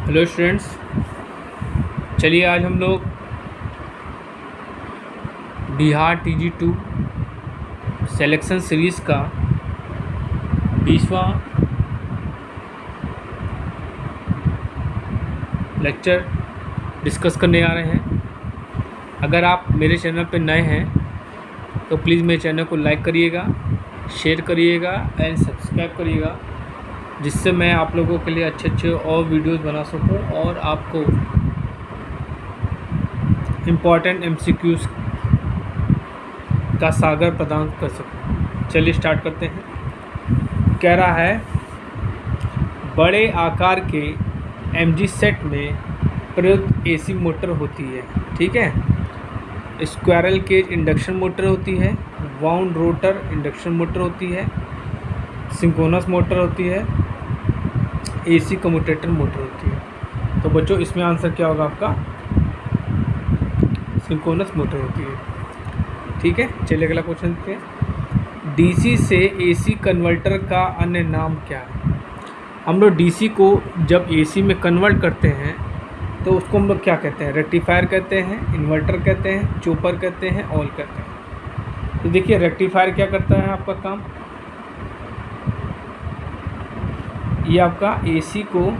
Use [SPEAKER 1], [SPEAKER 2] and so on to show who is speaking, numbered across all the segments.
[SPEAKER 1] Hello students, चलिए आज हम लोग बिहार TG2 सिलेक्शन सीरीज़ का 20वां लेक्चर डिस्कस करने आ रहे हैं। अगर आप मेरे चैनल पर नए हैं तो प्लीज़ मेरे चैनल को लाइक करिएगा, शेयर करिएगा एंड सब्सक्राइब करिएगा, जिससे मैं आप लोगों के लिए अच्छे और वीडियोस बना सकूं और आपको इम्पॉर्टेंट MCQs का सागर प्रदान कर सकूं। चलिए स्टार्ट करते हैं। कह रहा है बड़े आकार के MG सेट में प्रयुक्त AC मोटर होती है। ठीक है, स्क्वायरल केज इंडक्शन मोटर होती है, वाउंड रोटर इंडक्शन मोटर होती है, सिंक्रोनस मोटर होती है, AC कम्यूटेटर मोटर होती है। तो बच्चों इसमें आंसर क्या होगा आपका? सिंक्रोनस मोटर होती है। ठीक है, चलिए अगला क्वेश्चन देखते हैं। DC से AC कन्वर्टर का अन्य नाम क्या है? हम लोग DC को जब AC में कन्वर्ट करते हैं तो उसको हम लोग क्या कहते हैं? रेक्टिफायर कहते हैं, इन्वर्टर कहते हैं, चॉपर कहते हैं, ऑल कहते हैं। तो देखिए रेक्टिफायर क्या करता है आपका काम, ये आपका AC को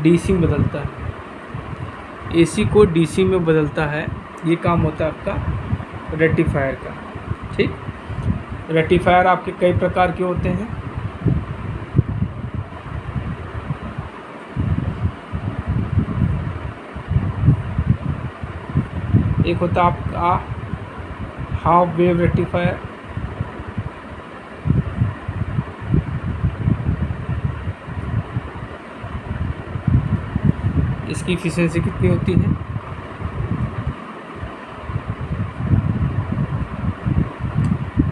[SPEAKER 1] DC में बदलता है, AC को DC में बदलता है। ये काम होता है आपका रेक्टिफायर का। ठीक, रेक्टिफायर आपके कई प्रकार के होते हैं। एक होता है आपका हाफ वेव रेक्टिफायर, इसकी एफिशिएंसी कितनी होती है?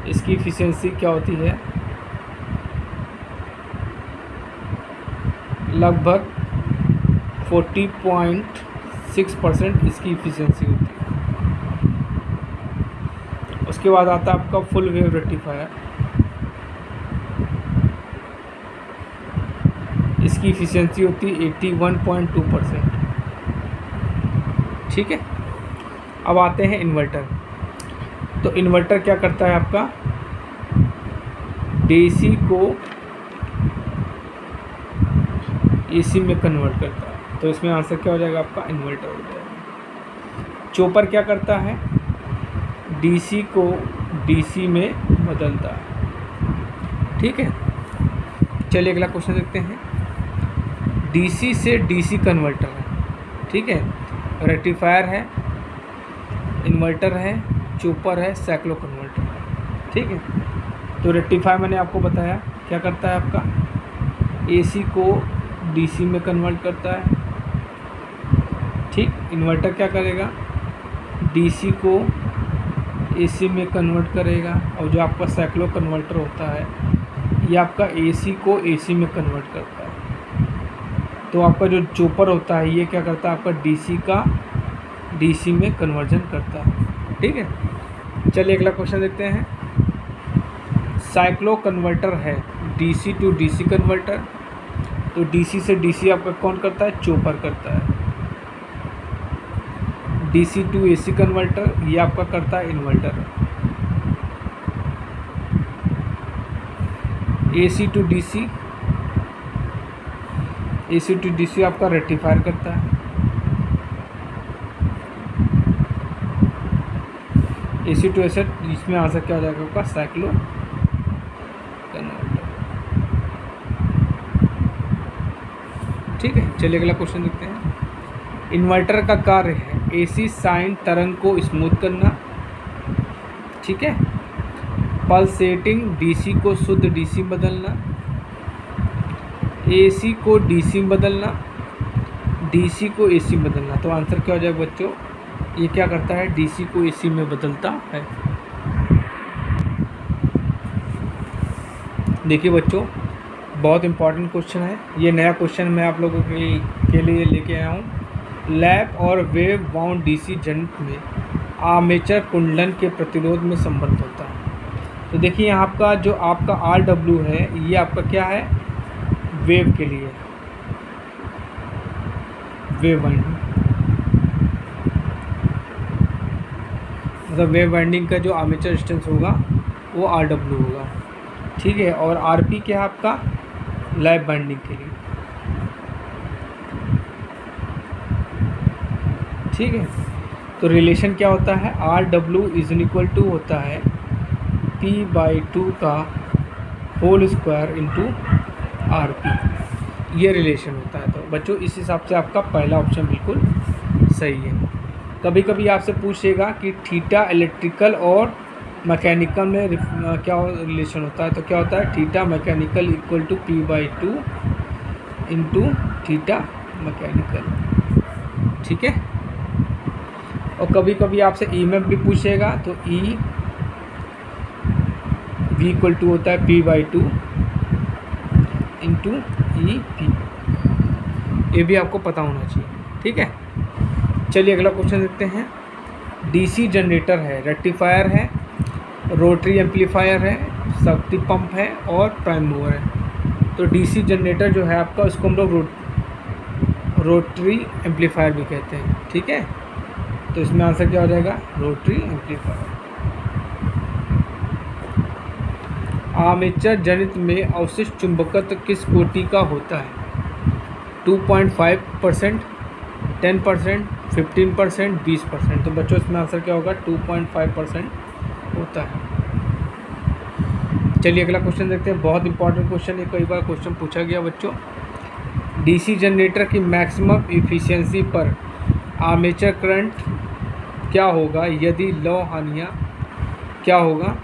[SPEAKER 1] इसकी एफिशिएंसी क्या होती है? लगभग 40.6% इसकी एफिशिएंसी होती है। उसके बाद आता है आपका फुल वेव रेक्टिफायर, इसकी एफिशिएंसी होती है 81.2%। ठीक है, अब आते हैं इन्वर्टर। तो इन्वर्टर क्या करता है आपका? DC को AC में कन्वर्ट करता है। तो इसमें आंसर क्या हो जाएगा आपका? इन्वर्टर हो जाएगा। चॉपर क्या करता है? DC को DC में बदलता है। ठीक है, चलिए अगला क्वेश्चन देखते हैं। DC से DC कन्वर्टर है। ठीक है, रेक्टिफायर है, इन्वर्टर है, चॉपर है, साइक्लो कन्वर्टर है। ठीक है, तो रेक्टिफायर मैंने आपको बताया क्या करता है आपका? AC को DC में कन्वर्ट करता है। ठीक, इन्वर्टर क्या करेगा? DC को AC में कन्वर्ट करेगा। और जो आपका साइक्लो कन्वर्टर होता है ये आपका AC को AC में कन्वर्ट करता है। तो आपका जो चॉपर होता है ये क्या करता है? आपका DC का DC में कन्वर्जन करता है। ठीक है, चलिए अगला क्वेश्चन देखते हैं। साइक्लो कन्वर्टर है DC टू DC कन्वर्टर। तो DC से DC आपका कौन करता है? चॉपर करता है। DC टू AC कन्वर्टर ये आपका करता है इन्वर्टर। AC टू DC आपका रेक्टिफायर करता है। AC टू AC, इसमें आंसर क्या हो जाएगा आपका? Cyclo converter. ठीक है, चलिए अगला क्वेश्चन देखते हैं। इन्वर्टर का कार्य है AC साइन तरंग को स्मूथ करना। ठीक है, पल्सेटिंग DC को शुद्ध DC बदलना, AC को DC में बदलना, DC को AC में बदलना। तो आंसर क्या हो जाएगा बच्चों? ये क्या करता है? DC को AC में बदलता है। देखिए बच्चों, बहुत इंपॉर्टेंट क्वेश्चन है ये। नया क्वेश्चन मैं आप लोगों के लिए लेके आया हूँ। लैप और वेव बाउंड DC जंट में आर्मेचर कुंडलन के प्रतिरोध में संबंध होता है। तो देखिए यहाँ आपका जो आपका RW है ये आपका क्या है? वेव के लिए। वेव वाइंडिंग, मतलब वेव वाइंडिंग का जो आर्मेचर रेजिस्टेंस होगा वो RW होगा, ठीक है। और RP क्या है आपका लैप बाइंडिंग के लिए, ठीक है। तो रिलेशन क्या होता है, RW इज इक्वल टू होता है P/2 का होल स्क्वायर इंटू RP, ये रिलेशन होता है। तो बच्चों इस हिसाब से आपका पहला ऑप्शन बिल्कुल सही है। कभी कभी आपसे पूछेगा कि थीटा इलेक्ट्रिकल और मैकेनिकल में क्या रिलेशन होता है, तो क्या होता है theta mechanical equal to P/2 into theta mechanical, ठीक है। और कभी कभी आपसे EMF भी पूछेगा, तो E V इक्वल टू होता है P/2 इंटू EP, ये भी आपको पता होना चाहिए, ठीक है। चलिए अगला क्वेश्चन देखते हैं। DC जनरेटर है, रेक्टिफायर है, रोटरी एम्पलीफायर है, शक्ति पंप है और प्राइम मूवर है। तो DC जनरेटर जो है आपका, उसको हम लोग रोटरी एम्पलीफायर भी कहते हैं, ठीक है। तो इसमें आंसर क्या हो जाएगा, रोटरी एम्पलीफायर। आर्मेचर जनित में अवशिष्ट चुंबकत्व किस कोटि का होता है, 2.5%, 10%, 15%, 20%। तो बच्चों इसमें आंसर क्या होगा, 2.5% होता है। चलिए अगला क्वेश्चन देखते हैं, बहुत इंपॉर्टेंट क्वेश्चन है, कई बार क्वेश्चन पूछा गया बच्चों। DC जनरेटर की मैक्सिमम इफिशियंसी पर आर्मेचर करंट क्या होगा यदि लौ हानियाँ, क्या होगा,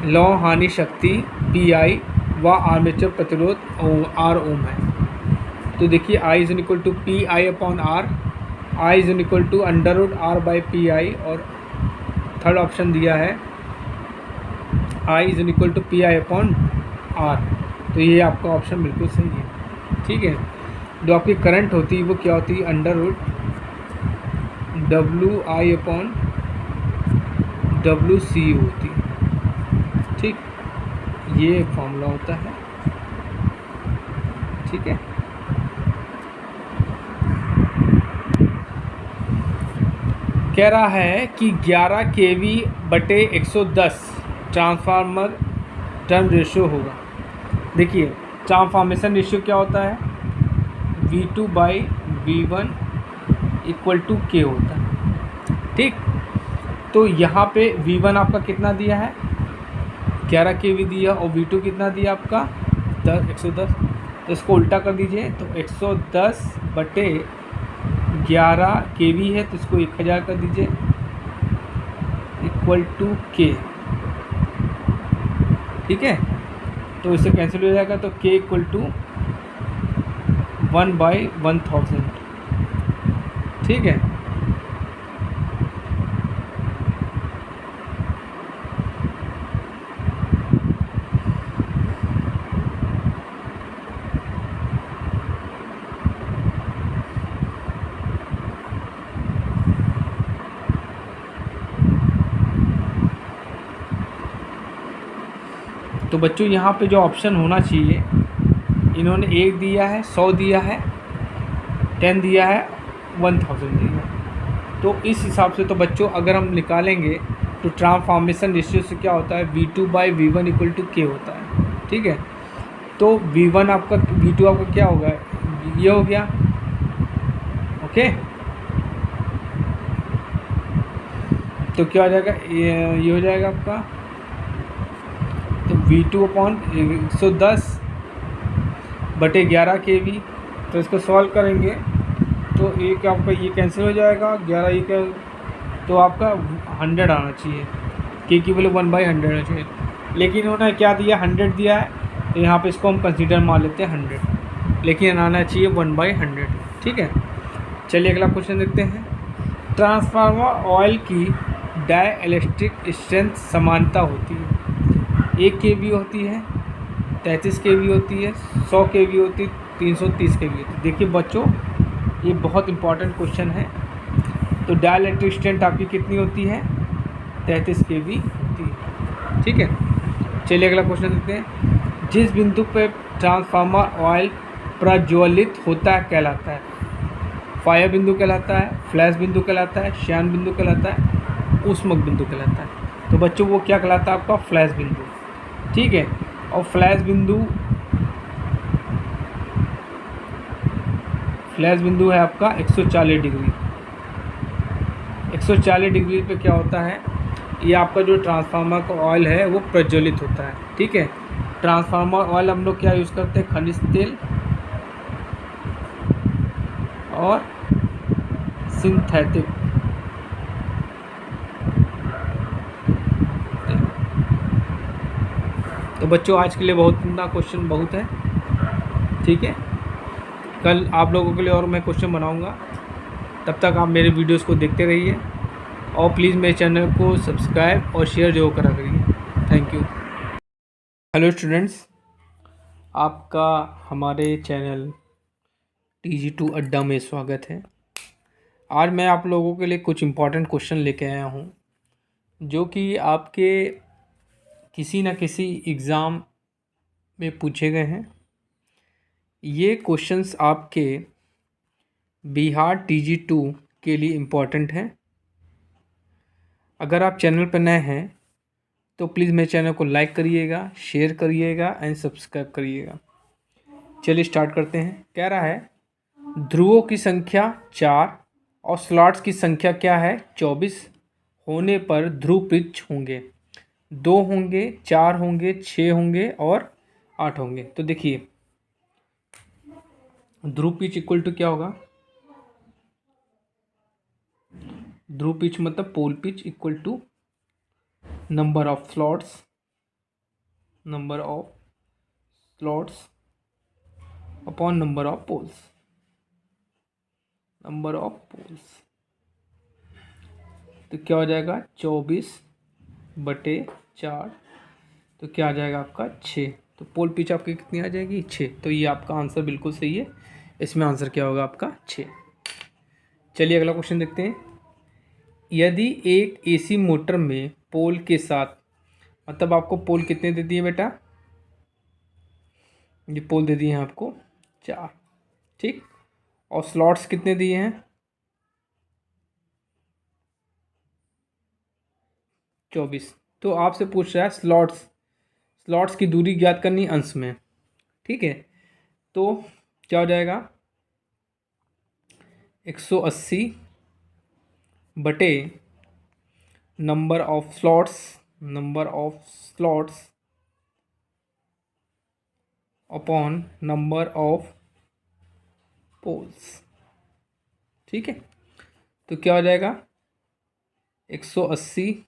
[SPEAKER 1] लौ हानि शक्ति PI व आर्मेचर प्रतिरोध R ओम है। तो देखिए I is equal to PI/R, I is equal to √R/PI, और थर्ड ऑप्शन दिया है I is equal to PI/R। तो ये आपका ऑप्शन बिल्कुल सही है, ठीक है। जो आपकी करंट होती है वो क्या होती है, √WI/WC होती है, ठीक, ये फॉर्मूला होता है, ठीक है। कह रहा है कि 11 kV/110 ट्रांसफार्मर टर्न रेशियो होगा। देखिए ट्रांसफॉर्मेशन रेशियो क्या होता है, V2/V1 इक्वल टू K होता है, ठीक। तो यहाँ पे V1 आपका कितना दिया है, 11 kV दिया, और V2 कितना दिया आपका 110। तो इसको उल्टा कर दीजिए, तो 110/11 kV है, तो इसको 1000 कर दीजिए इक्वल टू K, ठीक है। तो इससे कैंसिल हो जाएगा, तो K इक्वल टू 1/1000, ठीक है। तो बच्चों यहाँ पे जो ऑप्शन होना चाहिए, इन्होंने 1 दिया है, 100 दिया है, 10 दिया है, 1000 दिया है। तो इस हिसाब से तो बच्चों अगर हम निकालेंगे तो ट्रांसफॉर्मेशन रेशियो से क्या होता है, V2/V1 इक्वल टू K होता है, ठीक है। तो V2 आपका क्या होगा, ये हो गया, ओके। तो क्या हो जाएगा, ये हो जाएगा आपका, तो V2/110/11 kV। तो इसको सॉल्व करेंगे तो एक आपका ये कैंसिल हो जाएगा, 11 ये क्या, तो आपका 100 आना चाहिए, K की वैल्यू 1/100 आना चाहिए। लेकिन उन्होंने क्या दिया, 100 दिया है, तो यहाँ पे इसको हम कंसीडर मान लेते हैं 100, लेकिन आना चाहिए 1/100, ठीक है। चलिए अगला क्वेश्चन देखते हैं। ट्रांसफार्मर ऑयल की डाइइलेक्ट्रिक स्ट्रेंथ समानता होती है, 1 kV होती है, 33 kV होती है, 100 kV होती है, 330 kV होती है। देखिए बच्चों ये बहुत इंपॉर्टेंट क्वेश्चन है। तो डाइइलेक्ट्रिक स्ट्रेंथ आपकी कितनी होती है, 33 kV होती है, ठीक है। चलिए अगला क्वेश्चन देखते हैं। जिस बिंदु पर ट्रांसफार्मर ऑयल प्रज्वलित होता है कहलाता है, फायर बिंदु कहलाता है, फ्लैश बिंदु कहलाता है, श्यान बिंदु कहलाता है, ऊष्मक बिंदु कहलाता है। तो बच्चों वो क्या कहलाता है आपका फ्लैश बिंदु, ठीक है। और फ्लैश बिंदु है आपका 140 डिग्री। 140 डिग्री पे क्या होता है, ये आपका जो ट्रांसफार्मर का ऑयल है वो प्रज्वलित होता है, ठीक है। ट्रांसफार्मर ऑयल हम लोग क्या यूज़ करते हैं, खनिज तेल और सिंथेटिक तो बच्चों आज के लिए बहुत इतना क्वेश्चन बहुत है, ठीक है। कल आप लोगों के लिए और मैं क्वेश्चन बनाऊंगा, तब तक आप मेरे वीडियोस को देखते रहिए और प्लीज़ मेरे चैनल को सब्सक्राइब और शेयर जरूर करा करिए। Thank you. हेलो स्टूडेंट्स, आपका हमारे चैनल TG2 अड्डा में स्वागत है। आज मैं आप लोगों के लिए कुछ इम्पोर्टेंट क्वेश्चन लेके आया हूँ जो कि आपके किसी न किसी एग्ज़ाम में पूछे गए हैं। ये क्वेश्चंस आपके बिहार TG2 के लिए इम्पोर्टेंट हैं। अगर आप चैनल पर नए हैं तो प्लीज़ मेरे चैनल को लाइक करिएगा, शेयर करिएगा एंड सब्सक्राइब करिएगा। चलिए स्टार्ट करते हैं। कह रहा है ध्रुवों की संख्या 4 और स्लॉट्स की संख्या क्या है 24 होने पर ध्रुव पिच होंगे। 2 होंगे, 4 होंगे, 6 होंगे और 8 होंगे। तो देखिए ध्रुव पिच इक्वल टू क्या होगा, ध्रुव पिच मतलब pole pitch equal to number of slots upon number of poles. तो क्या हो जाएगा 24/4, तो क्या आ जाएगा आपका 6। तो पोल पिच आपकी कितनी आ जाएगी 6। तो ये आपका आंसर बिल्कुल सही है, इसमें आंसर क्या होगा आपका 6। चलिए अगला क्वेश्चन देखते हैं। यदि एक AC मोटर में पोल के साथ, मतलब आपको पोल कितने दे दिए बेटा, ये पोल दे दिए हैं आपको 4, ठीक। और स्लॉट्स कितने दिए हैं 24। तो आपसे पूछ रहा है स्लॉट्स की दूरी ज्ञात करनी अंश में, ठीक है। तो क्या हो जाएगा 180 बटे number of slots upon number of poles, ठीक है। तो क्या हो जाएगा 180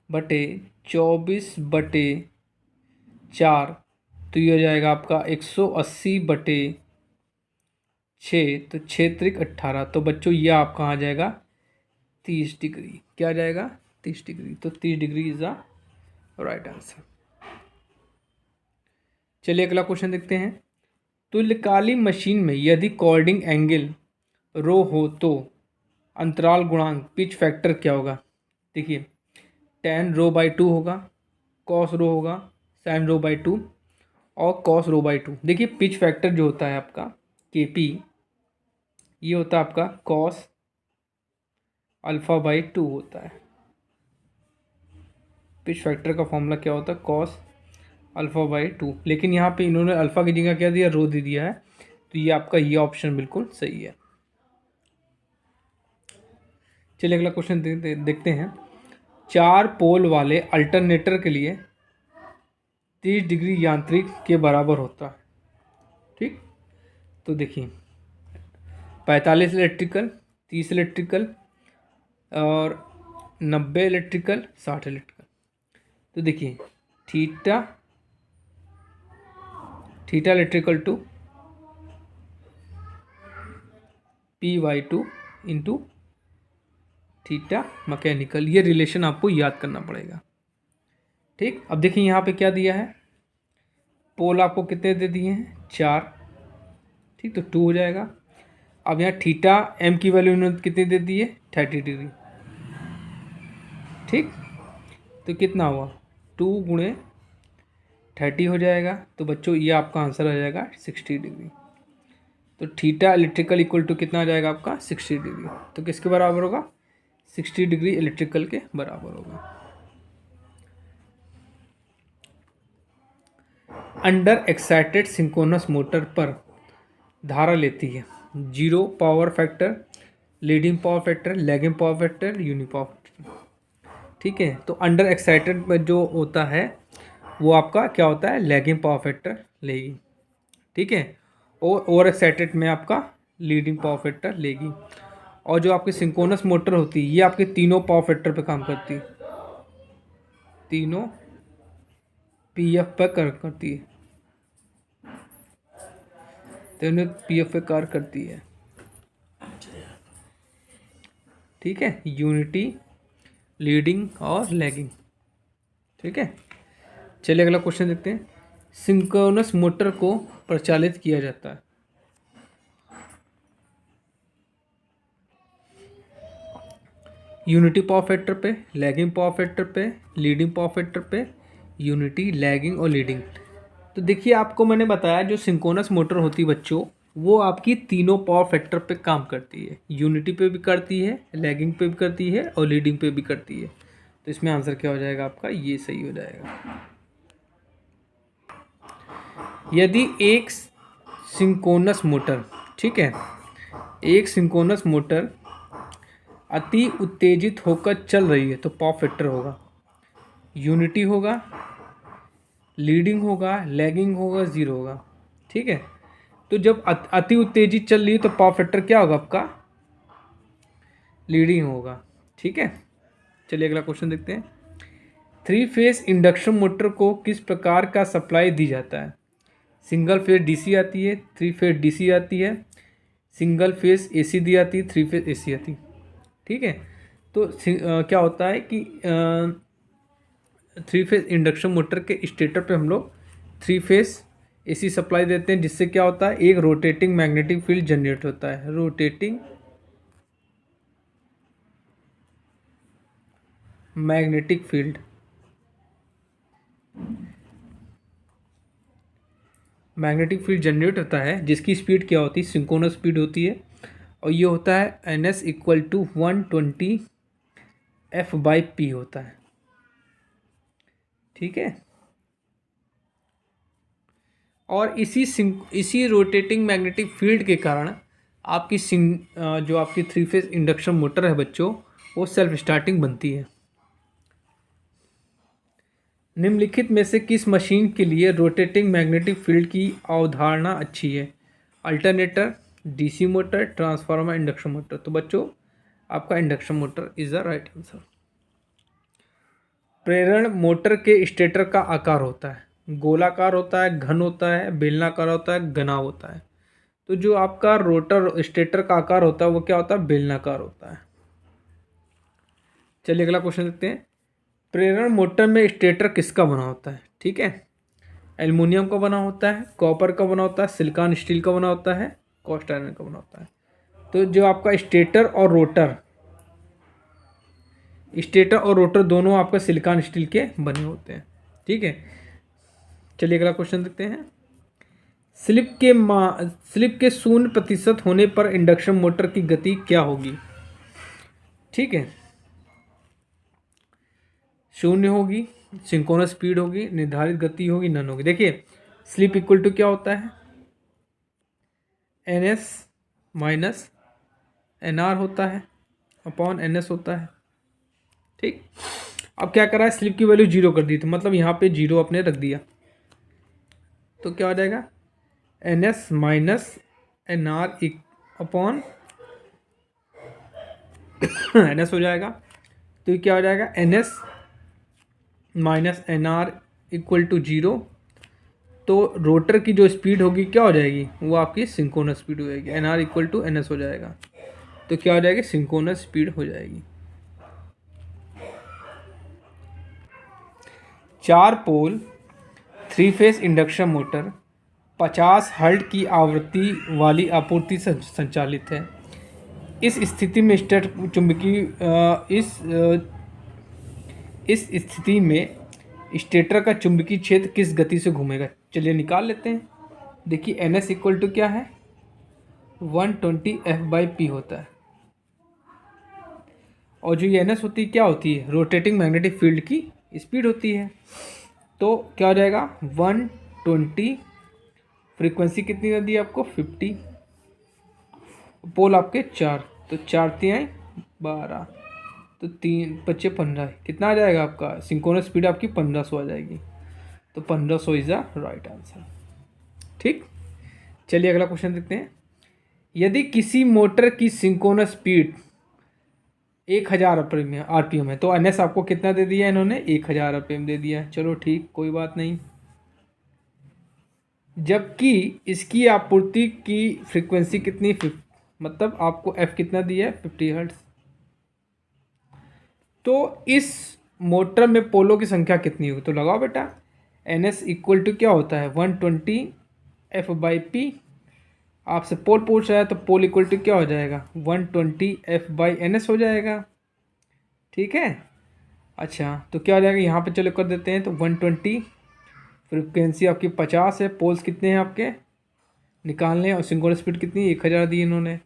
[SPEAKER 1] बटे 24/4, तो ये हो जाएगा आपका 180/6, तो 6 त्रिक 18। तो बच्चों ये आपका आ जाएगा 30 डिग्री। क्या आ जाएगा 30 डिग्री। तो 30 degree is the right answer. चलिए अगला क्वेश्चन देखते हैं। तुल्यकालिक मशीन में यदि कॉर्डिंग एंगल रो हो तो अंतराल गुणांक पिच फैक्टर क्या होगा। देखिए tan ρ/2 होगा, cos ρ होगा, sin ρ/2 और cos ρ/2। देखिए पिच फैक्टर जो होता है आपका Kp, ये होता है आपका cos α/2 होता है। पिच फैक्टर का फॉर्मूला क्या होता है cos α/2, लेकिन यहाँ पे इन्होंने अल्फ़ा की जगह क्या दिया, रो दे दिया है। तो ये आपका ये ऑप्शन बिल्कुल सही है। चलिए अगला क्वेश्चन देखते हैं। 4 पोल वाले अल्टरनेटर के लिए 30 डिग्री यांत्रिक के बराबर होता है, ठीक। तो देखिए 45 इलेक्ट्रिकल, 30 इलेक्ट्रिकल और 90 इलेक्ट्रिकल, 60 इलेक्ट्रिकल। तो देखिए theta electrical to P/2 into theta mechanical, ये रिलेशन आपको याद करना पड़ेगा, ठीक। अब देखिए यहाँ पे क्या दिया है, पोल आपको कितने दे दिए हैं 4, ठीक। तो 2 हो जाएगा। अब यहाँ थीटा m की वैल्यू इन्होंने कितनी दे दी है 30 डिग्री, ठीक। तो कितना हुआ 2 × 30 हो जाएगा। तो बच्चों ये आपका आंसर आ जाएगा 60 डिग्री। तो थीटा इलेक्ट्रिकल इक्वल टू कितना आ जाएगा आपका 60 डिग्री। तो किसके बराबर होगा? 60 डिग्री इलेक्ट्रिकल के बराबर होगा। अंडर एक्साइटेड सिंक्रोनस मोटर पर धारा लेती है 0 power factor, leading power factor, lagging power factor, unity power factor. ठीक है, तो अंडर एक्साइटेड में जो होता है वो आपका क्या होता है? लैगिंग पावर फैक्टर लेगी। ठीक है, और ओवर एक्साइटेड में आपका लीडिंग पावर फैक्टर लेगी। और जो आपकी सिंक्रोनस मोटर होती है ये आपके तीनों पावर फैक्टर पे काम करती है, तीनों पीएफ पर कार्य करती है, तीनों पीएफ पे कार्य करती है। ठीक है, यूनिटी, लीडिंग और लैगिंग। ठीक है, चलिए अगला क्वेश्चन देखते हैं। सिंक्रोनस मोटर को प्रचालित किया जाता है यूनिटी पावर फैक्टर पे, लैगिंग पावर फैक्टर पे, लीडिंग पावर फैक्टर पे, यूनिटी, लैगिंग और लीडिंग। तो देखिए आपको मैंने बताया जो सिंक्रोनस मोटर होती है बच्चों, वो आपकी तीनों पावर फैक्टर पे काम करती है, यूनिटी पे भी करती है, लैगिंग पे भी करती है और लीडिंग पे भी करती है। तो इसमें आंसर क्या हो जाएगा आपका? ये सही हो जाएगा। यदि एक सिंक्रोनस मोटर, ठीक है, एक सिंक्रोनस मोटर अति उत्तेजित होकर चल रही है तो पावर फैक्टर होगा, यूनिटी होगा, लीडिंग होगा, लैगिंग होगा, जीरो होगा। ठीक है, तो जब अति उत्तेजित चल रही है तो पावर फैक्टर क्या होगा आपका? लीडिंग होगा। ठीक है, चलिए अगला क्वेश्चन देखते हैं। 3 फेज इंडक्शन मोटर को किस प्रकार का सप्लाई दी जाता है? सिंगल फेज डीसी आती है, 3 फेज डीसी आती है, सिंगल फेज एसी दी आती है, 3 फेज एसी आती है। ठीक है, तो क्या होता है कि 3 फेज इंडक्शन मोटर के स्टेटर पे हम लोग 3 फेज एसी सप्लाई देते हैं, जिससे क्या होता है? एक रोटेटिंग मैग्नेटिक फील्ड जनरेट होता है, rotating magnetic field. Magnetic field generate होता है जिसकी स्पीड क्या होती है? सिंक्रोनस स्पीड होती है, और ये होता है NS इक्वल टू 120 F/P होता है। ठीक है, और इसी रोटेटिंग मैग्नेटिक फील्ड के कारण आपकी जो आपकी 3 फेज इंडक्शन मोटर है बच्चों, वो सेल्फ स्टार्टिंग बनती है। निम्नलिखित में से किस मशीन के लिए रोटेटिंग मैग्नेटिक फील्ड की अवधारणा अच्छी है? Alternator, DC motor, transformer, induction motor. तो बच्चों आपका induction motor is the right answer. प्रेरण मोटर के स्टेटर का आकार होता है, गोलाकार होता है, घन होता है, बेलनाकार होता है, घना होता है। तो जो आपका रोटर स्टेटर का आकार होता है वो क्या होता है? बेलनाकार होता है। चलिए अगला क्वेश्चन देखते हैं। प्रेरण मोटर में स्टेटर किसका बना होता है? ठीक है, एल्युमिनियम का बना होता है, कॉपर का बना होता है, सिलिकॉन स्टील का बना होता है, कास्ट आयरन का बना होता है। तो जो आपका स्टेटर और रोटर दोनों आपका सिलिकॉन स्टील के बने होते हैं। ठीक है, चलिए अगला क्वेश्चन देखते हैं। स्लिप के 0% होने पर इंडक्शन मोटर की गति क्या होगी? ठीक है, 0 होगी, सिंक्रोनस स्पीड होगी, निर्धारित गति होगी, नन होगी। देखिए स्लिप इक्वल टू क्या होता है? NS माइनस NR होता है अपॉन NS होता है। ठीक, अब क्या करा है? स्लिप की वैल्यू 0 कर दी, तो मतलब यहाँ पे 0 अपने रख दिया, तो क्या हो जाएगा? NS minus NR upon NS हो जाएगा। तो ये क्या हो जाएगा? NS minus NR equal to 0। तो रोटर की जो स्पीड होगी क्या हो जाएगी? वो आपकी सिंक्रोनस स्पीड हो जाएगी। NR इक्वल टू NS हो जाएगा, तो क्या हो जाएगी? सिंक्रोनस स्पीड हो जाएगी। 4 पोल 3 फेज इंडक्शन मोटर 50 हर्ट्ज की आवृत्ति वाली आपूर्ति से संचालित है। इस स्थिति में स्टेटर का चुंबकीय क्षेत्र किस गति से घूमेगा? चलिए निकाल लेते हैं। देखिए NS इक्वल टू क्या है? 120 F/P होता है। और जो ये NS होती है क्या होती है, रोटेटिंग मैग्नेटिक फील्ड की स्पीड होती है। तो क्या हो जाएगा 120, फ्रीक्वेंसी कितनी दे दी आपको 50, पोल आपके 4, तो 4 तिहाई 12, तो 3 बच्चे 15, कितना आ जाएगा आपका सिंक्रोनस स्पीड आपकी 1500 आ जाएगी। तो 1500 इज़ द राइट आंसर। ठीक, चलिए अगला क्वेश्चन देखते हैं। यदि किसी मोटर की सिंक्रोनस स्पीड 1000 RPM है, तो NS आपको कितना दे दिया इन्होंने 1000 RPM दे दिया। चलो ठीक, कोई बात नहीं। जबकि इसकी आपूर्ति की फ्रीक्वेंसी कितनी, मतलब आपको F कितना दिया है 50 हर्ट्ज। तो इस मोटर में पोलों की संख्या कितनी होगी, तो लगाओ बेटा। NS इक्वल टू क्या होता है 120 F/P। आपसे पोल पूछ रहा है तो पोल इक्वल टू क्या हो जाएगा 120 F/NS हो जाएगा। ठीक है, अच्छा तो क्या हो जाएगा यहाँ पे, चलो कर देते हैं। तो 120, फ्रिक्वेंसी आपकी 50 है, पोल्स कितने हैं आपके निकालने हैं, और सिंक्रोनस स्पीड कितनी 1000 दी इन्होंने।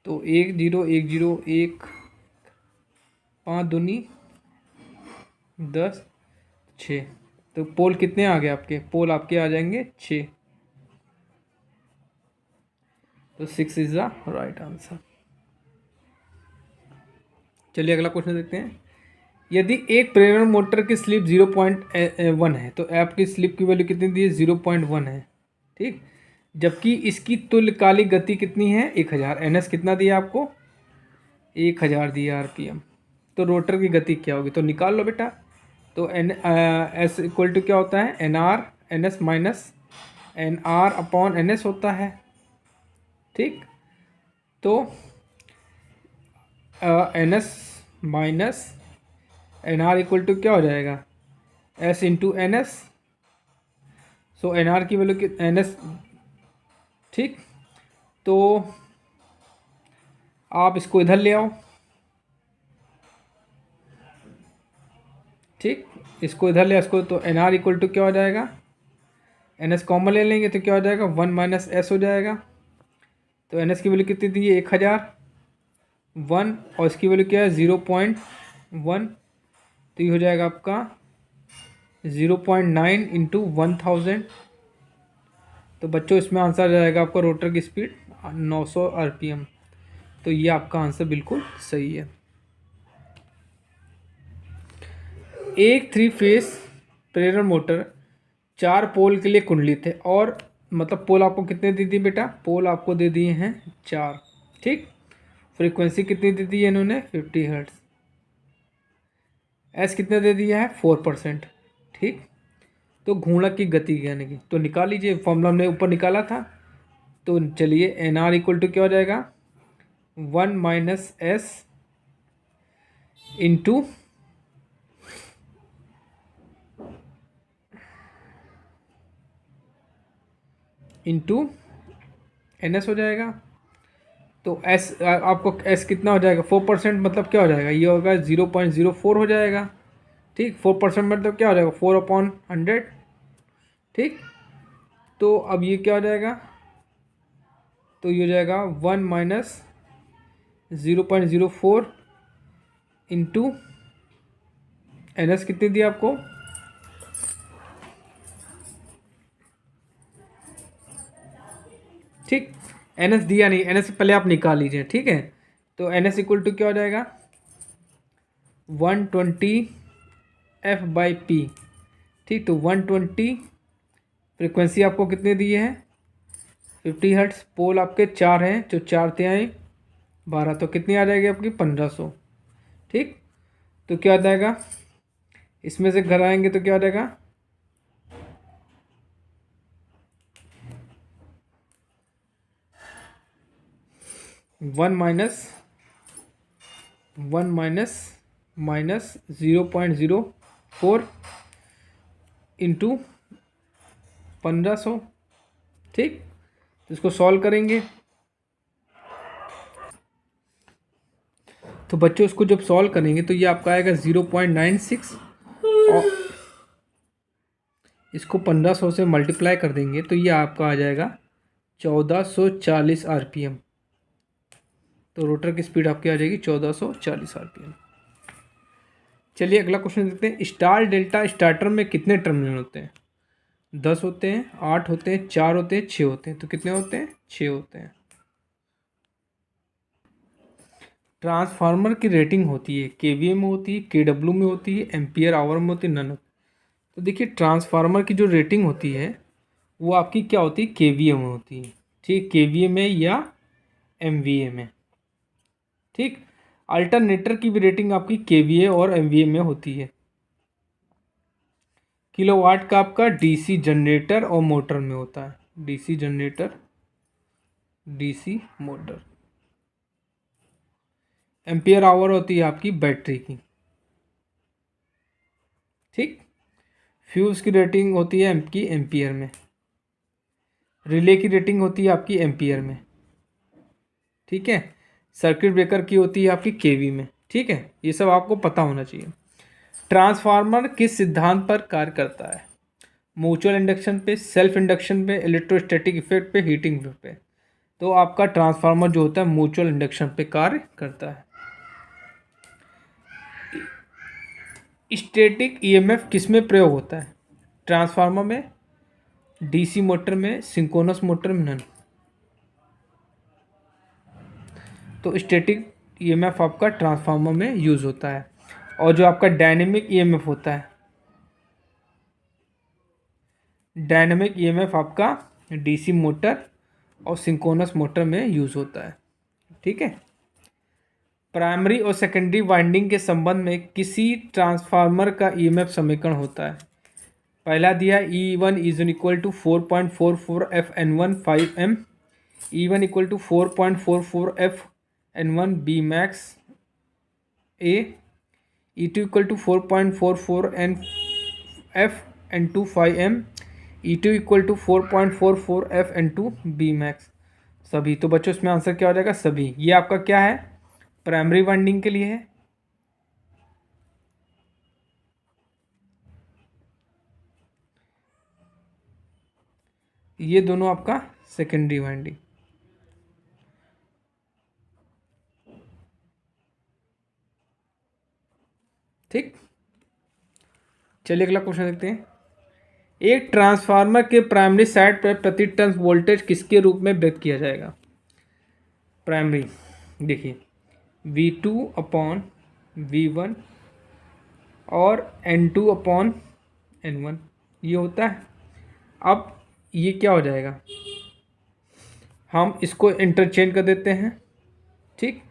[SPEAKER 1] तो 1 0 1 0 1, 5 दूनी 10, 6। तो पोल कितने आ गए आपके, पोल आपके आ जाएंगे 6। तो 6 इज द राइट आंसर। चलिए अगला क्वेश्चन देखते हैं। यदि एक प्रेरण मोटर की स्लिप 0.1 है, तो आपकी स्लिप की वैल्यू कितनी दी है 0.1 है। ठीक, जबकि इसकी तुल्यकालिक गति कितनी है 1000, NS कितना दिया आपको 1000 दिया RPM। तो रोटर की गति क्या होगी, तो निकाल लो बेटा। तो S इक्वल टू क्या होता है NR/NS माइनस NR/NS होता है। ठीक, तो NS minus NR equal to क्या हो जाएगा S into NS। So NR की वैल्यू NS। ठीक, तो आप इसको इधर ले आओ। ठीक, इसको इधर ले, इसको तो NR इक्वल टू क्या हो जाएगा, NS कॉमन ले लेंगे तो क्या हो जाएगा 1 माइनस S हो जाएगा। तो NS की वैल्यू कितनी दी है 1000, 1, और इसकी वैल्यू क्या है 0.1। तो ये हो जाएगा आपका 0.9 इंटू 1000। तो बच्चों इसमें आंसर आ जाएगा आपका रोटर की स्पीड 900 RPM। तो ये आपका आंसर बिल्कुल सही है। एक 3 फेस प्रेरण मोटर 4 पोल के लिए कुंडलित है, और मतलब पोल आपको कितने दे दिए बेटा, पोल आपको दे दिए हैं 4। ठीक, फ्रीक्वेंसी कितनी दे दी है इन्होंने 50 हर्ट्ज। S कितना दे दिया है 4%। ठीक, तो घूर्णक की गति यानी कि तो निकाल लीजिए, फॉर्मूला हमने ऊपर निकाला था। तो चलिए NR इक्वल टू क्या हो जाएगा 1 माइनस S इंटू NS हो जाएगा। तो S आपको S कितना हो जाएगा 4%, मतलब क्या हो जाएगा ये होगा 0.04 हो जाएगा। ठीक, 4% मतलब क्या हो जाएगा 4/100। ठीक, तो अब ये क्या हो जाएगा, तो ये हो जाएगा 1 माइनस 0.04 इंटू NS कितनी दी आपको, ठीक, NS दिया नहीं, NS पहले आप निकाल लीजिए। ठीक है, तो NS इक्वल टू क्या हो जाएगा 120 F/P। ठीक, तो 120, फ्रिक्वेंसी आपको कितने दिए हैं 50 हर्ट्स, पोल आपके 4 हैं, जो 4 तिहाई 12, तो कितनी आ जाएगी आपकी 1500। ठीक, तो क्या आ जाएगा, इसमें से घर आएंगे तो क्या आ जाएगा 1 माइनस 0.04 इंटू 1500। ठीक, तो इसको सॉल्व करेंगे। तो बच्चों इसको जब सॉल्व करेंगे तो ये आपका आएगा 0.96, और इसको 1500 से मल्टीप्लाई कर देंगे तो ये आपका आ जाएगा 1440 RPM। तो रोटर की स्पीड आपकी आ जाएगी 1440 RPM। चलिए अगला क्वेश्चन देखते हैं। स्टार डेल्टा स्टार्टर में कितने टर्मिनल होते हैं? 10 होते हैं, 8 होते हैं, 4 होते हैं, 6 होते हैं। तो कितने होते हैं? 6 होते हैं। ट्रांसफार्मर की रेटिंग होती है केवीए में होती है, केडब्ल्यू में होती है, एम्पियर आवर में होती है, नन। तो देखिए ट्रांसफार्मर की जो रेटिंग होती है वो आपकी क्या होती है? केवीए में होती है। ठीक, केवीए में या एमवीए में। ठीक, अल्टरनेटर की भी रेटिंग आपकी केवीए और एमवीए में होती है। किलोवाट का आपका डीसी जनरेटर और मोटर में होता है। DC generator, DC motor. Ampere hour होती है आपकी बैटरी की। ठीक, फ्यूज की रेटिंग होती है आपकी एम्पियर में। रिले की रेटिंग होती है आपकी एम्पियर में। ठीक है, सर्किट ब्रेकर की होती है आपकी केवी में। ठीक है, ये सब आपको पता होना चाहिए। ट्रांसफार्मर किस सिद्धांत पर कार्य करता है? म्यूचुअल इंडक्शन पे, सेल्फ इंडक्शन पे, इलेक्ट्रोस्टैटिक इफेक्ट पे, हीटिंग इफेक्ट पे। तो आपका ट्रांसफार्मर जो होता है म्यूचुअल इंडक्शन पे कार्य करता है। स्टैटिक ईएमएफ किस में प्रयोग होता है? ट्रांसफार्मर में, डीसी मोटर में, सिंक्रोनस मोटर में, नन। तो स्टैटिक ईएमएफ आपका ट्रांसफार्मर में यूज होता है। और जो आपका डायनेमिक ईएमएफ होता है, डायनेमिक ईएमएफ आपका डीसी मोटर और सिंक्रोनस मोटर में यूज होता है। ठीक है, प्राइमरी और सेकेंडरी वाइंडिंग के संबंध में किसी ट्रांसफार्मर का ईएमएफ समीकरण होता है। पहला दिया E1 is equal to 4.44 FN1 5M, E1 equal to 4.44 FN1 B max A, E2 equal to 4.44 FN2 5M, E2 equal to 4.44 FN2 B max। सभी। तो बच्चों इसमें आंसर क्या हो जाएगा? सभी। ये आपका क्या है? प्राइमरी वाइंडिंग के लिए है। ये दोनों आपका सेकेंडरी वाइंडिंग। ठीक, चलिए अगला क्वेश्चन देखते हैं। एक ट्रांसफार्मर के प्राइमरी साइड पर प्रति टर्न वोल्टेज किसके रूप में व्यक्त किया जाएगा? प्राइमरी देखिए V2 अपॉन V1 और N2 अपॉन N1 ये होता है। अब ये क्या हो जाएगा? हम इसको इंटरचेंज कर देते हैं। ठीक,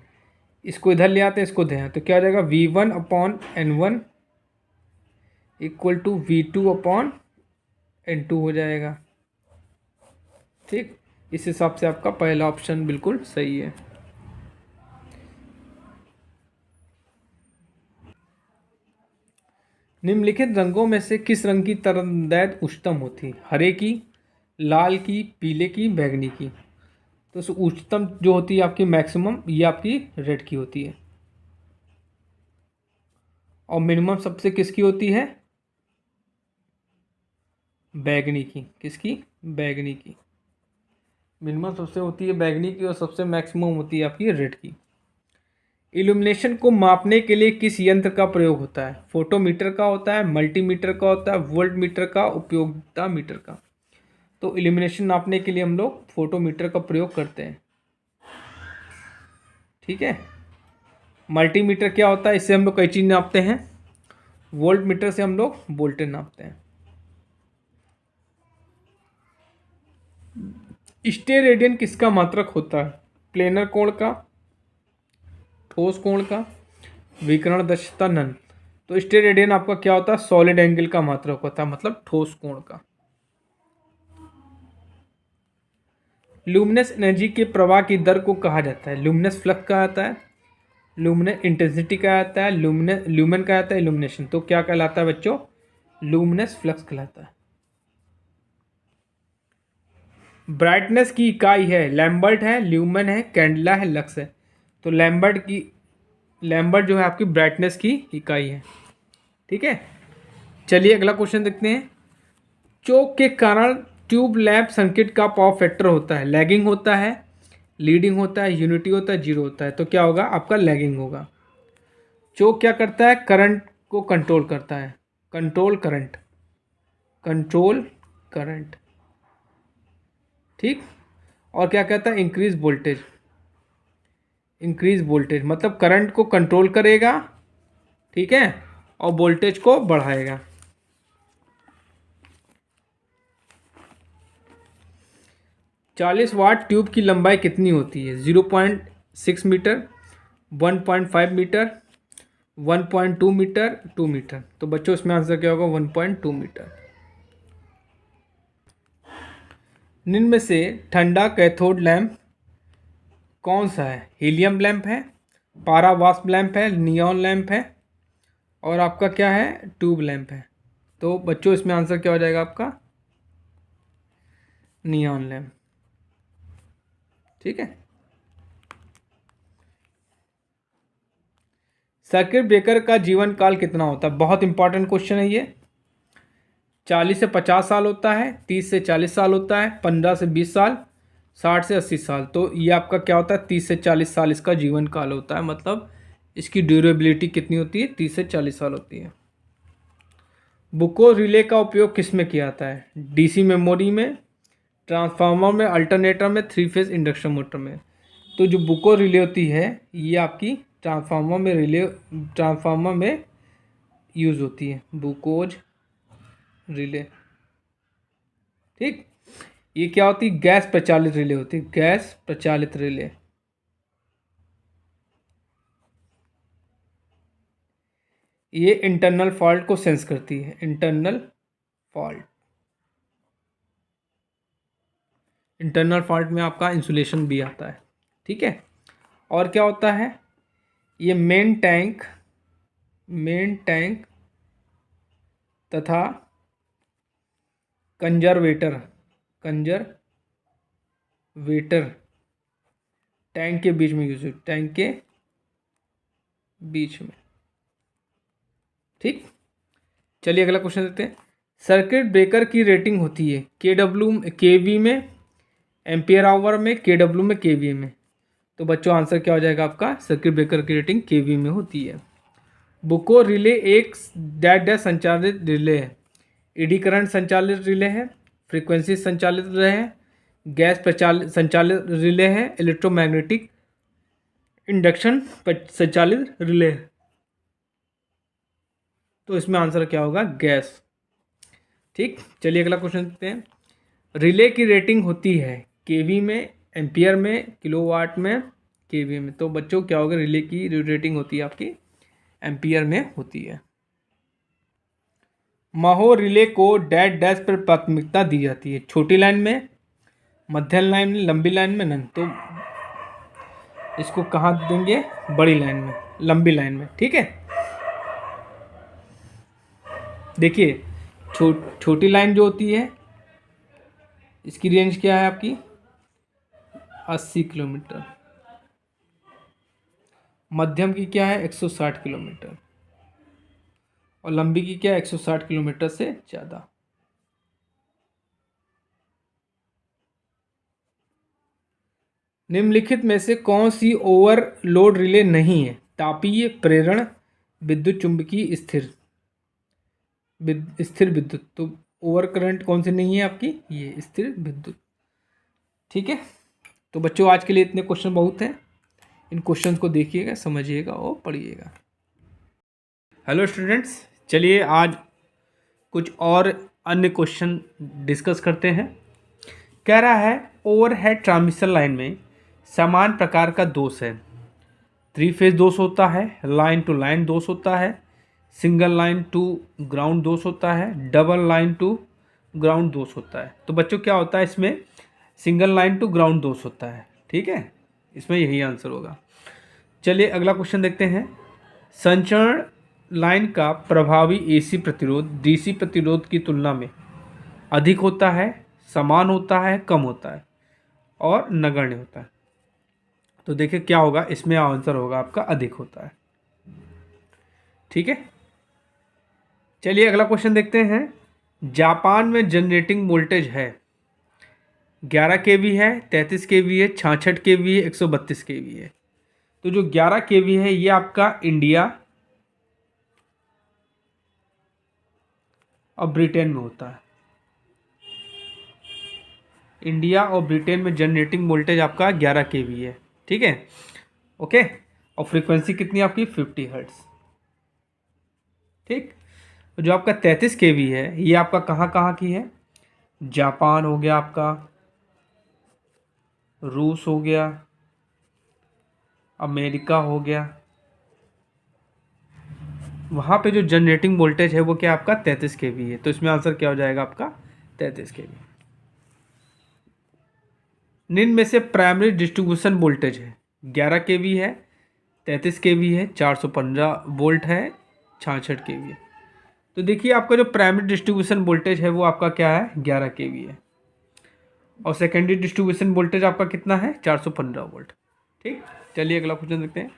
[SPEAKER 1] इसको इधर ले आते हैं, इसको दे, तो क्या हो जाएगा? V1 upon N1 equal to V2 upon N2 हो जाएगा। ठीक, इस हिसाब से आपका पहला ऑप्शन बिल्कुल सही है। निम्नलिखित रंगों में से किस रंग की तरंगदैर्घ्य उच्चतम होती है? हरे की, लाल की, पीले की, बैंगनी की। तो उच्चतम जो होती है आपकी मैक्सिमम, ये आपकी रेड की होती है। और मिनिमम सबसे किसकी होती है? बैंगनी की। किसकी? बैंगनी की। मिनिमम सबसे होती है बैंगनी की और सबसे मैक्सिमम होती है आपकी रेड की। इल्यूमिनेशन को मापने के लिए किस यंत्र का प्रयोग होता है? फोटोमीटर का होता है, मल्टीमीटर का होता है, वोल्ट मीटर का, उपयोगिता मीटर का। तो इल्यूमिनेशन नापने के लिए हम लोग फोटोमीटर का प्रयोग करते हैं। ठीक है, मल्टीमीटर क्या होता है? इससे हम लोग कई चीज़ नापते हैं। वोल्ट मीटर से हम लोग वोल्टेज नापते हैं। स्टेरेडियन किसका मात्रक होता है? प्लेनर कोण का, ठोस कोण का, विकिरण दक्षता, नन। तो स्टेरेडियन आपका क्या होता है? सॉलिड एंगल का मात्रक होता है, मतलब ठोस कोण का। लुमिनस एनर्जी के प्रवाह की दर को कहा जाता है? लुमिनस फ्लक्स कहा जाता है, लुमिनस इंटेंसिटी कहा जाता है, ल्यूमेन कहा जाता है, इल्यूमिनेशन। तो क्या कहलाता है बच्चों? लुमिनस फ्लक्स कहलाता है। ब्राइटनेस की इकाई है, लैम्बर्ट है, ल्यूमेन है, कैंडला है, लक्स है। तो लैम्बर्ट जो है आपकी ब्राइटनेस की इकाई है। ठीक है, चलिए अगला क्वेश्चन देखते हैं। चोक के कारण ट्यूब लैंप सर्किट का पावर फैक्टर होता है, लैगिंग होता है, लीडिंग होता है, यूनिटी होता है, जीरो होता है। तो क्या होगा आपका लैगिंग होगा। चोक क्या करता है, करंट को कंट्रोल करता है, कंट्रोल करंट, कंट्रोल करंट, ठीक। और क्या कहता है, इंक्रीज वोल्टेज, इंक्रीज वोल्टेज मतलब करंट को कंट्रोल करेगा, ठीक है, और वोल्टेज को बढ़ाएगा। 40 वाट ट्यूब की लंबाई कितनी होती है, 0.6 मीटर, 1.5 मीटर, 1.2 मीटर, 2 मीटर। तो बच्चों इसमें आंसर क्या होगा, 1.2 मीटर। निम्न में से ठंडा कैथोड लैंप कौन सा है, हीलियम लैंप है, पारावास्प लैंप है, नियॉन लैंप है, और आपका क्या है, ट्यूब लैंप है। तो बच्चों इसमें आंसर क्या हो जाएगा आपका, नियॉन लैंप, ठीक है। सर्किट ब्रेकर का जीवन काल कितना होता है, बहुत इंपॉर्टेंट क्वेश्चन है ये। 40 से 50 साल होता है, 30 से 40 साल होता है, 15 से 20 साल, 60 से 80 साल। तो ये आपका क्या होता है, 30 से 40 साल इसका जीवन काल होता है, मतलब इसकी ड्यूरेबिलिटी कितनी होती है, 30 से 40 साल होती है। बुको रिले का उपयोग किस में किया जाता है, डीसी मेमोरी में, ट्रांसफार्मर में, अल्टरनेटर में, 3 फेज इंडक्शन मोटर में। तो जो बुको रिले होती है ये आपकी ट्रांसफार्मर में यूज़ होती है, बुकोज रिले, ठीक। ये क्या होती है, गैस प्रचालित रिले होती है, गैस प्रचालित रिले। ये इंटरनल फॉल्ट को सेंस करती है, इंटरनल फॉल्ट, इंटरनल फॉल्ट में आपका इंसुलेशन भी आता है, ठीक है। और क्या होता है, ये मेन टैंक तथा कंजर्वेटर टैंक के बीच में यूज, टैंक के बीच में, ठीक। चलिए अगला क्वेश्चन देखते हैं। सर्किट ब्रेकर की रेटिंग होती है केवी में, एम्पियर आवर में, केडब्ल्यू में, केवीए में। तो बच्चों आंसर क्या हो जाएगा आपका, सर्किट ब्रेकर की रेटिंग केवी में होती है। बुको रिले एक डैश संचालित रिले है, एडी करंट संचालित रिले है, फ्रीक्वेंसी संचालित रिले है, गैस संचालित रिले है, इलेक्ट्रोमैग्नेटिक इंडक्शन संचालित रिले है। तो इसमें आंसर क्या होगा, गैस, ठीक। चलिए अगला क्वेश्चन देखते हैं। रिले की रेटिंग होती है केवी में, एम्पियर में, किलोवाट में, केवी में। तो बच्चों क्या होगा, रिले की रेटिंग होती है आपकी एम्पियर में होती है। महो रिले को डैश डैश पर प्राथमिकता दी जाती है, छोटी लाइन में, मध्यम लाइन में, लंबी लाइन में, नन। तो इसको कहाँ देंगे, बड़ी लाइन में, लंबी लाइन में, ठीक है। देखिए छोटी लाइन जो होती है इसकी रेंज क्या है आपकी, 80 किलोमीटर, मध्यम की क्या है 160 किलोमीटर, और लंबी की क्या है 160 किलोमीटर से ज़्यादा। निम्नलिखित में से कौन सी ओवरलोड रिले नहीं है, तापीय, प्रेरण, विद्युत चुंबकीय, स्थिर विद्युत। तो ओवर करंट कौन सी नहीं है आपकी, ये स्थिर विद्युत, ठीक है। तो बच्चों आज के लिए इतने क्वेश्चन बहुत हैं, इन क्वेश्चन को देखिएगा, समझिएगा और पढ़िएगा। हेलो स्टूडेंट्स, चलिए आज कुछ और अन्य क्वेश्चन डिस्कस करते हैं। कह रहा है ओवरहेड ट्रांसमिशन लाइन में समान प्रकार का दोष है, 3 फेज दोष होता है, लाइन टू लाइन दोष होता है, सिंगल लाइन टू ग्राउंड दोष होता है, डबल लाइन टू ग्राउंड दोष होता है। तो बच्चों क्या होता है, इसमें सिंगल लाइन टू ग्राउंड दोष होता है, ठीक है, इसमें यही आंसर होगा। चलिए अगला क्वेश्चन देखते हैं। संचरण लाइन का प्रभावी एसी प्रतिरोध डीसी प्रतिरोध की तुलना में अधिक होता है, समान होता है, कम होता है, और नगण्य होता है। तो देखिए क्या होगा, इसमें आंसर होगा आपका अधिक होता है, ठीक है। चलिए अगला क्वेश्चन देखते हैं। जापान में जनरेटिंग वोल्टेज है 11 kV है, 33 kV है, 66 kV है, 132 kV है। तो जो 11 kV है ये आपका इंडिया और ब्रिटेन में होता है। इंडिया और ब्रिटेन में जनरेटिंग वोल्टेज आपका 11 kV है, ठीक है, ओके। और फ्रीक्वेंसी कितनी आपकी 50 हर्ट्ज, ठीक। जो आपका 33 kV है ये आपका कहाँ कहाँ की है, जापान हो गया आपका, रूस हो गया, अमेरिका हो गया, वहाँ पे जो जनरेटिंग वोल्टेज है वो क्या आपका 33 kV है। तो इसमें आंसर क्या हो जाएगा आपका 33 kV। निम्न में से प्राइमरी डिस्ट्रीब्यूशन वोल्टेज है, 11 kV है, 33 kV है, 415 वोल्ट है, 66 kV है। तो देखिए आपका जो प्राइमरी डिस्ट्रीब्यूशन वोल्टेज है वो आपका क्या है 11 kV है, और सेकेंडरी डिस्ट्रीब्यूशन वोल्टेज आपका कितना है 415 वोल्ट, ठीक। चलिए अगला क्वेश्चन देखते हैं।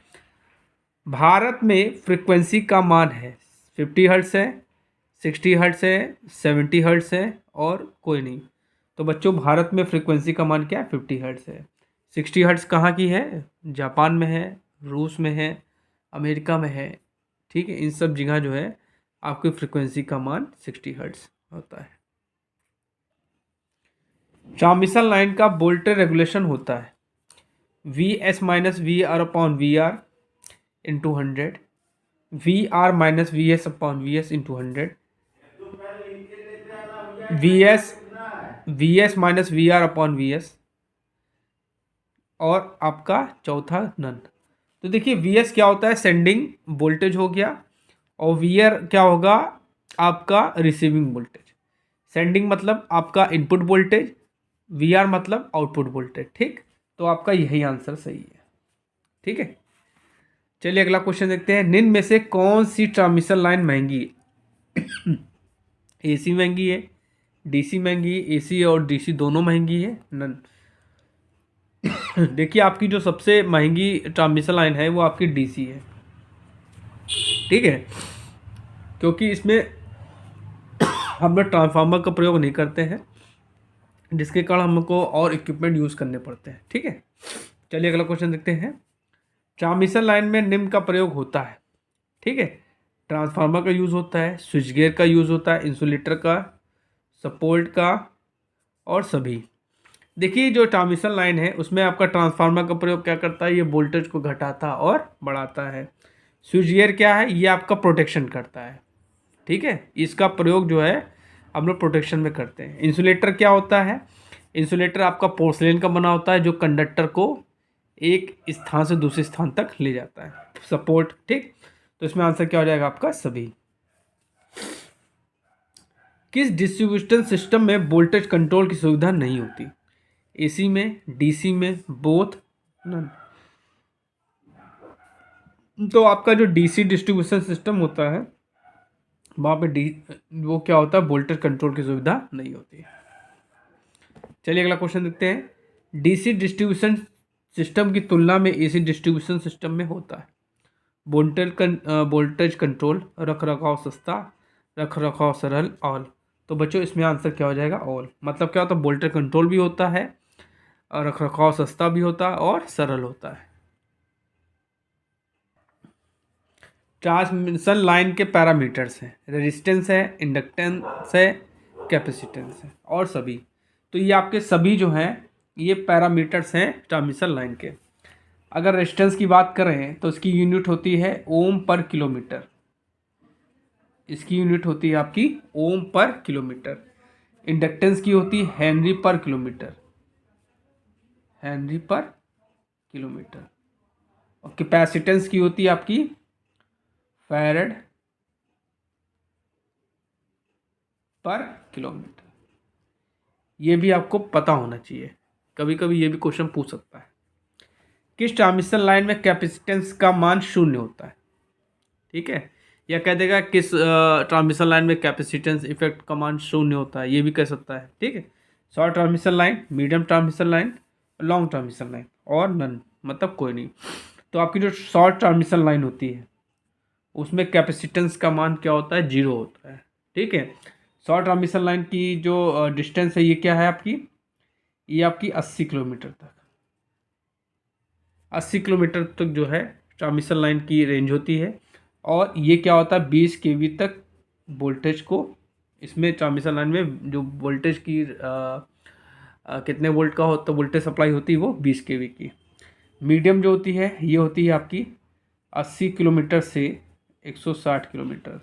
[SPEAKER 1] भारत में फ्रीक्वेंसी का मान है 50 हर्ट्स है, 60 हर्ट्स है, 70 हर्ट्स है और कोई नहीं। तो बच्चों भारत में फ्रीक्वेंसी का मान क्या है 50 हर्ट्स है। 60 हर्ट्स कहाँ की है, जापान में है, रूस में है, अमेरिका में है, ठीक है। इन सब जगह जो है आपकी फ्रीक्वेंसी का मान 60 हर्ट्स होता है। ट्रांसमिशन लाइन का वोल्टेज रेगुलेशन होता है V S minus V R upon V R into 100, V R minus V S upon V S into 100, V S minus V R upon V S, और आपका चौथा none. तो देखिए V S क्या होता है सेंडिंग वोल्टेज हो गया, और वी आर क्या होगा आपका रिसीविंग वोल्टेज। सेंडिंग मतलब आपका इनपुट वोल्टेज, वी आर मतलब आउटपुट वोल्टेज, ठीक। तो आपका यही आंसर सही है, ठीक है। चलिए अगला क्वेश्चन देखते हैं। निम्न में से कौन सी ट्रांसमिशन लाइन महंगी है एसी महंगी है, डीसी महंगी है, एसी और डीसी दोनों महंगी है, नन। देखिए आपकी जो सबसे महंगी ट्रांसमिशन लाइन है वो आपकी डीसी है, ठीक है, क्योंकि इसमें हम लोग ट्रांसफार्मर का प्रयोग नहीं करते हैं, जिसके कारण हमको और इक्विपमेंट यूज़ करने पड़ते हैं, ठीक है। चलिए अगला क्वेश्चन देखते हैं। ट्रांसमिशन लाइन में निम्न का प्रयोग होता है, ठीक है। ट्रांसफार्मर का यूज़ होता है, स्विच गियर का यूज़ होता है, इंसुलेटर का, सपोर्ट का और सभी। देखिए जो ट्रांसमिशन लाइन है उसमें आपका ट्रांसफार्मर का प्रयोग क्या करता है, ये वोल्टेज को घटाता और बढ़ाता है। स्विच गियर क्या है, ये आपका प्रोटेक्शन करता है, ठीक है। इसका प्रयोग जो है हम लोग प्रोटेक्शन में करते हैं। इंसुलेटर क्या होता है, इंसुलेटर आपका पोर्सिलेन का बना होता है जो कंडक्टर को एक स्थान से दूसरे स्थान तक ले जाता है। सपोर्ट, ठीक। तो इसमें आंसर क्या हो जाएगा आपका सभी। किस डिस्ट्रीब्यूशन सिस्टम में वोल्टेज कंट्रोल की सुविधा नहीं होती, एसी में, डीसी में, बोथ, नन। तो आपका जो डीसी डिस्ट्रीब्यूशन सिस्टम होता है वहाँ पे वो क्या होता है वोल्टेज कंट्रोल की सुविधा नहीं होती है। चलिए अगला क्वेश्चन देखते हैं। डीसी डिस्ट्रीब्यूशन सिस्टम की तुलना में एसी डिस्ट्रीब्यूशन सिस्टम में होता है वोल्टेज कंट्रोल, रख रखाव सस्ता, रख रखाव सरल, ऑल। तो बच्चों इसमें आंसर क्या हो जाएगा ऑल। मतलब क्या होता है वोल्टेज कंट्रोल भी होता है और रख रखाव सस्ता भी होता है और सरल होता है। ट्रांसमिशन लाइन के पैरामीटर्स हैं, रेजिस्टेंस है, इंडक्टेंस है, कैपेसिटेंस है और सभी। तो ये आपके सभी जो हैं ये पैरामीटर्स हैं ट्रांसमिशन लाइन के। अगर रेजिस्टेंस की बात करें तो इसकी यूनिट होती है ओम पर किलोमीटर, इसकी यूनिट होती है आपकी ओम पर किलोमीटर। इंडक्टेंस की होती है हेनरी पर किलोमीटर, हेनरी पर किलोमीटर। और कैपेसिटेंस की होती है आपकी फैरड पर किलोमीटर। ये भी आपको पता होना चाहिए, कभी कभी ये भी क्वेश्चन पूछ सकता है। किस ट्रांसमिशन लाइन में कैपेसिटेंस का मान शून्य होता है, ठीक है। या कह देगा किस ट्रांसमिशन लाइन में कैपेसिटेंस इफेक्ट का मान शून्य होता है, ये भी कह सकता है, ठीक है। Short transmission line, medium transmission line, long transmission line और नन, मतलब कोई नहीं। तो आपकी जो शॉर्ट ट्रांसमिशन लाइन होती है उसमें कैपेसिटेंस का मान क्या होता है 0 होता है, ठीक है। शॉर्ट ट्रांसमिशन लाइन की जो डिस्टेंस है ये क्या है आपकी ये आपकी 80 किलोमीटर तक, 80 किलोमीटर तक जो है ट्रांसमिशन लाइन की रेंज होती है। और ये क्या होता है, 20 केवी तक वोल्टेज को, इसमें ट्रांसमिशन लाइन में जो वोल्टेज की कितने वोल्ट का हो तो वोल्टेज सप्लाई होती है वो 20 केवी की। मीडियम जो होती है ये होती है आपकी 80 किलोमीटर से 160 किलोमीटर,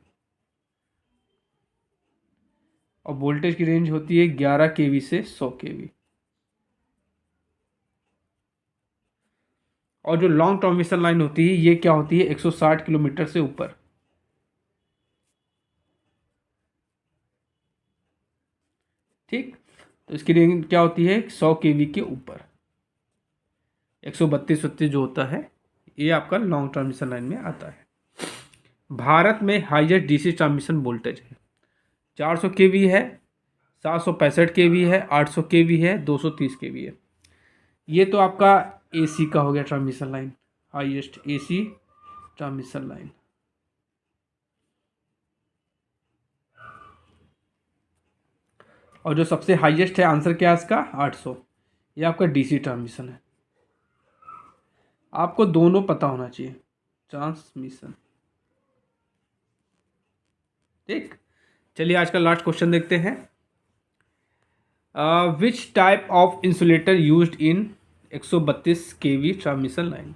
[SPEAKER 1] और वोल्टेज की रेंज होती है 11 केवी से 100 केवी। और जो लॉन्ग ट्रांसमिशन लाइन होती है ये क्या होती है, 160 किलोमीटर से ऊपर। ठीक, तो इसकी रेंज क्या होती है, 100 केवी के ऊपर। 132 जो होता है ये आपका लॉन्ग ट्रांसमिशन लाइन में आता है। भारत में हाईएस्ट डीसी ट्रांसमिशन वोल्टेज है 400 केवी है, 765 केवी है, 800 केवी है, 230 केवी है। ये तो आपका एसी का हो गया transmission line, highest AC transmission line. और जो सबसे हाईएस्ट है, आंसर क्या है इसका, 800। ये आपका डीसी ट्रांसमिशन है। आपको दोनों पता होना चाहिए, ट्रांसमिशन। ठीक, चलिए आज का लास्ट क्वेश्चन देखते हैं। Which type of insulator used in 132 KV transmission line.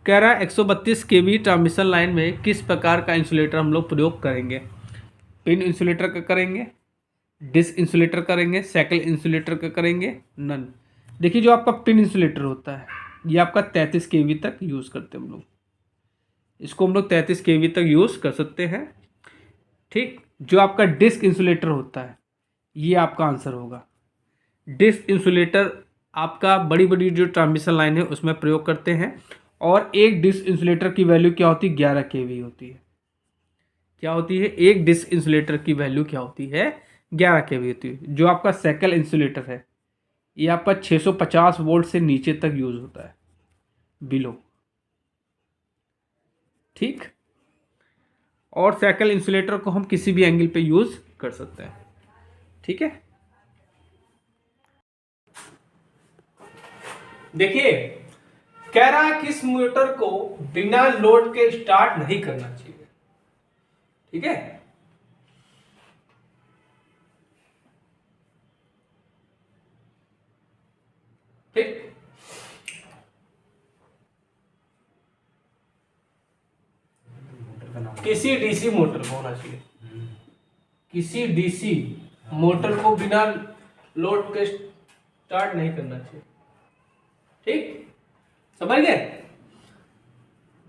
[SPEAKER 1] कह रहा है 132 केवी ट्रांसमिशन लाइन में किस प्रकार का इंसुलेटर हम लोग प्रयोग करेंगे। पिन इंसुलेटर का करेंगे, डिस्क इंसुलेटर करेंगे, साइकिल इंसुलेटर का करेंगे, नन। देखिए जो आपका पिन इंसुलेटर होता है ये आपका 33 केवी तक यूज़ करते हैं हम लोग, इसको हम लोग 33 केवी तक यूज़ कर सकते हैं। ठीक, जो आपका डिस्क इंसुलेटर होता है ये आपका आंसर होगा। डिस्क इंसुलेटर आपका बड़ी बड़ी जो ट्रांसमिशन लाइन है उसमें प्रयोग करते हैं। और एक डिस्क इंसुलेटर की वैल्यू क्या होती है, 11 केवी होती है। क्या होती है, एक डिस्क इंसुलेटर की वैल्यू क्या होती है, 11 केवी होती है। जो आपका साइकिल इंसुलेटर है ये आपका 650 वोल्ट से नीचे तक यूज होता है, बिलो। ठीक, और साइकिल इंसुलेटर को हम किसी भी एंगल पे यूज कर सकते हैं। ठीक है, देखिए कह रहा है कि इस मोटर को बिना लोड के स्टार्ट नहीं करना चाहिए। ठीक है, ठीक, किसी डीसी मोटर को होना चाहिए, किसी डीसी मोटर को बिना लोड के स्टार्ट नहीं करना चाहिए। ठीक, समझ गए।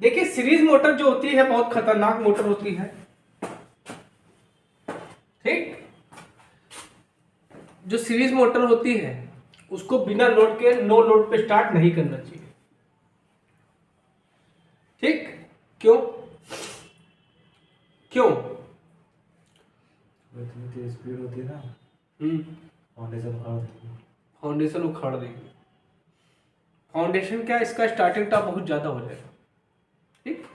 [SPEAKER 1] देखिए सीरीज मोटर जो होती है बहुत खतरनाक मोटर होती है। ठीक, जो सीरीज मोटर होती है उसको बिना लोड के, नो लोड पे स्टार्ट नहीं करना चाहिए। ठीक, क्यों क्यों,
[SPEAKER 2] इतनी तेज स्पीड होती है ना,
[SPEAKER 1] फाउंडेशन उखाड़ देगी। फाउंडेशन क्या, इसका स्टार्टिंग टार्क बहुत ज्यादा हो जाएगा। ठीक,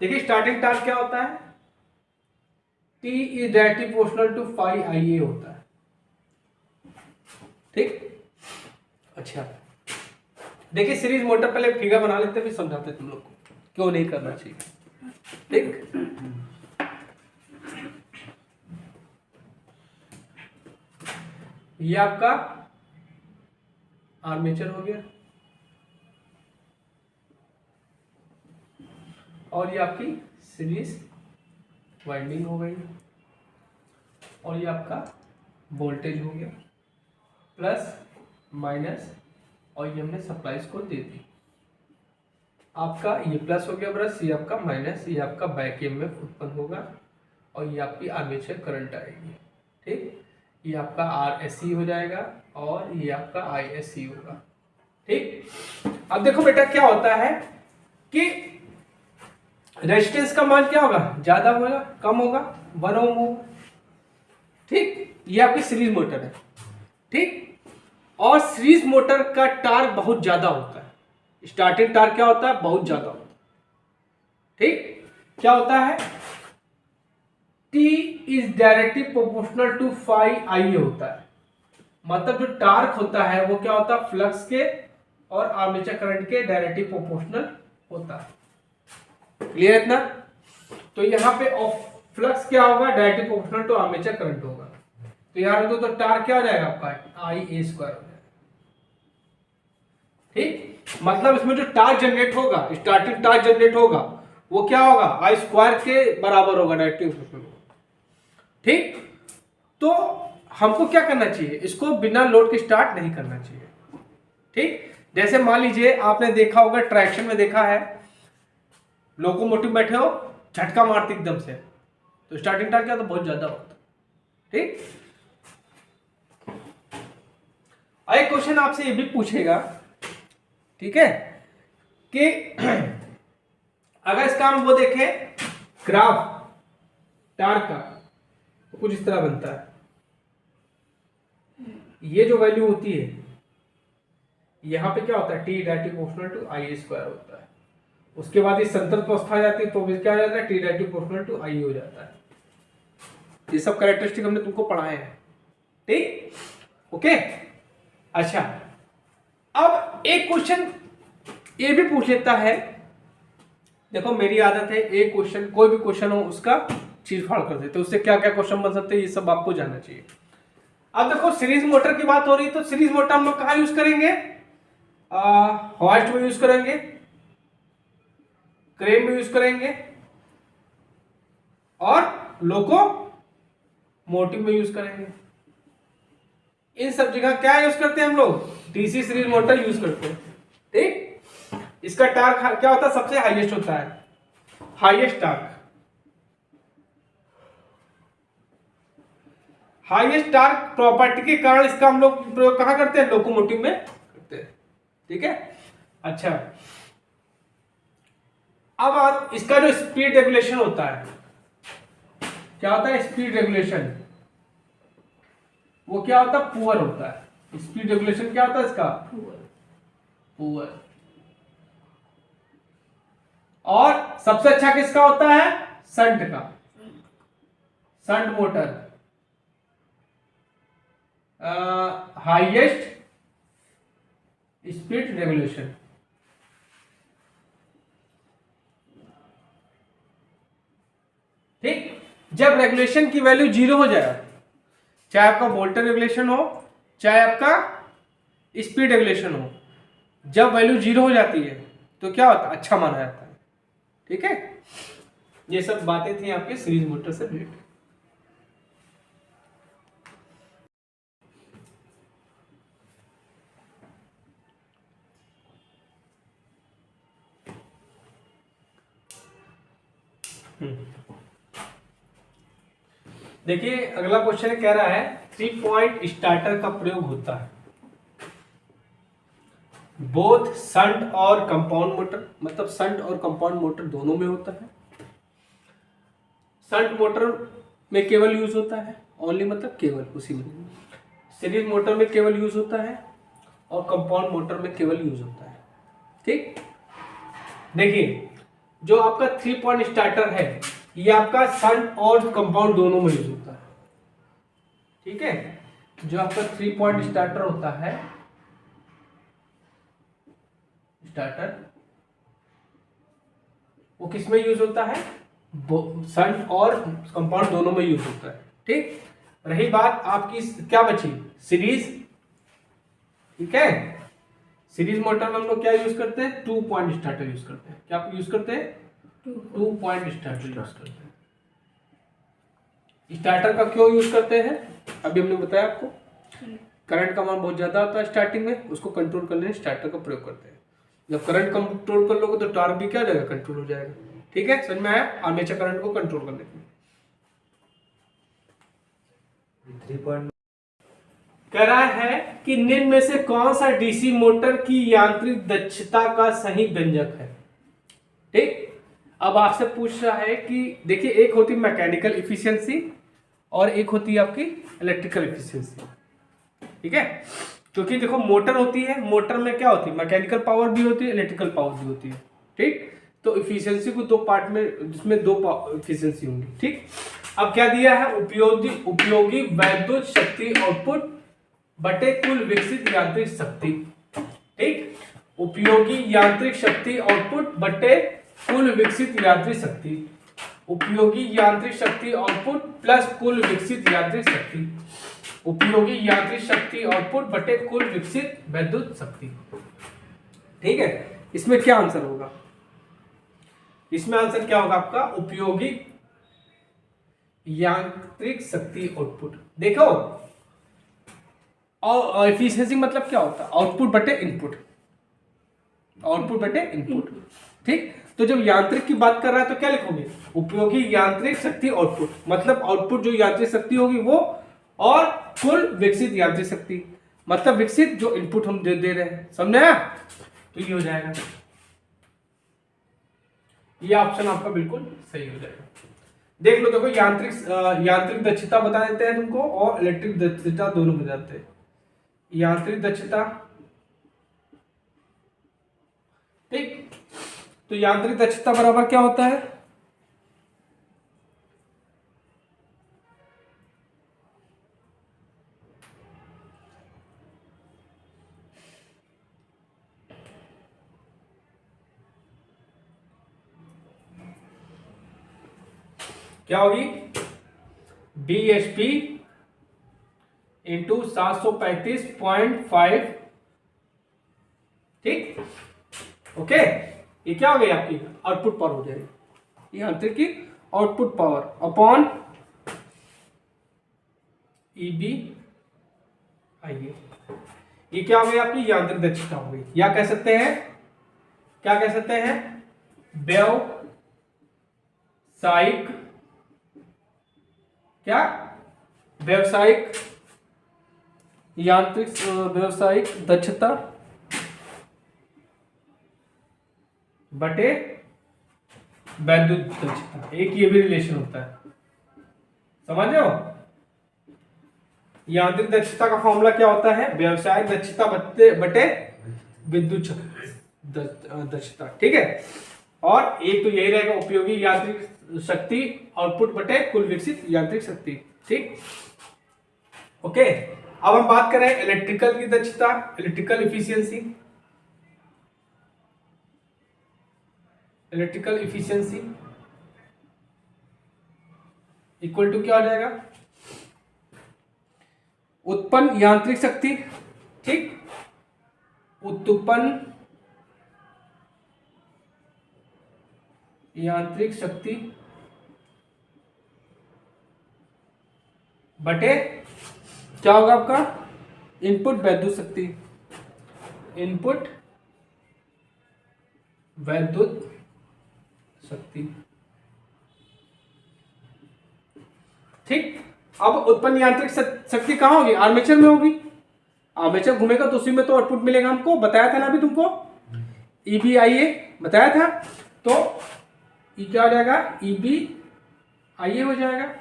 [SPEAKER 1] देखिए स्टार्टिंग टार्क क्या होता है, T is directly proportional to phi IA होता है। ठीक, अच्छा देखिए सीरीज मोटर, पहले फिगर बना लेते फिर समझाते तुम लोग को क्यों नहीं करना चाहिए। ठीक, ये आपका आर्मेचर हो गया और ये आपकी सीरीज वाइंडिंग हो गई और ये आपका वोल्टेज हो गया प्लस माइनस, और ये हमने सप्लाईज को दे दी। आपका ये प्लस हो गया ब्रश, ये आपका माइनस, ये आपका बैक EMF उत्पन्न होगा और ये आपकी आर्मेचर करंट आएगी। ठीक, ये आपका RSC हो जाएगा और ये आपका ISC होगा। ठीक, अब देखो बेटा क्या होता है कि रेजिस्टेंस का मान क्या होगा, ज्यादा होगा कम होगा, 1 ओम होगा। ठीक, ये आपकी सीरीज मोटर है। ठीक, और सीरीज मोटर का टार्क बहुत ज्यादा होता है, स्टार्टिंग टार्क क्या होता है, बहुत ज्यादा होता है। ठीक, क्या होता है, T is directly proportional to phi IA होता है। मतलब जो टार्क होता है वो क्या होता है, फ्लक्स के और आर्मेचर करंट के डायरेक्टली प्रोपोर्शनल होता है। क्लियर इतना? तो यहाँ पे फ्लक्स क्या होगा, directly proportional to armature current होगा। तो यहाँ देखो तो टार्क क्या हो जाएगा आपका, आई ए स्क्वायर हो जाएगा। ठीक, मतलब इसमें जो टार्क जनरेट होगा, स्टार्टिंग टार्क जनरेट होगा, वो क्या होगा, आई स्क्वायर के बराबर होगा डायरेक्टली प्रोपोर्शनल। ठीक, तो हमको क्या करना चाहिए, इसको बिना लोड के स्टार्ट नहीं करना चाहिए। ठीक, जैसे मान लीजिए आपने देखा होगा, ट्रैक्शन में देखा है, लोकोमोटिव बैठे हो, झटका मारती एकदम से, तो स्टार्टिंग टार्क क्या तो बहुत ज्यादा होता। ठीक, एक क्वेश्चन आपसे ये भी पूछेगा, ठीक है, कि अगर इसका हम वो देखें ग्राफ टार्क का, तो कुछ इस तरह बनता है। ये जो वैल्यू होती है, यहां पे क्या होता है, T directly proportional to I square होता है। उसके बाद इस संतृप्त अवस्था आ जाती है, तो क्या हो जाता है, टी डायरेक्टली प्रोपोर्शनल टू आई हो जाता है। ये सब कैरेक्टरिस्टिक हमने तुमको पढ़ाए हैं। ठीक, ओके। अच्छा, अब एक क्वेश्चन ये भी पूछ लेता है, देखो मेरी आदत है एक क्वेश्चन, कोई भी क्वेश्चन हो उसका चीर फाड़ कर देते, उससे क्या क्या क्वेश्चन बन सकते हैं, ये सब आपको जानना चाहिए। अब देखो सीरीज मोटर की बात हो रही है, तो सीरीज मोटर हम लोग कहाँ यूज करेंगे, हॉइस्ट में यूज करेंगे, क्रेन में यूज करेंगे, और लोको मोटिव में यूज करेंगे। इन सब जगह क्या यूज करते हैं हम लोग, डीसी सीरीज मोटर यूज करते हैं। ठीक, इसका टार्क क्या होता है, सबसे हाईएस्ट होता है, highest torque. Highest torque property के कारण इसका हम लोग प्रयोग कहां करते हैं, लोकोमोटिव में करते हैं। ठीक है, अच्छा, अब इसका जो स्पीड रेगुलेशन होता है, क्या होता है, स्पीड रेगुलेशन, वो क्या होता है, पुअर होता है। स्पीड रेगुलेशन क्या होता है इसका, पुअर। और सबसे अच्छा किसका होता है, शंट का, shunt motor, highest speed regulation. ठीक, जब रेगुलेशन की वैल्यू 0 हो जाए, चाहे आपका वोल्टेज रेगुलेशन हो, चाहे आपका स्पीड रेगुलेशन हो, जब वैल्यू 0 हो जाती है तो क्या होता है, अच्छा माना जाता है। ठीक है, ये सब बातें थी आपके सीरीज मोटर से रिलेटेड। देखिए अगला क्वेश्चन कह रहा है, 3 पॉइंट स्टार्टर का प्रयोग होता है बोथ शंट और कंपाउंड मोटर, मतलब शंट और कंपाउंड मोटर दोनों में होता है। शंट मोटर में केवल यूज होता है, ओनली मतलब केवल उसी में। सीरीज मोटर में केवल यूज होता है, और कंपाउंड मोटर में केवल यूज होता है। ठीक, देखिए जो आपका 3 पॉइंट स्टार्टर है, ये आपका शंट और कंपाउंड दोनों में यूज होता है। ठीक है, जो आपका 3 पॉइंट स्टार्टर होता है, स्टार्टर, वो किस में यूज होता है, शंट और कंपाउंड दोनों में यूज होता है। ठीक, रही बात आपकी क्या बची, सीरीज। ठीक है, सीरीज मोटर में हम लोग क्या यूज करते हैं, 2 पॉइंट स्टार्टर यूज करते हैं। क्या यूज करते हैं, 2 पॉइंट स्टार्टर यूज करते हैं। स्टार्टर का क्यों यूज करते हैं, अभी हमने बताया आपको, करंट का मान बहुत ज्यादा होता है स्टार्टिंग में, उसको कंट्रोल करने में स्टार्टर का प्रयोग करते हैं। जब करंट कंट्रोल कर लोगे तो टॉर्क भी क्या हो जाएगा, कंट्रोल हो जाएगा। ठीक है, समझ में आया, आर्मेचर करंट को कंट्रोल करने के लिए।
[SPEAKER 2] 3 पॉइंट
[SPEAKER 1] कह रहा है कि निम्न में से कौन सा डीसी मोटर की यांत्रिक दक्षता का सही व्यंजक है। ठीक, अब आपसे पूछ रहा है कि देखिए एक होती है मैकेनिकल इफिशियंसी और एक होती है आपकी इलेक्ट्रिकल इफिशियंसी। ठीक है, क्योंकि देखो मोटर होती है, मोटर में क्या होती है, मैकेनिकल पावर भी होती है, इलेक्ट्रिकल पावर भी होती है। ठीक, तो इफिशियंसी को 2 पार्ट में, जिसमें 2 इफिशियंसी होंगी। ठीक, अब क्या दिया है, उपयोगी वैद्युत शक्ति आउटपुट बटे कुल विकसित यांत्रिक शक्ति। ठीक, उपयोगी यांत्रिक शक्ति आउटपुट बटे कुल विकसित यांत्रिक शक्ति। उपयोगी यांत्रिक शक्ति आउटपुट प्लस कुल विकसित यांत्रिक शक्ति। उपयोगी यांत्रिक शक्ति आउटपुट बटे कुल विकसित वैद्युत शक्ति। ठीक है, इसमें क्या आंसर होगा? इसमें आंसर क्या होगा आपका? उपयोगी यांत्रिक शक्ति आउटपुट। देखो, और एफिशिएंसी मतलब क्या होता है? आउटपुट बटे इनपुट, आउटपुट बटे इनपुट। ठीक, तो जब यांत्रिक की बात कर रहा है तो क्या लिखोगे? उपयोगी यांत्रिक शक्ति आउटपुट, मतलब आउटपुट जो यांत्रिक शक्ति होगी वो, और कुल विकसित यांत्रिक शक्ति मतलब विकसित जो इनपुट हम दे रहे हैं। समझे? तो ये हो जाएगा, ये ऑप्शन आपका बिल्कुल सही हो जाएगा। देख लो, देखो यांत्रिक दक्षता बता देते हैं तुमको, और इलेक्ट्रिक दक्षता दोनों बताते हैं। यांत्रिक दक्षता, ठीक, तो यांत्रिक दक्षता बराबर क्या होता है? क्या होगी? bhp into 735.5। ठीक, ओके, ये क्या हो गई? आपकी आउटपुट पावर हो जाएगी, यांत्रिक की आउटपुट पावर अपॉन ईबी आइए। ये क्या हो गई? आपकी यांत्रिक दक्षता हो गई, या कह सकते हैं, क्या कह सकते हैं? व्यावसायिक, क्या? व्यावसायिक यांत्रिक, व्यावसायिक दक्षता बटे वैद्युत दक्षता। एक ये भी रिलेशन होता है, समझ रहे हो? यांत्रिक दक्षता का फॉर्मूला क्या होता है? व्यावसायिक दक्षता बटे विद्युत दक्षता। ठीक है, और एक तो यही रहेगा, उपयोगी यांत्रिक शक्ति आउटपुट बटे कुल विकसित यांत्रिक शक्ति। ठीक, ओके। अब हम बात करें इलेक्ट्रिकल की दक्षता, electrical efficiency. Electrical efficiency equal to क्या हो जाएगा? उत्पन्न यांत्रिक शक्ति, ठीक, उत्पन्न यांत्रिक शक्ति बटे क्या होगा आपका? इनपुट वैद्युत शक्ति, इनपुट वैद्युत शक्ति। ठीक, अब उत्पन्न यांत्रिक शक्ति कहां होगी? आर्मेचर में होगी। आर्मेचर घूमेगा तो उसी में तो आउटपुट मिलेगा हमको, बताया था ना अभी तुमको, ईबी आईए बताया था। तो ये क्या हो जाएगा? ईबी आईए हो जाएगा,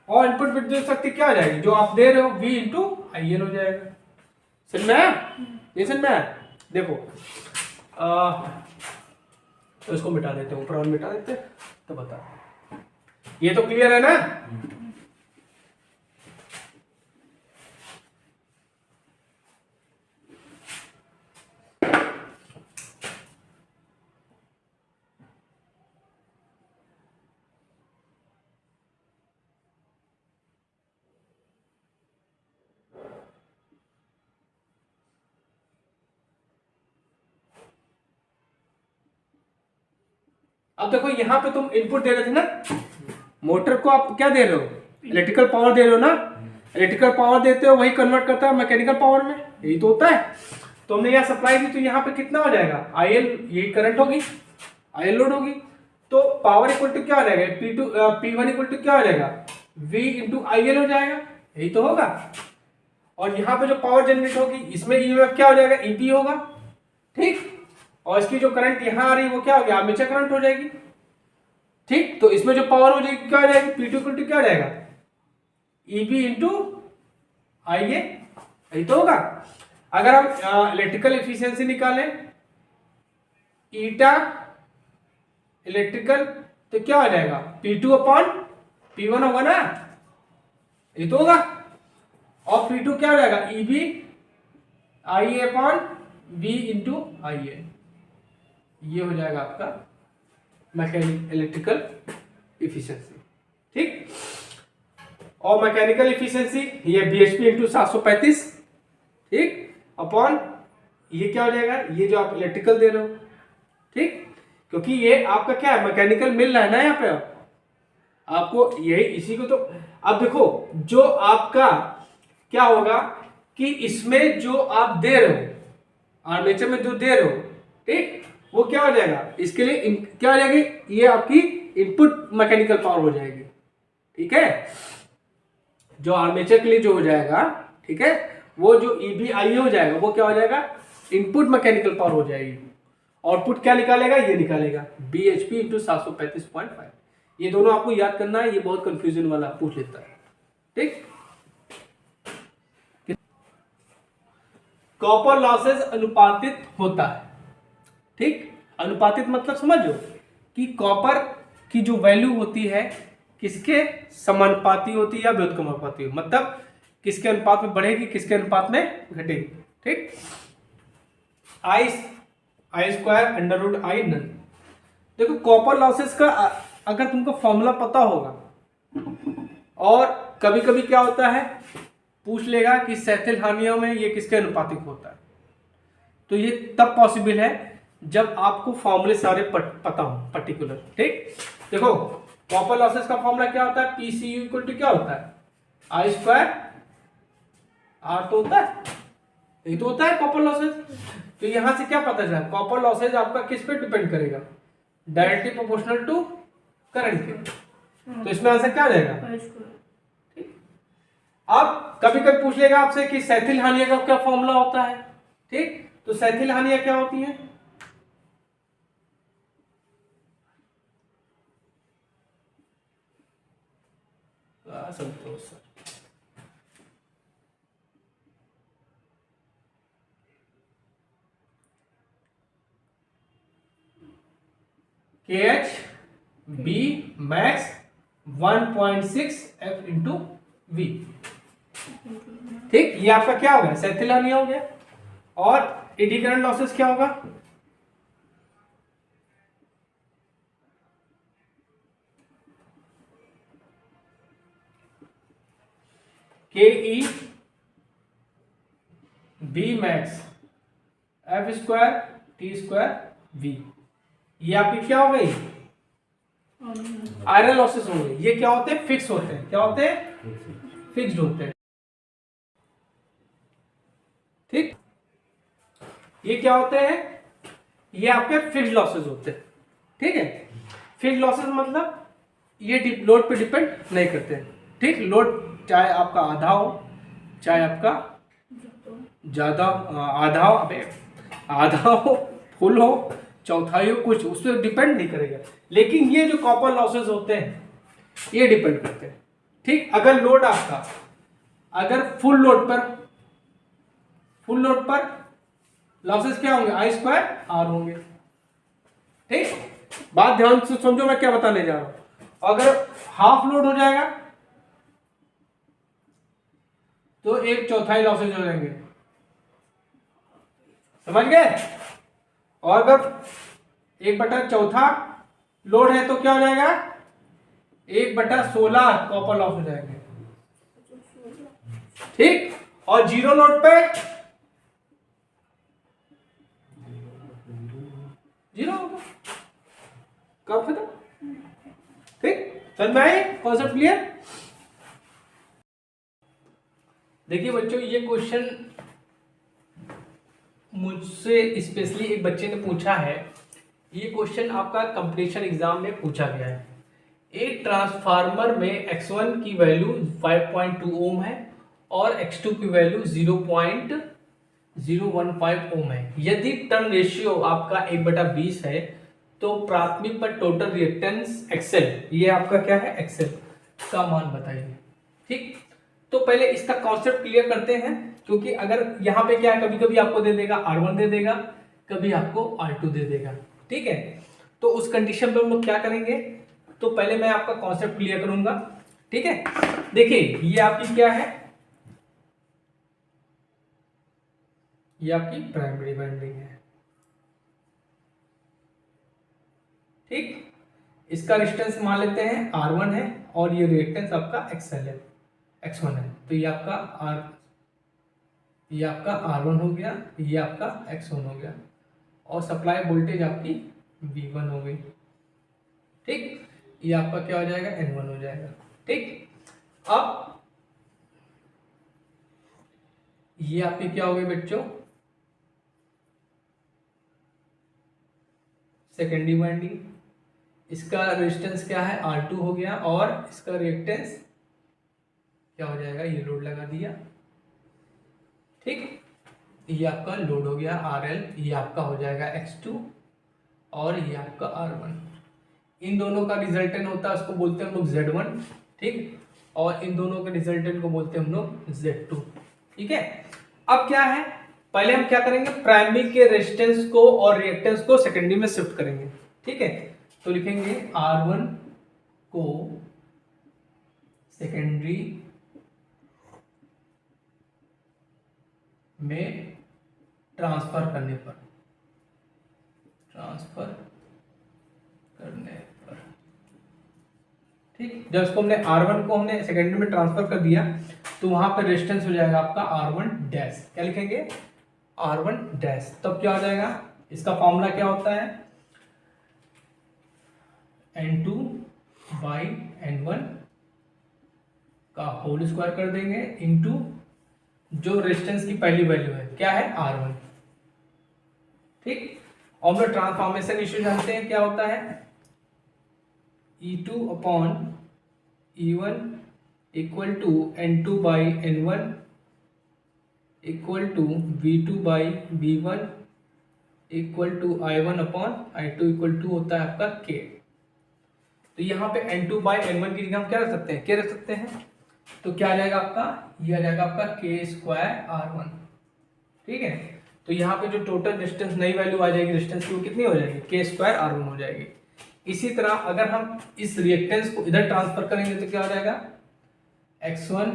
[SPEAKER 1] और इनपुट विद्युत शक्ति क्या हो जाएगी? जो आप दे रहे हो V इंटू आई एन हो जाएगा। समझ में आया? ये समझ में आया? देखो, तो इसको मिटा देते हैं, ऊपर और मिटा देते हैं, तो बता, ये तो क्लियर है ना? अब देखो, यहां पे तुम इनपुट दे रहे थे ना, मोटर को आप क्या दे रहे हो? इलेक्ट्रिकल पावर दे रहे हो ना। इलेक्ट्रिकल पावर देते हो, वही कन्वर्ट करता है मैकेनिकल पावर में, यही तो होता है। तो हमने यहाँ सप्लाई दी, तो यहाँ पे कितना हो जाएगा? IL, यही करंट होगी, IL लोड होगी, तो पावर इक्वल टू क्या हो जाएगा? P1 इक्वल टू क्या हो जाएगा? V इंटू IL हो जाएगा, यही तो होगा। और यहाँ पे जो पावर जनरेट होगी, इसमें EMF क्या हो जाएगा? EP होगा। ठीक, और इसकी जो करंट यहाँ आ रही है वो क्या हो गया? आर्मेचर करंट हो जाएगी। ठीक, तो इसमें जो पावर हो जाएगी क्या हो जाएगी? P2 इक्वल टू क्या हो जाएगा? EB इंटू IA, यही तो होगा। अगर हम इलेक्ट्रिकल एफिशिएंसी निकालें, ईटा इलेक्ट्रिकल, तो क्या हो जाएगा? P2 अपॉन P1 होगा ना, ये तो होगा। और P2 क्या हो जाएगा, EB IA upon V into IA, ये हो जाएगा आपका मैकेनिकल इलेक्ट्रिकल इफिशियंसी। ठीक, और मैकेनिकल इफिशियंसी ये bhp इंटू 735, ठीक, अपॉन ये क्या हो जाएगा, ये जो आप इलेक्ट्रिकल दे रहे हो, ठीक, क्योंकि ये आपका क्या है, मैकेनिकल मिल रहा है ना यहाँ पे आपको, यही इसी को। तो अब देखो जो आपका क्या होगा कि इसमें जो आप दे रहे हो, आर्मेचर में जो दे रहे हो, ठीक, वो क्या हो जाएगा, इसके लिए क्या हो जाएगी, ये आपकी इनपुट मैकेनिकल पावर हो जाएगी। ठीक है, जो आर्मेचर के लिए जो हो जाएगा, ठीक है, वो जो EBIA हो जाएगा वो क्या हो जाएगा, इनपुट मैकेनिकल पावर हो जाएगी। आउटपुट क्या निकालेगा, ये निकालेगा bhp इंटू 735.5। ये दोनों आपको याद करना है, ये बहुत कंफ्यूजन वाला पूछ लेता है। ठीक, कॉपर लॉसेस अनुपातित होता है। ठीक, अनुपातित मतलब समझो कि कॉपर की जो वैल्यू होती है किसके समानुपाती होती है या व्युत्क्रमानुपाती, मतलब किसके अनुपात में बढ़ेगी, किसके अनुपात में घटेगी। ठीक, I square under root I नन। देखो कॉपर लॉसेस का अगर तुमको फॉर्मूला पता होगा, और कभी कभी क्या होता है पूछ लेगा कि सैथिल हानियों में ये किसके अनुपातिक होता है, तो ये तब पॉसिबल है जब आपको फॉर्मूले सारे पता हो पर्टिकुलर। ठीक, देखो कॉपर लॉसेस का फॉर्मूला क्या होता है, PCU इक्वल टू क्या होता है, आई स्क्वायर आर तो होता है, यही तो होता है कॉपर लॉसेस। तो यहां से क्या पता चला, कॉपर लॉसेज आपका किस पे डिपेंड करेगा, डायरेक्टली प्रोपोर्शनल टू करंट के। तो इसमें आंसर क्या आ जाएगा। ठीक, अब कभी कभी पूछ लेगा आपसे कि सैथिल हानिया का क्या फॉर्मूला होता है। ठीक, तो सैथिल हानिया क्या होती है, Santosh sir, KH B max 1.6 F into V। ठीक, ये आपका क्या होगा, सैथिल हानिया हो गया। और एडी करंट लॉसेस क्या होगा, KE B max F square T square V। ये आपकी क्या हो गई, आयरन लॉसेस होंगे। ये क्या होते हैं, फिक्स होते हैं। क्या होते हैं, फिक्स्ड होते हैं। ठीक, ये क्या होते हैं, ये आपके फिक्स्ड लॉसेस होते हैं। ठीक है, फिक्स्ड लॉसेस मतलब ये लोड पे डिपेंड नहीं करते हैं। ठीक, लोड चाहे आपका आधा हो, चाहे आपका ज्यादा आधा हो, अबे आधा हो, फुल हो, चौथाई हो, कुछ उस पर डिपेंड नहीं करेगा। लेकिन ये जो कॉपर लॉसेस होते हैं ये डिपेंड करते हैं। ठीक, अगर लोड आपका अगर फुल लोड पर लॉसेस क्या होंगे, आई स्क्वायर आर होंगे। ठीक, बात ध्यान से समझो मैं क्या बताने जा रहा हूं। अगर हाफ लोड हो जाएगा तो 1/4 लॉसेज हो जाएंगे, समझ गए। और अगर 1/4 लोड है तो क्या हो जाएगा, 1/16 कॉपर लॉस हो जाएंगे। ठीक, और जीरो लोड पे जीरो होगा, कब खत्म। ठीक, समझ में आई, कॉन्सेप्ट क्लियर। देखिए बच्चों, ये क्वेश्चन मुझसे स्पेशली एक बच्चे ने पूछा है। ये क्वेश्चन आपका कंपटीशन एग्जाम में पूछा गया है। एक ट्रांसफार्मर में X1 की वैल्यू 5.2 ओम है और X2 की वैल्यू 0.015 ओम है। यदि टर्न रेशियो आपका 1/20 है तो प्राथमिक पर टोटल रिएक्टेंस XL, ये आपका क्या है, XL का मान बताइए। ठीक, तो पहले इसका कॉन्सेप्ट क्लियर करते हैं, क्योंकि अगर यहाँ पे क्या है, कभी कभी आपको दे देगा R1 दे देगा, कभी आपको R2 दे देगा। ठीक है, तो उस कंडीशन पे हम लोग क्या करेंगे, तो पहले मैं आपका कॉन्सेप्ट क्लियर करूंगा। ठीक है, देखिए ये आपकी क्या है, ये आपकी प्राइमरी वाइंडिंग है। ठीक, इसका रेजिस्टेंस मान लेते हैं R1 है और ये रिएक्टेंस आपका XL है, X1 है। तो ये आपका R1 हो गया, ये आपका X1 हो गया और सप्लाई वोल्टेज आपकी V1 हो गई। ठीक, ये आपका क्या हो जाएगा, N1 हो जाएगा। ठीक, अब ये आपकी क्या हो गई बच्चों, सेकेंडरी वाइंडिंग। इसका रेजिस्टेंस क्या है, R2 हो गया और इसका रिएक्टेंस क्या हो जाएगा, ये लोड लगा दिया। ठीक, ये आपका लोड हो गया RL, ये आपका हो जाएगा X2 और ये आपका R1। इन दोनों का रिजल्टेंट होता है, उसको बोलते हैं हम लोग Z1। ठीक, और इन दोनों के रिजल्टेंट को बोलते हैं हम लोग Z2। ठीक है, अब क्या है, पहले हम क्या करेंगे, प्राइमरी के रेजिस्टेंस को और रिएक्टेंस को सेकेंडरी में शिफ्ट करेंगे। ठीक है, तो लिखेंगे R1 को सेकेंडरी में ट्रांसफर करने पर ठीक, जब इसको हमने R1 को हमने सेकेंडरी में ट्रांसफर कर दिया तो वहां पर रेजिस्टेंस हो जाएगा आपका R1 डैश। क्या लिखेंगे, R1 डैश। तब क्या हो जाएगा, इसका फॉर्मूला क्या होता है, N2 बाई N1 का होल स्क्वायर कर देंगे इनटू जो रेजिस्टेंस की पहली वैल्यू है, क्या है, R1। ठीक, और हम लोग ट्रांसफॉर्मेशन इश्यू जानते हैं क्या होता है, E2 upon E1 equal to N2 by N1 equal to V2 by V1 equal to I1 upon I2 equal to होता है आपका K। तो यहाँ पे N2 बाई N1 की जगह हम क्या रख सकते हैं, K रख सकते हैं। तो क्या आ जाएगा आपका, ये आ जाएगा आपका K स्क्वायर R1। ठीक है, तो यहाँ पे जो टोटल डिस्टेंस नई वैल्यू आ जाएगी डिस्टेंस की, वो कितनी हो जाएगी, K स्क्वायर R1 हो जाएगी। इसी तरह अगर हम इस रिएक्टेंस को इधर ट्रांसफर करेंगे तो क्या हो जाएगा, X1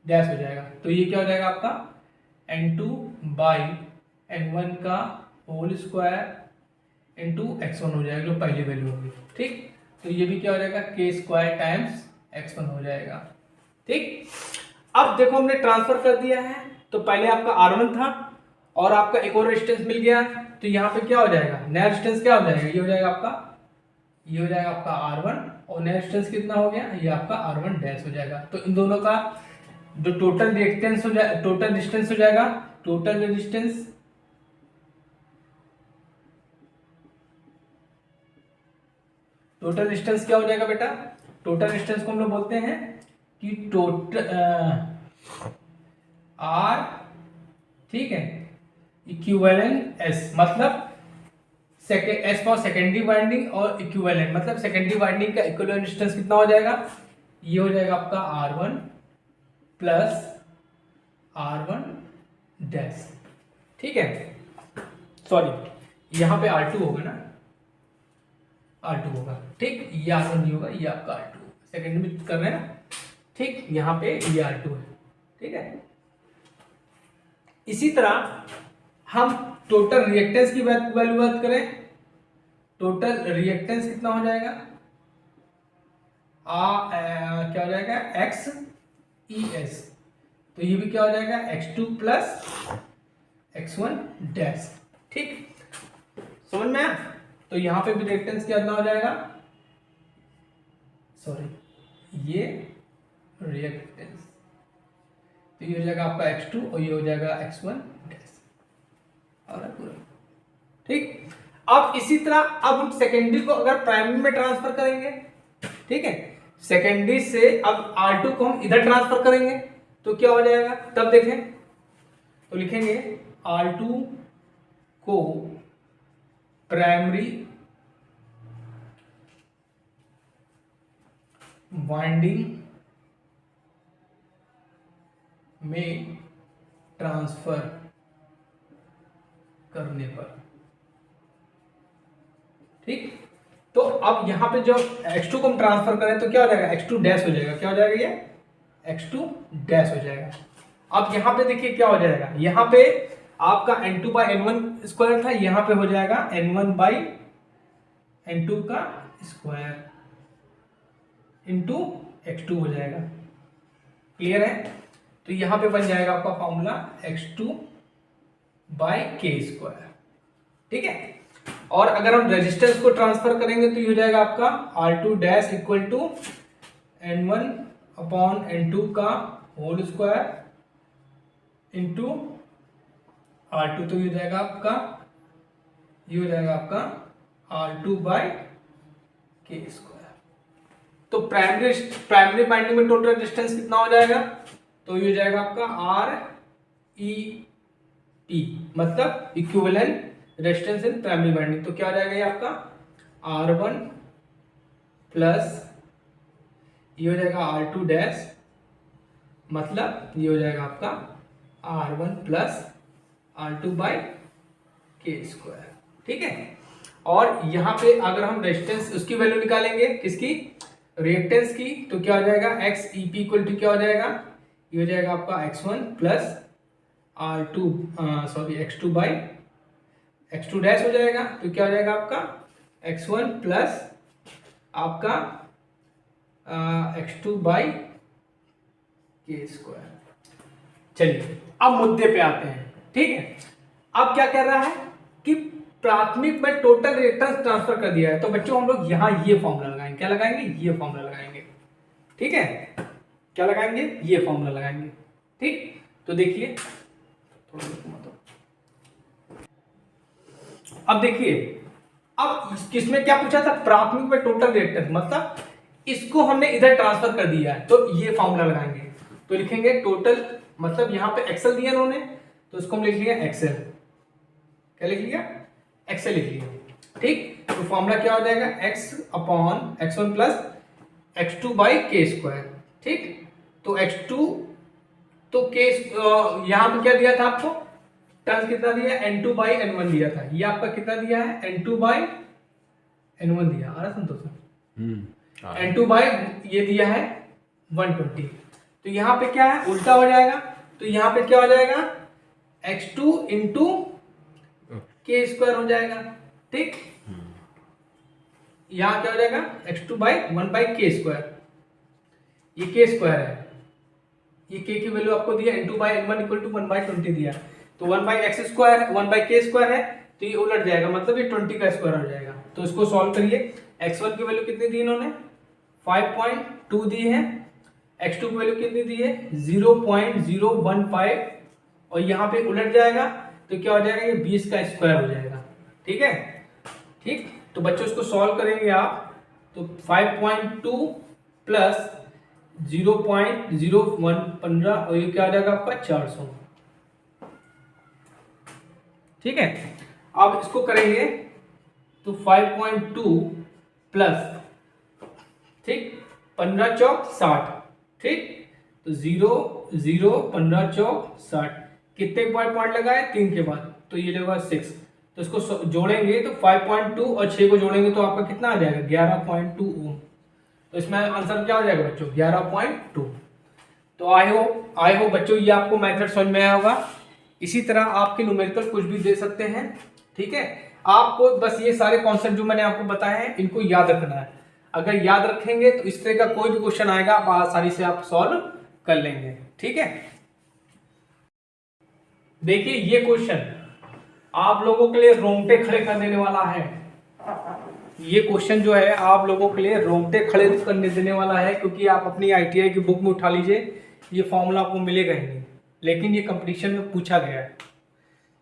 [SPEAKER 1] डैश हो जाएगा। तो ये क्या हो जाएगा आपका N2 बाई N1 का होल स्क्वायर इंटू X1 हो जाएगा, जो पहली वैल्यू होगी। ठीक, तो ये भी क्या हो जाएगा, K स्क्वायर टाइम्स X1 हो जाएगा। ठीक, अब देखो हमने ट्रांसफर कर दिया है, तो पहले आपका R1 था और आपका एक और रेजिस्टेंस मिल गया, तो यहाँ पे क्या हो जाएगा, नया रेजिस्टेंस क्या हो जाएगा, ये हो जाएगा आपका R1 और नया रेजिस्टेंस कितना हो गया, ये आपका R1 डैश हो जाएगा। तो इन दोनों का जो टोटल रिएक्टेंस हो जाएगा, टोटल डिस्टेंस हो जाएगा, टोटल रेजिस्टेंस क्या हो जाएगा बेटा, टोटल रेजिस्टेंस को हम लोग बोलते हैं कि टोटल R, ठीक है, इक्विवेलेंट S, मतलब S फॉर सेकेंडरी वाइंडिंग और इक्विवेलेंट मतलब सेकेंडरी वाइंडिंग का इक्विवेलेंट डिस्टेंस कितना हो जाएगा, ये हो जाएगा आपका R1 प्लस R1 डैश। ठीक है, सॉरी यहाँ पे R2 होगा ना, R2 होगा। ठीक, ये R1 नहीं होगा, ये आपका R2 सेकेंड में कर रहे हैं ना। ठीक, यहाँ पे ये R2 है। ठीक है, इसी तरह हम टोटल रिएक्टेंस की वैल्यू बात करें, टोटल रिएक्टेंस कितना हो जाएगा, क्या हो जाएगा, XES। तो ये भी क्या हो जाएगा, X2 प्लस X1 डैश। ठीक, समझ में आया। तो यहां पे भी रिएक्टेंस कितना हो जाएगा, सॉरी ये रिएक्टेंस, तो ये हो जाएगा आपका X2 और ये हो जाएगा X1 डैश और पूरा। ठीक, अब इसी तरह अब हम सेकेंडरी को अगर प्राइमरी में ट्रांसफर करेंगे, ठीक है, सेकेंडरी से अब R2 को हम इधर ट्रांसफर करेंगे तो क्या हो जाएगा, तब देखें तो लिखेंगे R2 को प्राइमरी वाइंडिंग में ट्रांसफर करने पर। ठीक, तो अब यहां पे जो X2 को हम ट्रांसफर करें तो क्या हो जाएगा, X2 डैश हो जाएगा। क्या हो जाएगा, ये X2 डैश हो जाएगा। अब यहां पे देखिए क्या हो जाएगा, यहां पे आपका n2 बाई n1 स्क्वायर था, यहाँ पे हो जाएगा n1 बाई n2 का स्क्वायर इंटू x2 हो जाएगा। क्लियर है? तो यहाँ पे बन जाएगा आपका formula x2 by K square. ठीक है, और अगर हम रेजिस्टेंस को ट्रांसफर करेंगे तो ये हो जाएगा आपका R2 dash equal to n1 upon n2 का होल स्क्वायर इंटू R2, तो ये हो जाएगा आपका R2 बाई के स्क्वायर। तो प्राइमरी बाइंडिंग में टोटल रेजिस्टेंस कितना हो जाएगा? तो ये हो जाएगा आपका RET, मतलब equivalent resistance in primary binding. तो क्या हो जाएगा ये आपका R1 प्लस ये हो जाएगा R2 डैश, मतलब ये हो जाएगा आपका R1 plus R2 by K square. ठीक है, और यहाँ पे अगर हम रेजिस्टेंस उसकी वैल्यू निकालेंगे, किसकी? रिएक्टेंस की, तो क्या हो जाएगा XEP इक्वल टू क्या हो जाएगा? ये हो जाएगा आपका x1 plus x2 by x2 dash हो जाएगा। तो क्या हो जाएगा आपका x1 प्लस आपका x2 बाई के स्क्वायर। चलिए अब मुद्दे पे आते हैं। ठीक है, अब क्या कह रहा है कि प्राथमिक में टोटल रिएक्टेंस ट्रांसफर कर दिया है, तो बच्चों हम लोग यहाँ ये फॉर्मूला लगाएंगे। क्या लगाएंगे? ये फॉर्मूला लगाएंगे। ठीक है, क्या लगाएंगे? ये फॉर्मूला लगाएंगे। ठीक, तो देखिए अब देखिए, अब किसमें क्या पूछा था? प्राथमिक में टोटल रिएक्टेंस, मतलब इसको हमने इधर ट्रांसफर कर दिया है, तो ये फॉर्मूला लगाएंगे। तो लिखेंगे टोटल, मतलब यहाँ पे एक्सएल दिया उन्होंने, तो इसको हम लिख लिया एक्सएल। क्या लिख लिया? एक्सएल लिख लिया। ठीक, तो फॉर्मूला क्या हो जाएगा? x upon x1 plus x2 by K square. ठीक, तो x2 तो के यहाँ पे क्या दिया था आपको? टर्म्स कितना दिया? n2 बाई n1 दिया था। ये आपका कितना दिया है? n2 बाई n1 दिया। आ रहा संतोष? n2 बाई ये दिया है 120। तो यहाँ पे क्या है? उल्टा हो जाएगा। तो यहाँ पे क्या हो जाएगा? x2 इंटू के स्क्वायर हो जाएगा। ठीक, यहाँ क्या हो जाएगा? x2 by 1 by K square. ये के स्क्वायर है, ये के की वैल्यू आपको दिया n2 by n1 equal to 1 by 20 दिया, तो 1 by x square 1 by K square है, तो ये उलट जाएगा, मतलब ये 20 का स्क्वायर हो जाएगा। तो इसको सॉल्व करिए। x1 की वैल्यू कितनी दी इन्होंने? 5.2 दी है। x2 की वैल्यू कितनी दी है? 0.015, और यहाँ पे उलट जाएगा तो क्या हो जाएगा? ये 20 का स्क्वायर हो जाएगा। ठीक है, ठीक, तो बच्चों इसको सॉल्व करेंगे आप, तो 5.2 प्लस 0.0115, और ये क्या आ जाएगा आपका 400। ठीक है, अब इसको करेंगे तो 5.2 प्लस, ठीक, 15 चौक 60। ठीक, तो 0 0 15 चौक 60, कितने पॉइंट लगाए? 3 के बाद, तो ये जगह 6। तो इसको जोड़ेंगे तो 5.2 और 6 को जोड़ेंगे तो आपका कितना आ जाएगा? 11.2 ओम। तो इसमें आंसर क्या हो जाएगा बच्चों? 11.2। तो आई होप बच्चों ये आपको मेथड समझ में आया होगा। इसी तरह आपके न्यूमेरिकल कुछ भी दे सकते हैं। ठीक है, आपको बस ये सारे कॉन्सेप्ट जो मैंने आपको बताए हैं इनको याद रखना है। अगर याद रखेंगे तो इस तरह का कोई भी क्वेश्चन आएगा आप आसानी से आप सॉल्व कर लेंगे। ठीक है, देखिए ये क्वेश्चन आप लोगों के लिए रोंगटे खड़े कर देने वाला है। ये क्वेश्चन जो है आप लोगों के लिए रोंगटे खड़े करने देने वाला है, क्योंकि आप अपनी आईटीआई की बुक में उठा लीजिए, ये फॉर्मूला आपको मिलेगा ही नहीं, लेकिन ये कंपटीशन में पूछा गया है।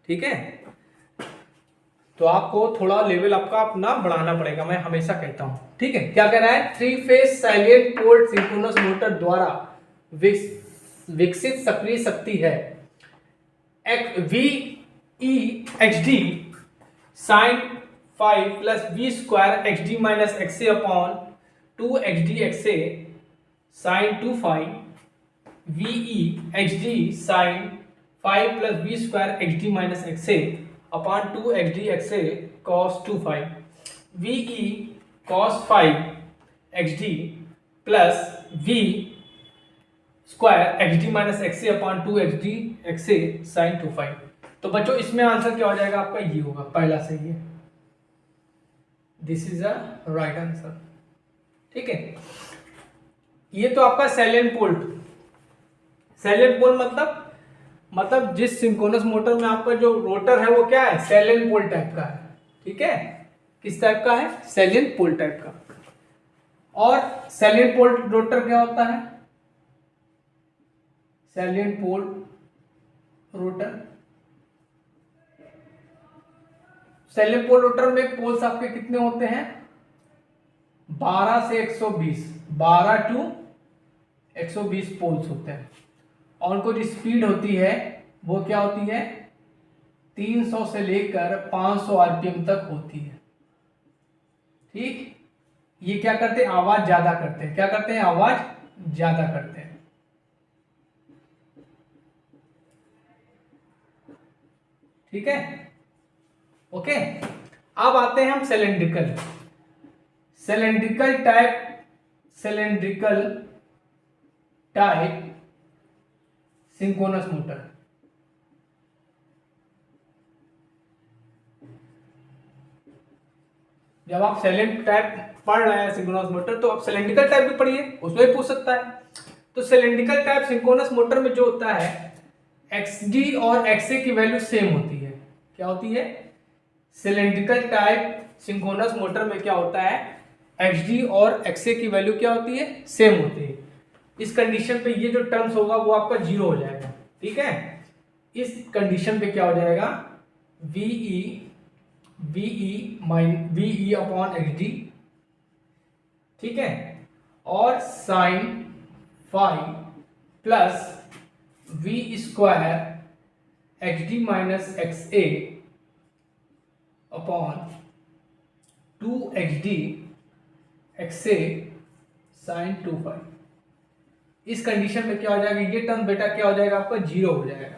[SPEAKER 1] ठीक है, तो आपको थोड़ा लेवल आपका अपना बढ़ाना पड़ेगा, मैं हमेशा कहता हूं। ठीक है, क्या कह रहा है? 3 phase silent port synchronous motor द्वारा विकसित सक्रिय शक्ति है VE/XD sin 5 plus V square XD minus XA upon 2XD XA sin 2 VE/XD sin 5 plus V square XD minus XA upon 2XD XA cos 2 VE cos 5 XD plus V square XD minus XA upon 2XD XA sin 2। तो बच्चों इसमें answer क्या हो जाएगा आपका, ये होगा, पहला सही है, this is a right answer. ठीक है, ये तो आपका सैलिएंट पोल। सैलिएंट पोल मतलब जिस सिंक्रोनस मोटर में आपका जो रोटर है वो क्या है, सैलिएंट पोल टाइप का है। ठीक है, किस टाइप का है, सैलिएंट पोल टाइप का। और सैलिएंट पोल रोटर क्या होता है, salient pole rotor, salient pole rotor में पोल्स आपके कितने होते हैं, 12 से 120, 12 टू 120 पोल्स होते हैं। और उनको जो स्पीड होती है वो क्या होती है, 300 से लेकर 500 आरपीएम तक होती है। ठीक, ये क्या करते हैं, आवाज ज्यादा करते हैं, क्या करते हैं, आवाज ज्यादा करते हैं। ठीक है, ओके। अब आते हैं हम सिलेंड्रिकल टाइप सिंक्रोनस मोटर। जब आप सिलेंड्रिकल टाइप पढ़ रहे हैं सिंक्रोनस मोटर, तो आप सिलेंड्रिकल टाइप भी पढ़िए, उसमें भी पूछ सकता है। तो सिलेंड्रिकल टाइप सिंक्रोनस मोटर में जो होता है, XG और XA की वैल्यू सेम होती है। क्या होती है, सिलेंड्रिकल टाइप सिंक्रोनस मोटर में क्या होता है, XG और XA की वैल्यू क्या होती है, सेम होती है। इस कंडीशन पे ये जो टर्म्स होगा वो आपका जीरो हो जाएगा। ठीक है, इस कंडीशन पे क्या हो जाएगा, VE अपॉन XD। ठीक है, और sine phi plus V square XD minus XA upon 2XD XA sine 2 phi. इस कंडीशन में क्या हो जाएगा, ये टर्म बेटा क्या हो जाएगा आपका, जीरो हो जाएगा।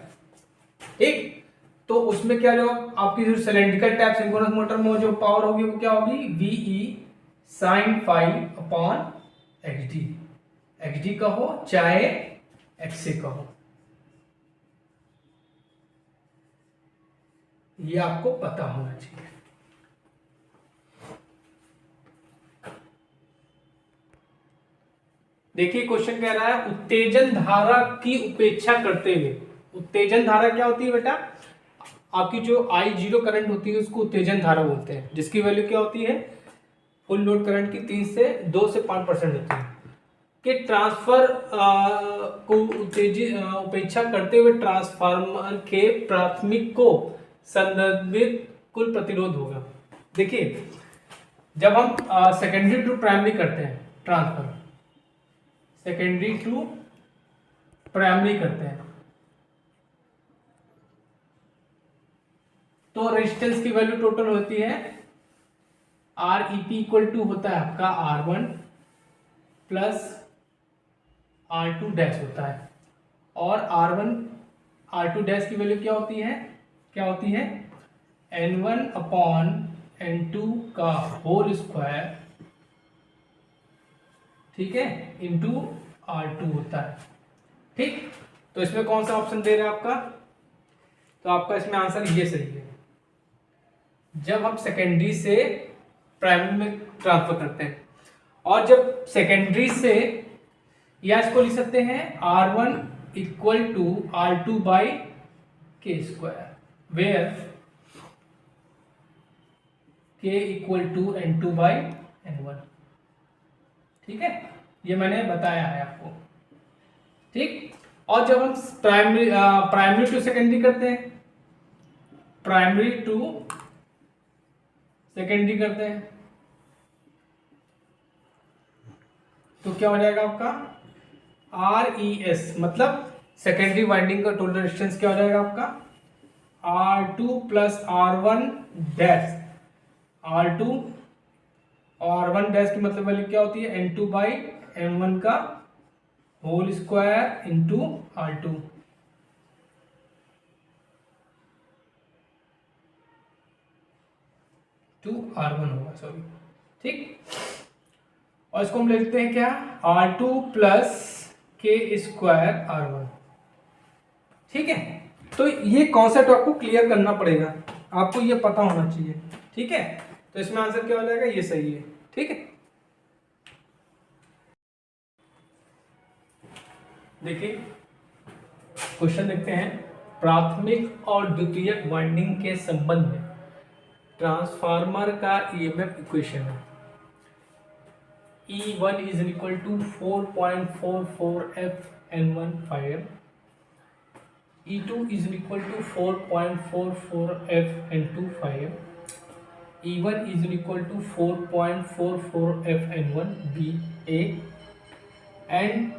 [SPEAKER 1] ठीक, तो उसमें क्या जो आपकी जो सिलेंड्रिकल टाइप सिंक्रोनस मोटर में जो पावर होगी वो क्या होगी, VE sine phi upon XD कहो चाहे XA कहो, ये आपको पता होना चाहिए। देखिए क्वेश्चन कह रहा है, उत्तेजन धारा की उपेक्षा करते हुए। उत्तेजन धारा क्या होती है बेटा, आपकी जो I0 करंट होती है उसको उत्तेजन धारा बोलते हैं, जिसकी वैल्यू क्या होती है, फुल लोड करंट की 2 से 5% होती है। कि ट्रांसफर को उपेक्षा करते हुए ट्रांसफार्मर के प्राथमिक को संदर्भित कुल प्रतिरोध होगा। देखिए जब हम सेकेंडरी टू प्राइमरी करते हैं ट्रांसफर, सेकेंडरी टू प्राइमरी करते हैं, तो रेजिस्टेंस की वैल्यू टोटल होती है REP इक्वल टू होता है आपका R1 प्लस R2 डैश होता है। और R1 R2 डैश की वैल्यू क्या होती है, N1 अपॉन N2 का होल स्क्वायर, ठीक है, इंटू R2 होता है। ठीक, तो इसमें कौन सा ऑप्शन दे रहे हैं आपका, तो आपका इसमें आंसर ये सही है। जब हम सेकेंडरी से प्राइमरी में ट्रांसफर करते हैं, और जब सेकेंडरी से, या इसको लिख सकते हैं R1 equal to R2 by K square, where K equal to N2 by N1। ठीक है, ये मैंने बताया है आपको। ठीक, और जब हम प्राइमरी टू सेकेंडरी करते हैं, प्राइमरी टू सेकेंडरी करते हैं, तो क्या हो जाएगा आपका RES, मतलब सेकेंडरी वाइंडिंग का टोटल रेजिस्टेंस क्या हो जाएगा आपका R2 plus R1 dash, R2 और R1 डैश की मतलब वैल्यू क्या होती है, N2 बाई M1 का whole square into R2। R1 होगा, सॉरी। ठीक, और इसको हम लिखते हैं क्या, R2 प्लस के स्क्वायर R1। ठीक है, तो ये कॉन्सेप्ट आपको क्लियर करना पड़ेगा, आपको ये पता होना चाहिए, ठीक है। तो इसमें आंसर क्या हो जाएगा, ये सही है, ठीक है। देखिए क्वेश्चन देखते हैं, प्राथमिक और द्वितीयक वाइंडिंग के संबंध में ट्रांसफार्मर का ईएमएफ इक्वेशन है। E1 is equal to 4.44 F N1 fire. E2 is equal to 4.44 F N2 fire. E1 is equal to 4.44 F N1 B A and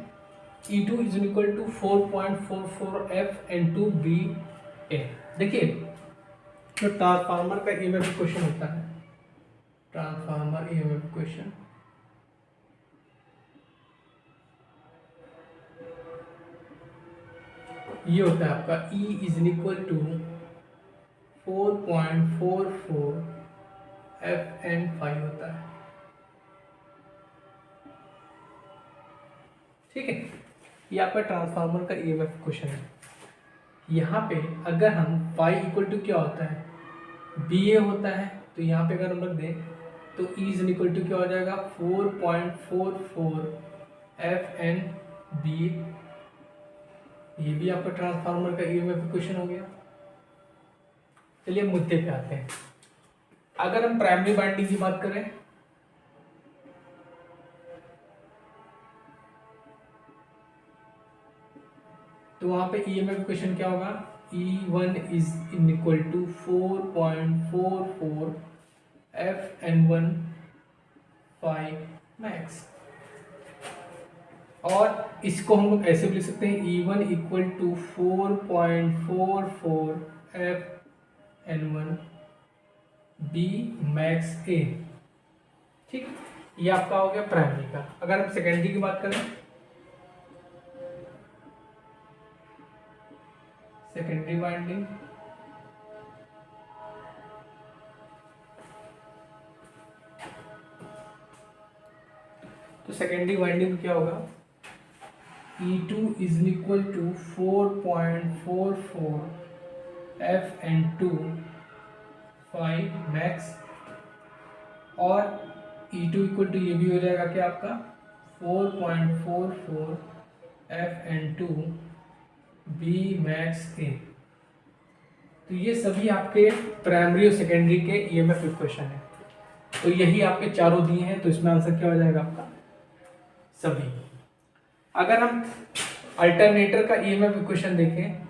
[SPEAKER 1] E2 is equal to 4.44 F N2 B A। देखिए जो transformer का EMF equation होता है, transformer EMF equation ये होता है आपका E is equal to 4.44 FN5 होता है, ठीक है। ये आपका ट्रांसफार्मर का ईएमएफ क्वेश्चन है। यहाँ पे अगर हम फाई इक्वल टू क्या होता है, BA होता है, तो यहाँ पे अगर हम रख दें तो E इज इक्वल टू क्या हो जाएगा 4.44 FNBA। ये भी आपका ट्रांसफार्मर का ईएमएफ इक्वेशन हो गया। चलिए मुद्दे पे आते हैं। अगर हम प्राइमरी वाइंडिंग की बात करें तो वहां पे ईएमएफ इक्वेशन क्या होगा, E1 is equal to 4.44 FN1 5 max. और इसको हम लोग ऐसे भी लिख सकते हैं E1 equal to 4.44 FN1 B max A, ठीक। ये आपका हो गया प्राइमरी का। अगर हम सेकेंडरी की बात करें, सेकेंडरी वाइंडिंग तो सेकेंडरी वाइंडिंग क्या होगा, E2 is equal to 4.44 FN2 5 max और E2 इक्वल टू ये भी हो जाएगा क्या आपका 4.44 FN2 B मैक्स A। तो ये सभी आपके प्राइमरी और सेकेंडरी के ईएमएफ इक्वेशन है। तो यही आपके चारों दिए हैं, तो इसमें आंसर क्या हो जाएगा आपका सभी। अगर हम अल्टरनेटर का ईएमएफ इक्वेशन देखें,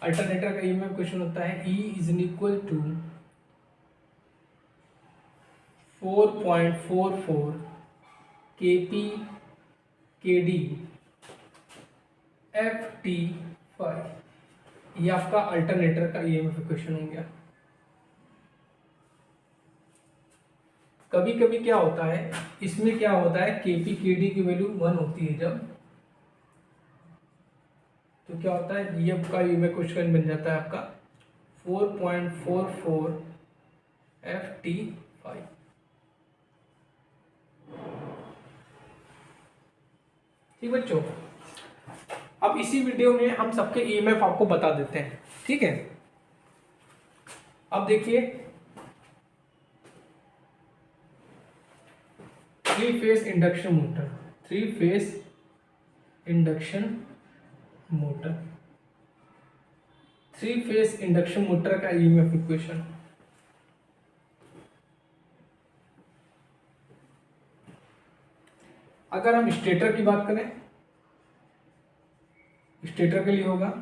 [SPEAKER 1] अल्टरनेटर का ईएमएफ इक्वेशन होता है E is equal to 4.44 KP KD FT5। ये आपका अल्टरनेटर का ईएमएफ इक्वेशन हो गया। कभी कभी क्या होता है, इसमें क्या होता है KP KD की वैल्यू 1 होती है जब, तो क्या होता है ये आपका ईएमएफ क्वेश्चन बन जाता है आपका 4.44 FT5। ठीक बच्चों, अब इसी वीडियो में हम सबके ईएमएफ आपको बता देते हैं, ठीक है। अब देखिए 3 phase induction motor, 3 phase induction motor, 3 phase induction motor का ईएमएफ इक्वेशन। अगर हम स्टेटर की बात करें, स्टेटर के लिए होगा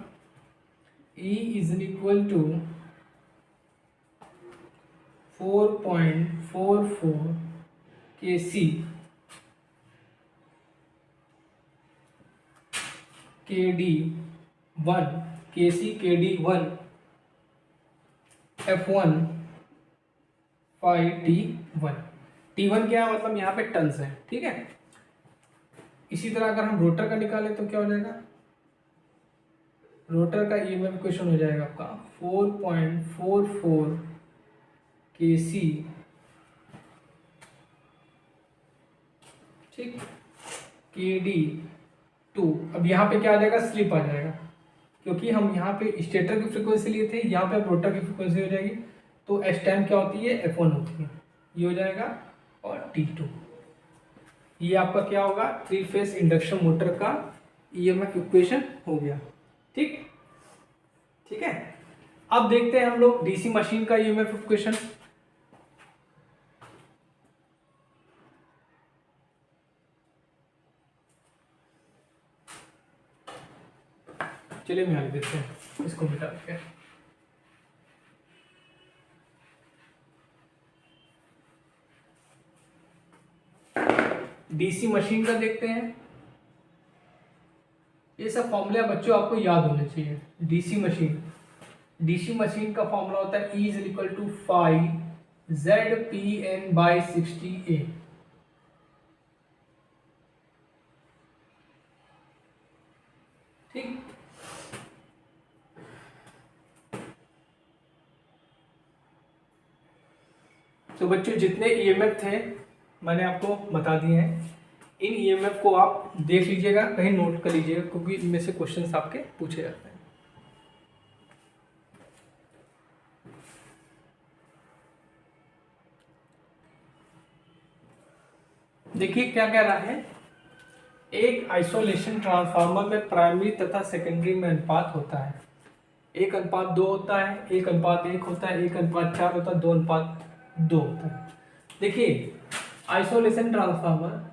[SPEAKER 1] E is equal to 4.44 KC KD1 KC KD1 F1 5 T1। T1 क्या है, मतलब यहाँ पे टन्स है, ठीक है। इसी तरह अगर हम रोटर का निकालें तो क्या हो जाएगा, रोटर का ईएमएफ इक्वेशन हो जाएगा आपका 4.44 KC, ठीक, KD 2। अब यहाँ पे क्या आ जाएगा, स्लिप आ जाएगा, क्योंकि हम यहाँ पे स्टेटर की फ्रीक्वेंसी लिए थे, यहाँ पे अब रोटर की फ्रीक्वेंसी हो जाएगी। तो एस टाइम क्या होती है, F1 होती है, ये हो जाएगा। और T2, ये आपका क्या होगा, 3 फेज इंडक्शन मोटर का ईएमएफ इक्वेशन हो गया। ठीक ठीक है। अब देखते हैं हम लोग डीसी मशीन का ईएमएफ इक्वेशन। चलिए मैं लिख देते हैं, इसको मिटा देते हैं। डीसी मशीन का देखते हैं। ये सब फॉर्मूला बच्चों आपको याद होने चाहिए। डीसी मशीन का फॉर्मूला होता है E = 5 ZPN/60A। ठीक। तो बच्चों जितने ईएमएफ थे मैंने आपको बता दिए हैं। इन ईएमएफ को आप देख लीजिएगा, कहीं नोट कर लीजिएगा, क्योंकि इनमें से क्वेश्चंस आपके पूछे जाते हैं। देखिए क्या कह रहा है, एक आइसोलेशन ट्रांसफार्मर में प्राइमरी तथा सेकेंडरी में अनुपात होता है। 1:2 होता है, 1:1 होता है, 1:4 होता है, 2:2 होता है। देखिए आइसोलेशन ट्रांसफार्मर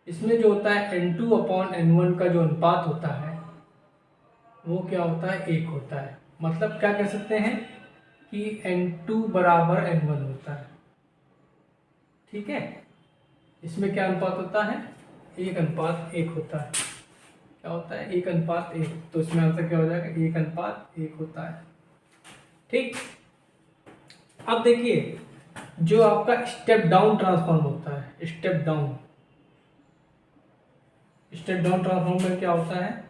[SPEAKER 1] इसमें जो होता है N2/N1 का जो अनुपात होता है वो क्या होता है, 1 होता है। मतलब क्या कह सकते हैं कि N2 = N1 होता है। ठीक है। इसमें क्या अनुपात होता है, 1:1 होता है। क्या होता है, 1:1। तो इसमें आंसर क्या हो जाएगा, 1:1 होता है। ठीक। अब देखिए जो आपका स्टेप डाउन ट्रांसफॉर्मर होता है, स्टेप डाउन ट्रांसफॉर्मर में क्या होता है,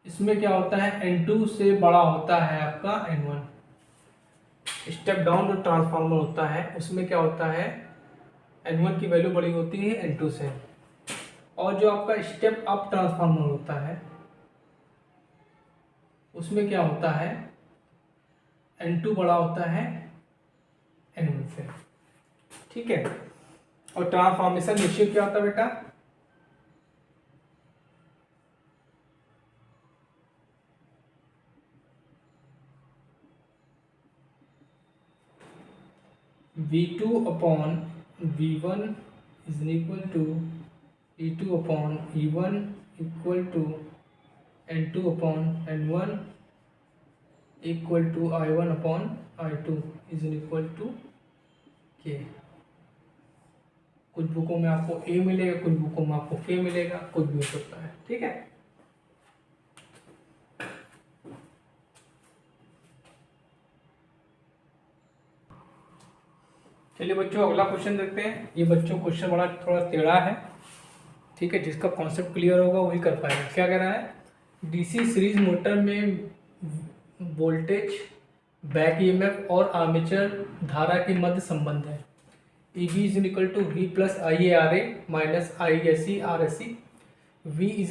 [SPEAKER 1] इसमें क्या होता है, N2 से बड़ा होता है आपका N1। स्टेप डाउन जो ट्रांसफॉर्मर होता है उसमें क्या होता है, N1 की वैल्यू बड़ी होती है N2 से। और जो आपका स्टेप अप ट्रांसफॉर्मर होता है उसमें क्या होता है, N2 बड़ा होता है N1 से। ठीक है। और ट्रांसफॉर्मेशन रेशियो क्या होता है बेटा, V2/V1 = E2/E1 = N2/N1 = I1/I2 = K। कुछ बुकों में आपको A मिलेगा, कुछ बुकों में आपको K मिलेगा, कुछ भी हो सकता है। ठीक है। चलिए बच्चों अगला क्वेश्चन देखते हैं। ये बच्चों क्वेश्चन बड़ा थोड़ा टेढ़ा है। ठीक है। जिसका कॉन्सेप्ट क्लियर होगा वही कर पाएगा। क्या कह रहा है, डीसी सीरीज मोटर में वोल्टेज, बैक ईएमएफ और आर्मेचर धारा के मध्य संबंध है। EB = V + IaRa - ISC RSC। V =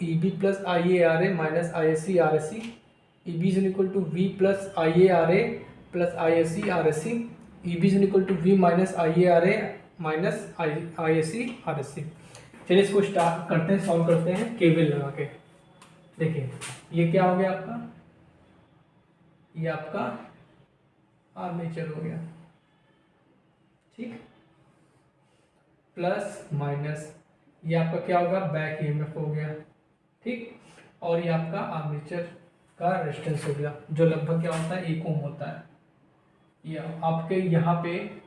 [SPEAKER 1] EB + IaRa - ISC RSC। EB = V + IaRa + ISC RSC। EB = V - IaRa - ISC RSC। चलिए इसको स्टार्ट करते हैं, सॉल्व करते हैं केवीएल लगा के। देखिए ये क्या हो गया आपका, ये आपका आर्मेचर हो गया। ठीक। प्लस माइनस ये आपका क्या होगा, बैक ईएमएफ हो गया। ठीक। और ये आपका आर्मेचर का रेजिस्टेंस हो गया, जो लगभग क्या होता है, 1 ओम होता है। ये आपके यहाँ पे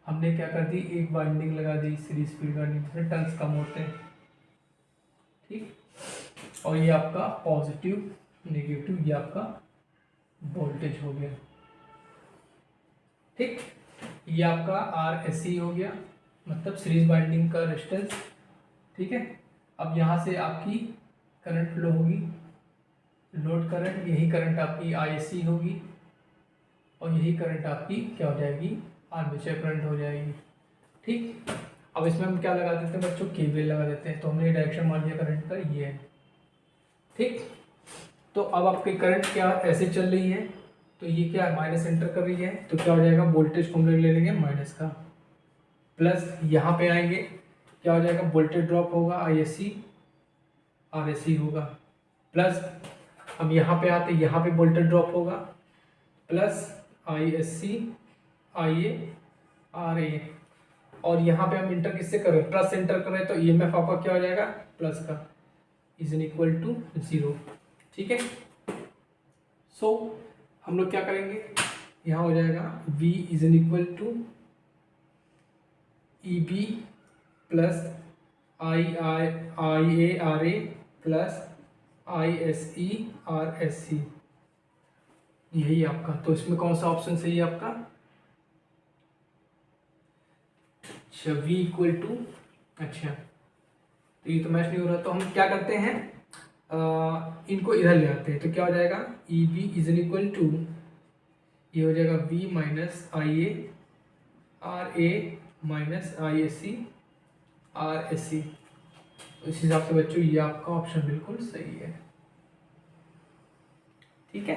[SPEAKER 1] हमने क्या कर दी, एक वाइंडिंग लगा दी, सीरीज फील्ड वाइंडिंग, जिसमें टर्न्स कम होते हैं। ठीक। और ये आपका पॉजिटिव नेगेटिव, ये आपका वोल्टेज हो गया। ठीक। ये आपका RSC हो गया, मतलब सीरीज वाइंडिंग का रेजिस्टेंस। ठीक है। अब यहाँ से आपकी करंट फ्लो होगी, लोड करंट, यही करंट आपकी ISC होगी और यही करंट आपकी क्या हो जाएगी,
[SPEAKER 3] आर्मेचर करंट हो जाएगी। ठीक, अब इसमें हम क्या लगा देते हैं बच्चों, केवीएल लगा देते हैं, तो हमने डायरेक्शन मान लिया करंट का ये है। ठीक, तो अब आपकी करंट क्या ऐसे चल रही है, तो ये क्या माइनस एंटर कर रही है, तो क्या हो जाएगा, वोल्टेज को हम लोग ले लेंगे माइनस का, प्लस यहाँ पे आएंगे क्या हो जाएगा, वोल्टेज ड्रॉप होगा ISC RSC होगा, प्लस अब यहाँ पे आते यहाँ पे वोल्टेज ड्रॉप होगा, प्लस ISC IA RA, और यहाँ पे हम इंटर किससे कर रहे हैं, प्लस इंटर कर रहे हैं, तो EMF आपका क्या हो जाएगा, प्लस का इज इन इक्वल टू 0। ठीक है, सो हम लोग क्या करेंगे, यहाँ हो जाएगा V is in equal to EB plus IA RA plus ISE RSC, यही आपका। तो इसमें कौन सा ऑप्शन सही है आपका, अच्छा V इक्वल टू, अच्छा तो ये तो मैच नहीं हो रहा, तो हम क्या करते हैं, इनको इधर ले आते हैं, तो क्या हो जाएगा, EB is in equal to, ये हो जाएगा V minus IA RA minus ISC RSC। तो इस हिसाब से बच्चों ये आपका ऑप्शन बिल्कुल सही है। ठीक है,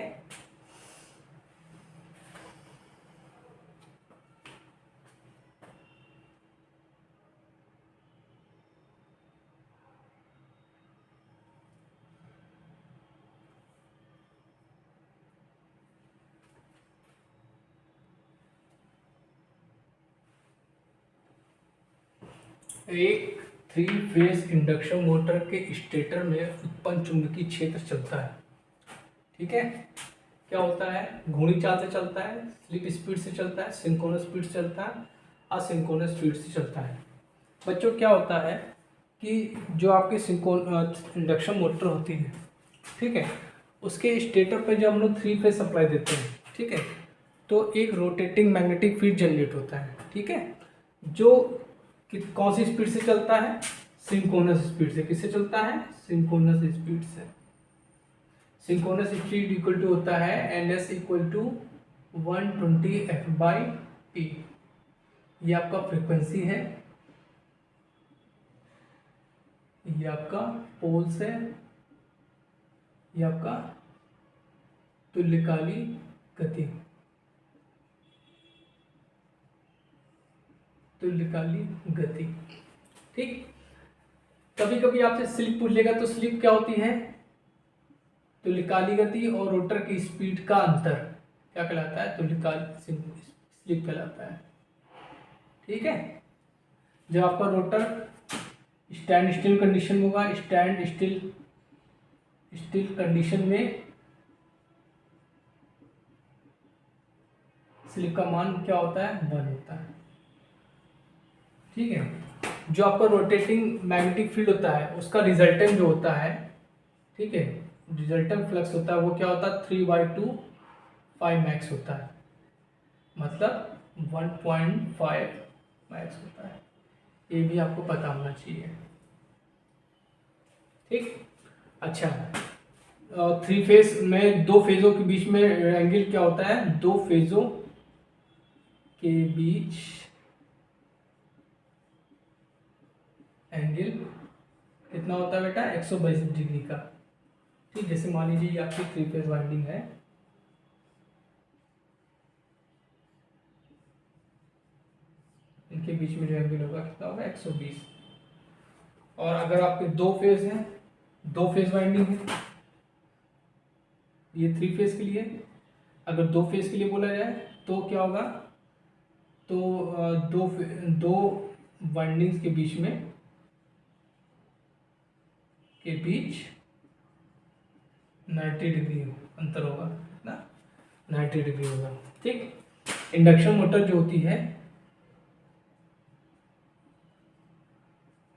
[SPEAKER 3] एक 3 फेज इंडक्शन मोटर के स्टेटर में उत्पन्न चुंबकीय क्षेत्र चलता है। ठीक है, क्या होता है, घूर्णी चाल से चलता है, स्लिप स्पीड से चलता है, सिंक्रोनस स्पीड से चलता है, असिंक्रोनस स्पीड से चलता है। बच्चों क्या होता है कि जो आपकी इंडक्शन मोटर होती है, ठीक है, उसके स्टेटर पे जब हम लोग 3 फेज सप्लाई देते हैं, ठीक है, तो एक रोटेटिंग मैग्नेटिक फील्ड जनरेट होता है। ठीक है, जो कौन सी स्पीड से चलता है, सिंक्रोनस स्पीड से। किससे चलता है, सिंक्रोनस स्पीड से। सिंक्रोनस स्पीड इक्वल टू होता है NS इक्वल टू 120 F/P। ये आपका फ्रीक्वेंसी है, ये आपका पोल्स है, ये आपका तुल्यकाली गति, तुल्यकाली गति। ठीक, कभी कभी आपसे स्लिप पूछ लेगा, तो स्लिप क्या होती है, तुल्यकाली गति और रोटर की स्पीड का अंतर क्या कहलाता है, तुल्यकाली स्लिप कहलाता है। ठीक है, जब आपका रोटर स्टैंड स्टिल कंडीशन होगा, स्टैंड स्टिल कंडीशन में स्लिप का मान क्या होता है, 1 होता है। ठीक है, जो आपका रोटेटिंग मैग्नेटिक फील्ड होता है उसका रिजल्टेंट जो होता है, ठीक है, रिजल्टेंट फ्लक्स होता है, वो क्या होता है, 3/2 5 मैक्स होता है, मतलब 1.5 मैक्स होता है। ये भी आपको पता होना चाहिए। ठीक, अच्छा 3 फेज में 2 फेजों के बीच में एंगल क्या होता है, 2 फेजों के बीच एंगल कितना होता है बेटा, 122 डिग्री का। ठीक, जैसे मान लीजिए ये आपकी 3 फेज वाइंडिंग है, इनके बीच में जो एंगल होगा कितना होगा, 120। और अगर आपके 2 फेज हैं, 2 फेज वाइंडिंग है, ये 3 फेज के लिए, अगर 2 फेज के लिए बोला जाए तो क्या होगा, तो दो वाइंडिंग्स के बीच में के बीच 90 डिग्री अंतर होगा ना, 90 डिग्री होगा। ठीक, इंडक्शन मोटर जो होती है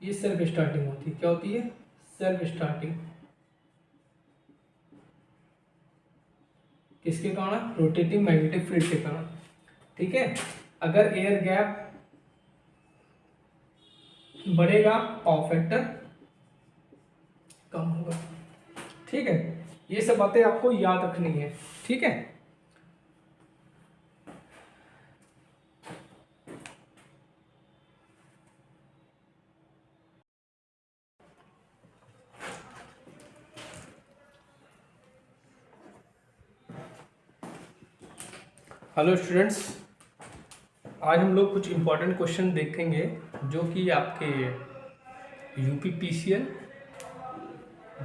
[SPEAKER 3] ये सेल्फ स्टार्टिंग होती है। क्या होती है, सेल्फ स्टार्टिंग। किसके कारण, रोटेटिंग मैग्नेटिक फील्ड के कारण। ठीक है, अगर एयर गैप बढ़ेगा पावर फैक्टर कम होगा। ठीक है, ये सब बातें आपको याद रखनी है। ठीक है, हेलो स्टूडेंट्स, आज हम लोग कुछ इम्पोर्टेंट क्वेश्चन देखेंगे जो कि आपके यूपी पीसीएल,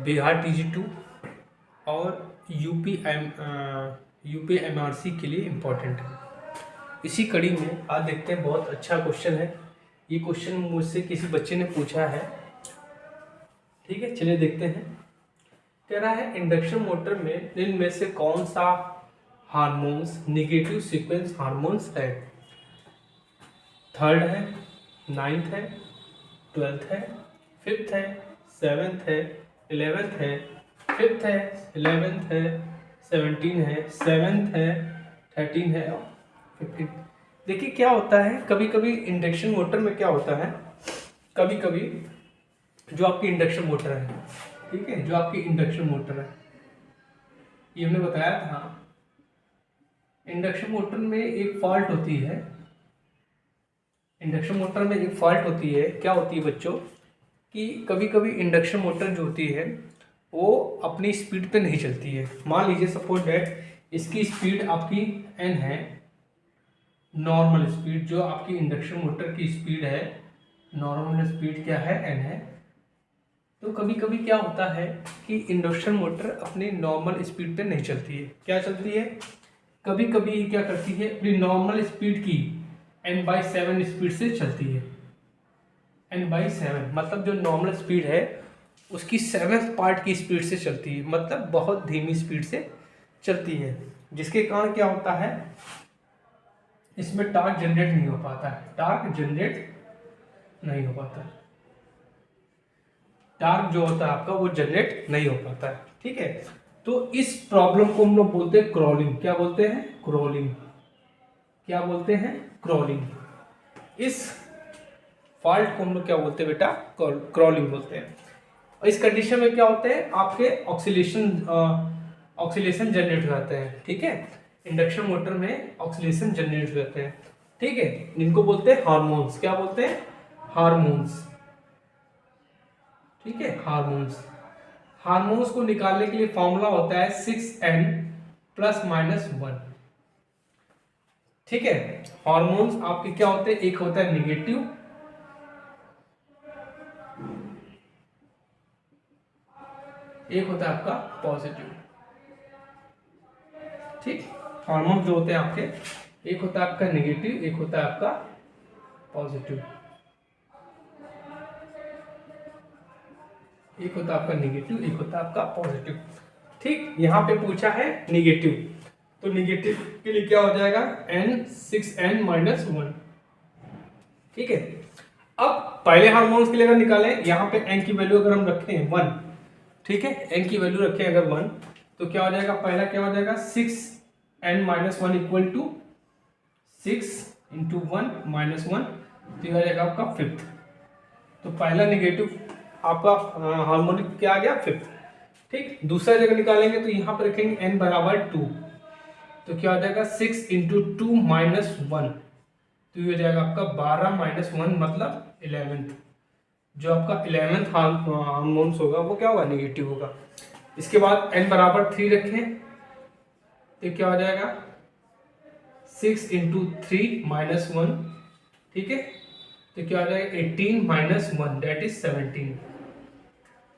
[SPEAKER 3] बिहार टीजी2 और यूपी एमआरसी के लिए इम्पोर्टेंट है। इसी कड़ी में आज देखते हैं, बहुत अच्छा क्वेश्चन है। ये क्वेश्चन मुझसे किसी बच्चे ने पूछा है। ठीक है, चलिए देखते हैं। कह रहा है इंडक्शन मोटर में इनमें से कौन सा हार्मोन्स नेगेटिव सीक्वेंस हार्मोन्स है? थर्ड है, नाइन्थ है, ट्वेल्थ है, फिफ्थ है, सेवेंथ है, 11th है, फिफ्थ है, 11th है, 17 है, 7th है, 13 है और 15। देखिए क्या होता है, कभी कभी इंडक्शन मोटर में क्या होता है, कभी कभी जो आपकी इंडक्शन मोटर है, ठीक है, जो आपकी इंडक्शन मोटर है, ये हमने बताया था, इंडक्शन मोटर में एक फॉल्ट होती है। इंडक्शन मोटर में एक फॉल्ट होती है, क्या होती है बच्चों, कि कभी कभी इंडक्शन मोटर जो होती है वो अपनी स्पीड पे नहीं चलती है। मान लीजिए सपोज दैट इसकी स्पीड आपकी n है, नॉर्मल स्पीड जो आपकी इंडक्शन मोटर की स्पीड है, नॉर्मल स्पीड क्या है, n है। तो कभी कभी क्या होता है कि इंडक्शन मोटर अपनी नॉर्मल स्पीड पे नहीं चलती है। क्या चलती है, कभी कभी क्या करती है, अपनी नॉर्मल स्पीड की n/7 स्पीड से चलती है। n/7 मतलब जो नॉर्मल स्पीड है उसकी 7th पार्ट की स्पीड से चलती है, मतलब बहुत धीमी स्पीड से चलती है, जिसके कारण क्या होता है, इसमें टॉर्क जनरेट नहीं हो पाता है। टॉर्क जनरेट नहीं हो पाता, टॉर्क जो होता है आपका वो जनरेट नहीं हो पाता है। ठीक है, तो इस प्रॉब्लम को हम लोग बोलते हैं क्रॉलिंग। क्या बोलते हैं, क्रॉलिंग। क्या बोलते हैं, क्रॉलिंग। इस फॉल्ट को हम लोग क्या बोलते हैं बेटा, क्रॉलिंग बोलते हैं। और इस कंडीशन में क्या होते हैं, आपके ऑक्सीलेशन जनरेट हो जाते हैं। ठीक है, इंडक्शन मोटर में ऑक्सीलेशन जनरेट हो जाते हैं। ठीक है, जिनको बोलते हैं हार्मोन्स। क्या बोलते हैं, हार्मोन्स। ठीक है, हार्मोन्स। हार्मोन्स को निकालने के लिए फॉर्मूला होता है 6n ± 1। ठीक है, हार्मोन्स आपके क्या होते हैं, एक होता है निगेटिव, एक होता है आपका पॉजिटिव। ठीक, हार्मोन जो होते हैं आपके, एक होता है आपका निगेटिव, एक होता है आपका पॉजिटिव। एक होता है आपका निगेटिव, एक होता है आपका पॉजिटिव। ठीक, यहां पे पूछा है निगेटिव, तो निगेटिव के लिए क्या हो जाएगा, n6n - 1। ठीक है, अब पहले हार्मोन्स के लिए अगर निकालें, यहाँ पे n की वैल्यू अगर हम रखें 1, ठीक है, n की वैल्यू रखें अगर 1, तो क्या हो जाएगा, पहला क्या हो जाएगा, 6n - 1 = 6 × 1 - 1, तो ये हो जाएगा आपका फिफ्थ। तो पहला निगेटिव आपका हार्मोनिक क्या आ गया, फिफ्थ। ठीक, दूसरा जगह निकालेंगे तो यहाँ पर रखेंगे n = 2, तो क्या हो जाएगा 6 × 2 - 1, तो ये हो जाएगा आपका 12 - 1 मतलब 11th। जो आपका 11th हार्मोन्स होगा वो क्या होगा, निगेटिव होगा। इसके बाद n = 3 रखें, तो क्या हो जाएगा 6 × 3 - 1, ठीक है, तो क्या हो जाएगा 18 - 1 दैट इज 17।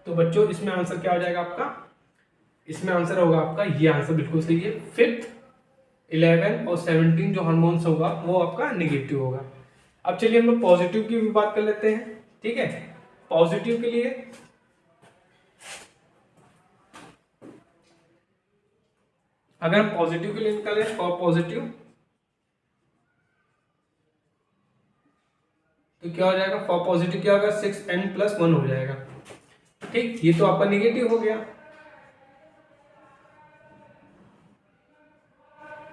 [SPEAKER 3] तो बच्चों इसमें आंसर क्या हो जाएगा आपका, इसमें आंसर होगा आपका, ये आंसर बिल्कुल सही है, फिफ्थ, 11 और 17 जो हार्मोन्स होगा वो आपका निगेटिव होगा। अब चलिए हम लोग पॉजिटिव की भी बात कर लेते हैं। ठीक है, पॉजिटिव के लिए अगर हम पॉजिटिव के लिए निकालें, फॉर पॉजिटिव, तो क्या हो जाएगा, फॉर पॉजिटिव क्या होगा, 6n + 1 हो जाएगा। ठीक, ये तो आपका निगेटिव हो गया।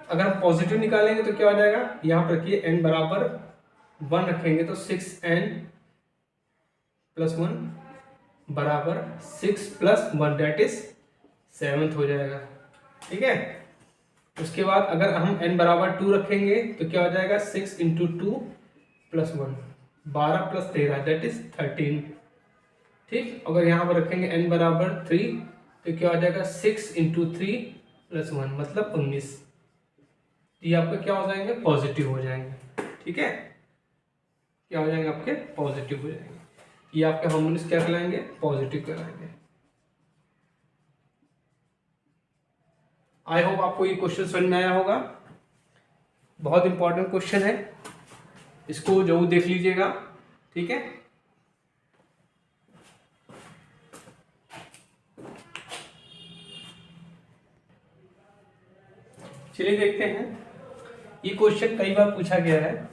[SPEAKER 3] अगर हम पॉजिटिव निकालेंगे तो क्या हो जाएगा, यहां पर रखिए n = 1 रखेंगे तो 6n + 1 = 6 + 1 दैट इज 7th हो जाएगा। ठीक है, उसके बाद अगर हम n = 2 रखेंगे तो क्या हो जाएगा, 6 × 2 + 1 12 + 13 दैट इज 13। ठीक, अगर यहाँ पर रखेंगे n = 3 तो क्या हो जाएगा, 6 × 3 + 1 मतलब 19। तो ये आपके क्या हो जाएंगे, पॉजिटिव हो जाएंगे। ठीक है, क्या हो जाएंगे आपके, पॉजिटिव हो जाएंगे। ये आपके हार्मोनिक्स क्या कहलाएंगे, पॉजिटिव कहलाएंगे। आई होप आपको ये क्वेश्चन समझ में आया होगा। बहुत इंपॉर्टेंट क्वेश्चन है, इसको जरूर देख लीजिएगा। ठीक है, चलिए देखते हैं। ये क्वेश्चन कई बार पूछा गया है,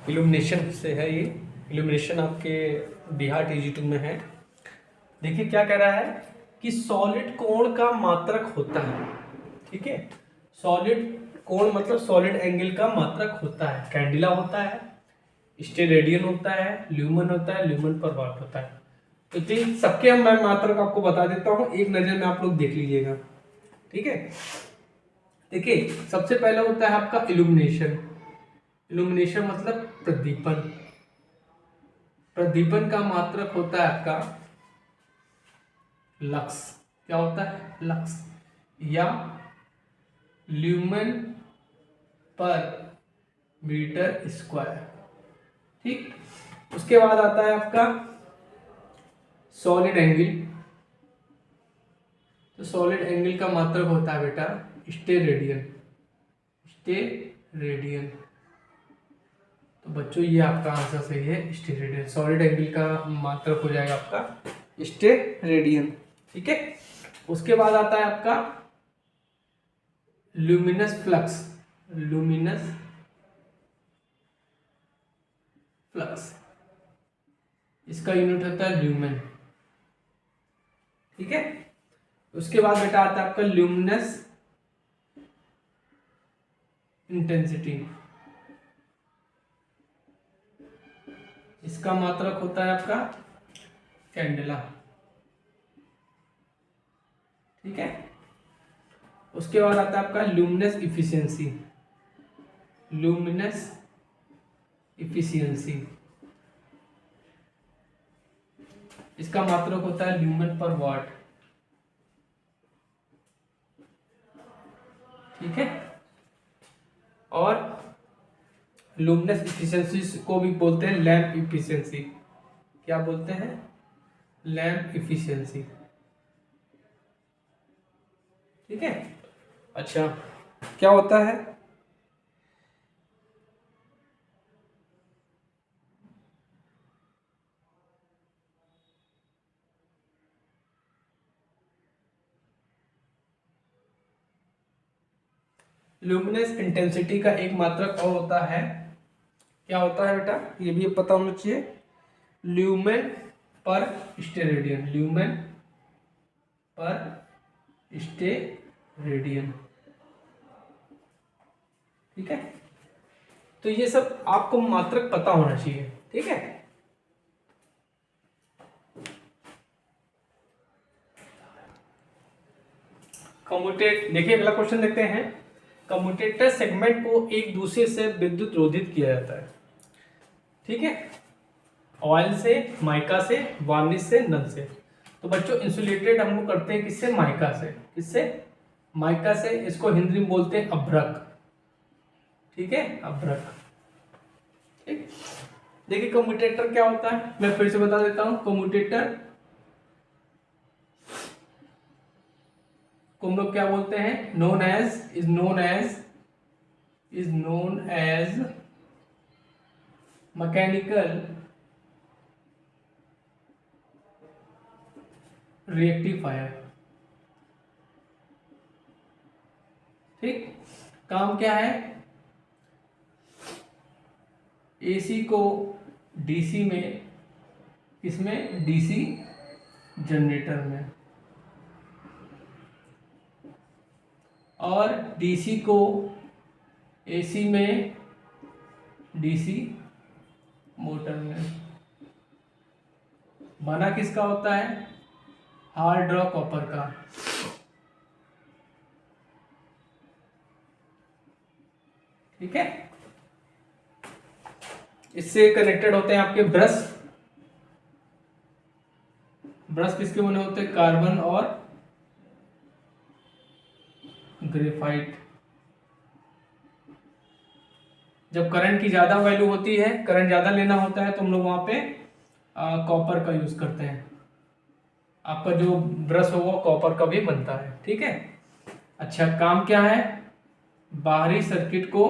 [SPEAKER 3] इल्यूमिनेशन से है ये। इल्यूमिनेशन आपके बिहार TG2 में है। देखिए क्या कह रहा है कि सॉलिड कोण का मात्रक होता है। ठीक है, सॉलिड कोण मतलब सॉलिड एंगल का मात्रक होता है। कैंडिला होता है, स्टेरेडियन होता है, ल्यूमन होता है, ल्यूमन पर वाट होता है। तो जी सबके हम मैं मात्रक आपको बता देता हूँ, एक नजर में आप लोग देख लीजिएगा। ठीक है, देखिए सबसे पहला होता है आपका इल्यूमिनेशन। इल्यूमिनेशन मतलब प्रदीपन। प्रदीपन का मात्रक होता है आपका लक्स। क्या होता है, लक्स या ल्यूमेन पर मीटर स्क्वायर। ठीक, उसके बाद आता है आपका सॉलिड एंगल। तो सॉलिड एंगल का मात्रक होता है बेटा स्टेरेडियन। स्टेरेडियन, तो बच्चों ये आपका आंसर सही है, स्टेरेडियन। सॉलिड एंगल का मात्रक हो जाएगा आपका स्टेरेडियन। ठीक है, उसके बाद आता है आपका ल्यूमिनस फ्लक्स। ल्यूमिनस फ्लक्स, इसका यूनिट होता है ल्यूमेन। ठीक है, उसके बाद बेटा आता है आपका ल्यूमिनस इंटेंसिटी। इसका मात्रक होता है आपका कैंडेला। ठीक है, उसके बाद आता है आपका ल्यूमिनस इफिशियंसी। ल्यूमिनस इफिशियंसी, इसका मात्रक होता है ल्यूमेन पर वाट। ठीक है, और लुमिनस इफिशियंसी को भी बोलते हैं लैंप इफिशियंसी। क्या बोलते हैं, लैंप इफिशियंसी। ठीक है, अच्छा क्या होता है, लुमिनस इंटेंसिटी का एक मात्रक और होता है। क्या होता है बेटा, ये भी पता होना चाहिए, ल्यूमेन पर स्टेरेडियन। ल्यूमेन पर स्टेरेडियन। ठीक है, तो ये सब आपको मात्रक पता होना चाहिए। ठीक है, कम्यूटेट, देखिए अगला क्वेश्चन देखते हैं। कम्यूटेटर सेगमेंट को एक दूसरे से विद्युत रोधित किया जाता है। ठीक है, ऑयल से, माइका से, वार्निश से, नल से। तो बच्चों इंसुलेटेड हम लोग करते हैं किससे, माइका से। किससे, माइका से। इसको हिंदी में बोलते हैं अभ्रक। ठीक है, अभ्रक। ठीक, देखिए कम्यूटेटर क्या होता है, मैं फिर से बता देता हूं। कम्यूटेटर को हम लोग क्या बोलते हैं, नोन एज मैकेनिकल रेक्टिफायर। ठीक, काम क्या है, एसी को डीसी में, किसमें, डीसी जनरेटर में, और डीसी को एसी में, डीसी मोटर में। बना किसका होता है, हार्ड रॉक कॉपर का। ठीक है, इससे कनेक्टेड होते हैं आपके ब्रश। ब्रश किसके बने होते हैं, कार्बन और ग्रेफाइट। जब करंट की ज़्यादा वैल्यू होती है, करंट ज़्यादा लेना होता है, तो हम लोग वहाँ पे कॉपर का यूज़ करते हैं। आपका जो ब्रश होगा कॉपर का भी बनता है, ठीक है। अच्छा, काम क्या है, बाहरी सर्किट को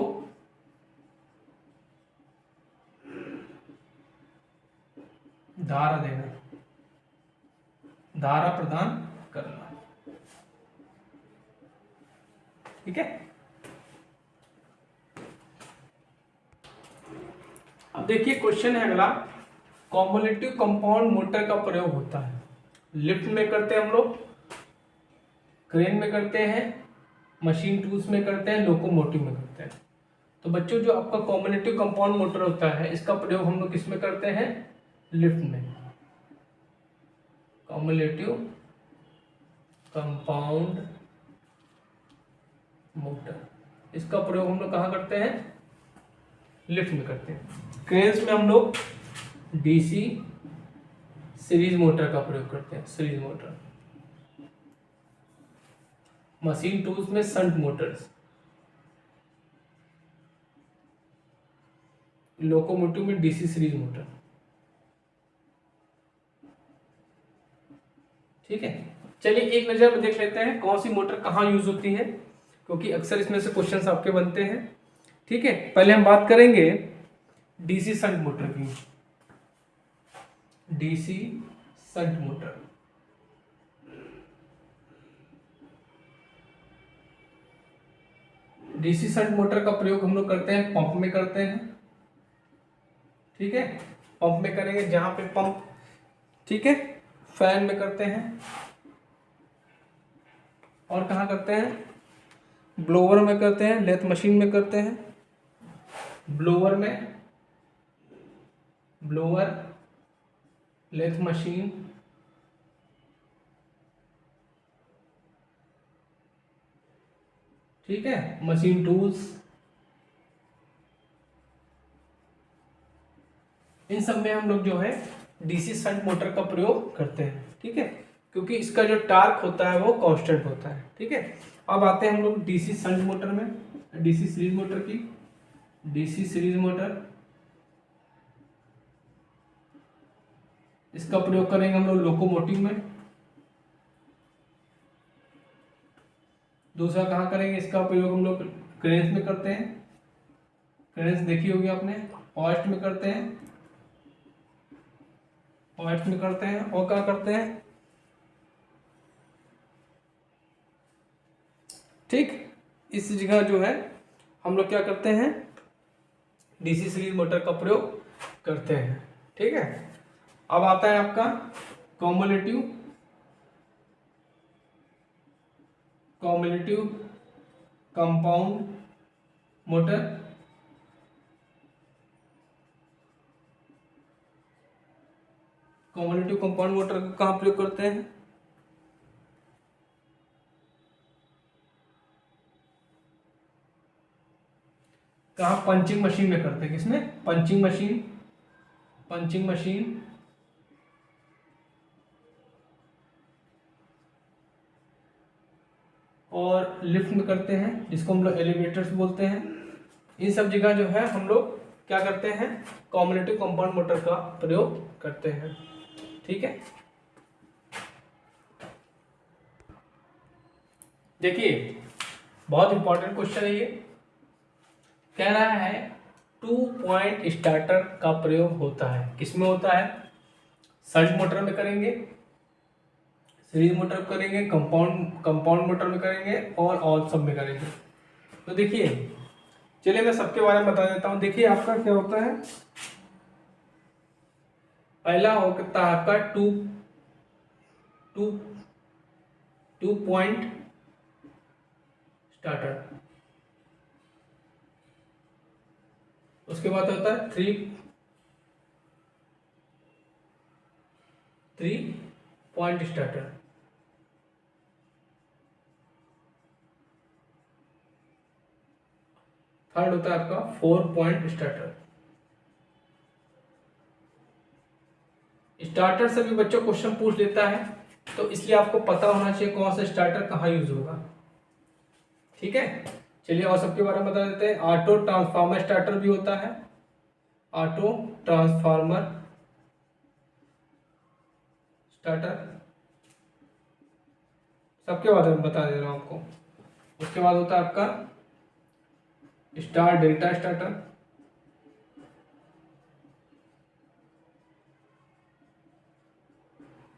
[SPEAKER 3] धारा देना, धारा प्रदान करना, ठीक है। अब देखिए क्वेश्चन है अगला, कॉम्युलेटिव कंपाउंड मोटर का प्रयोग होता है, लिफ्ट में करते हैं हम लोग, क्रेन में करते हैं, मशीन टूल्स में करते हैं, लोकोमोटिव में करते हैं। तो बच्चों जो आपका कॉम्युलेटिव कंपाउंड मोटर होता है, इसका प्रयोग हम लोग किस में करते हैं, लिफ्ट में। कॉम्युलेटिव कंपाउंड मोटर, इसका प्रयोग हम लोग कहाँ करते हैं, लिफ्ट में करते हैं। क्रेन्स में हम लोग डीसी सीरीज मोटर का प्रयोग करते हैं, सीरीज मोटर। मशीन टूल्स में शंट मोटर्स, लोकोमोटिव में डीसी सीरीज मोटर, ठीक है। चलिए एक नजर में देख लेते हैं कौन सी मोटर कहाँ यूज होती है, क्योंकि अक्सर इसमें से क्वेश्चंस आपके बनते हैं, ठीक है। पहले हम बात करेंगे डीसी शंट मोटर की। DC shunt motor, DC shunt motor का प्रयोग हम लोग करते हैं पंप में करते हैं, ठीक है। पंप में करेंगे जहां पे पंप, ठीक है। फैन में करते हैं, और कहाँ करते हैं, ब्लोवर में करते हैं, लेथ मशीन में करते हैं, ब्लोवर में, ब्लोवर, लेथ मशीन, ठीक है, मशीन टूल्स, इन सब में हम लोग जो है डीसी शंट मोटर का प्रयोग करते हैं, ठीक है, क्योंकि इसका जो टार्क होता है वो कांस्टेंट होता है, ठीक है। अब आते हैं हम लोग डीसी शंट मोटर में, डीसी सीरीज मोटर की। डीसी सीरीज मोटर, इसका प्रयोग करेंगे हम लोग लोकोमोटिव में। दूसरा कहाँ करेंगे, इसका प्रयोग हम लोग क्रेन्स में करते हैं, क्रेन्स देखी होगी आपने, ऑयस्ट में करते हैं, ऑयस्ट में करते हैं, और क्या करते हैं, ठीक। इस जगह जो है हम लोग क्या करते हैं, डीसी सीरीज मोटर का प्रयोग करते हैं, ठीक है। अब आता है आपका cumulative, cumulative compound motor, cumulative compound motor का कहाँ प्रयोग करते हैं, कहाँ, पंचिंग मशीन में करते हैं, किसमें, पंचिंग मशीन, पंचिंग मशीन, और लिफ्ट में करते हैं, जिसको हम लोग एलिवेटर्स बोलते हैं। इन सब जगह जो है हम लोग क्या करते हैं, कॉम्युलेटिव कंपाउंड मोटर का प्रयोग करते हैं, ठीक है। देखिए बहुत इंपॉर्टेंट क्वेश्चन है ये, कह रहा है 2 पॉइंट स्टार्टर का प्रयोग होता है, किसमें होता है, शंट मोटर में करेंगे, सीरीज मोटर में करेंगे, कंपाउंड मोटर में करेंगे, और ऑल सब में करेंगे। तो देखिए चलिए मैं सबके बारे में बता देता हूं। देखिए आपका क्या होता है, पहला होता है आपका टू पॉइंट स्टार्टर, उसके बाद होता है थ्री पॉइंट स्टार्टर, थर्ड होता है आपका 4 पॉइंट स्टार्टर। स्टार्टर से भी बच्चों क्वेश्चन पूछ लेता है, तो इसलिए आपको पता होना चाहिए कौन सा स्टार्टर कहाँ यूज होगा, ठीक है। चलिए और सबके बारे में बता देते हैं। ऑटो ट्रांसफार्मर स्टार्टर भी होता है, ऑटो ट्रांसफार्मर स्टार्टर, सबके बारे में बता दे रहा हूँ आपको। उसके बाद होता है आपका स्टार डेल्टा स्टार्टर,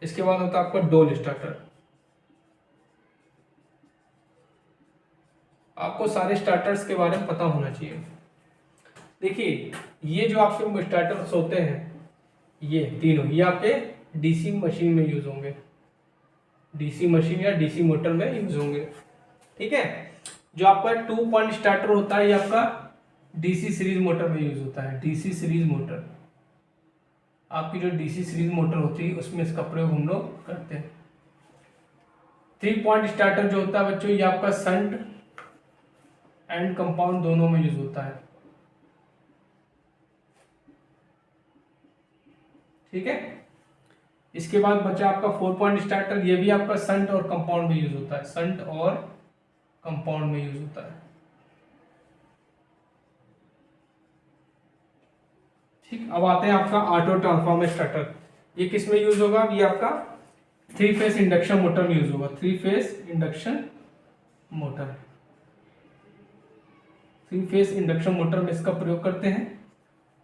[SPEAKER 3] इसके बाद होता है आपका डोल स्टार्टर। आपको सारे स्टार्टर्स के बारे में पता होना चाहिए। देखिए ये जो आपके स्टार्टर्स होते हैं, ये तीनों, ये आपके डीसी मशीन में यूज होंगे, डीसी मशीन या डीसी मोटर में यूज होंगे। ठीक है, जो आपका 2 पॉइंट स्टार्टर होता है ये आपका डीसी सीरीज मोटर में यूज होता है। डीसी सीरीज मोटर, आपकी जो डीसी सीरीज मोटर होती है उसमें इसका प्रयोग हम लोग करते हैं। 3 पॉइंट स्टार्टर जो होता है बच्चों, ये आपका शंट एंड कंपाउंड दोनों में यूज होता है। ठीक है, इसके बाद बचा आपका 4 पॉइंट स्टार्टर, ये भी आपका शंट और कंपाउंड में यूज होता है, शंट और कंपाउंड में यूज होता है। ठीक, अब आते हैं आपका ऑटो ट्रांसफार्मर स्टार्टर। ये किस में यूज होगा? ये आपका 3 फेस इंडक्शन मोटर में यूज होगा, 3 phase induction motor. 3 phase induction motor में इसका प्रयोग करते हैं।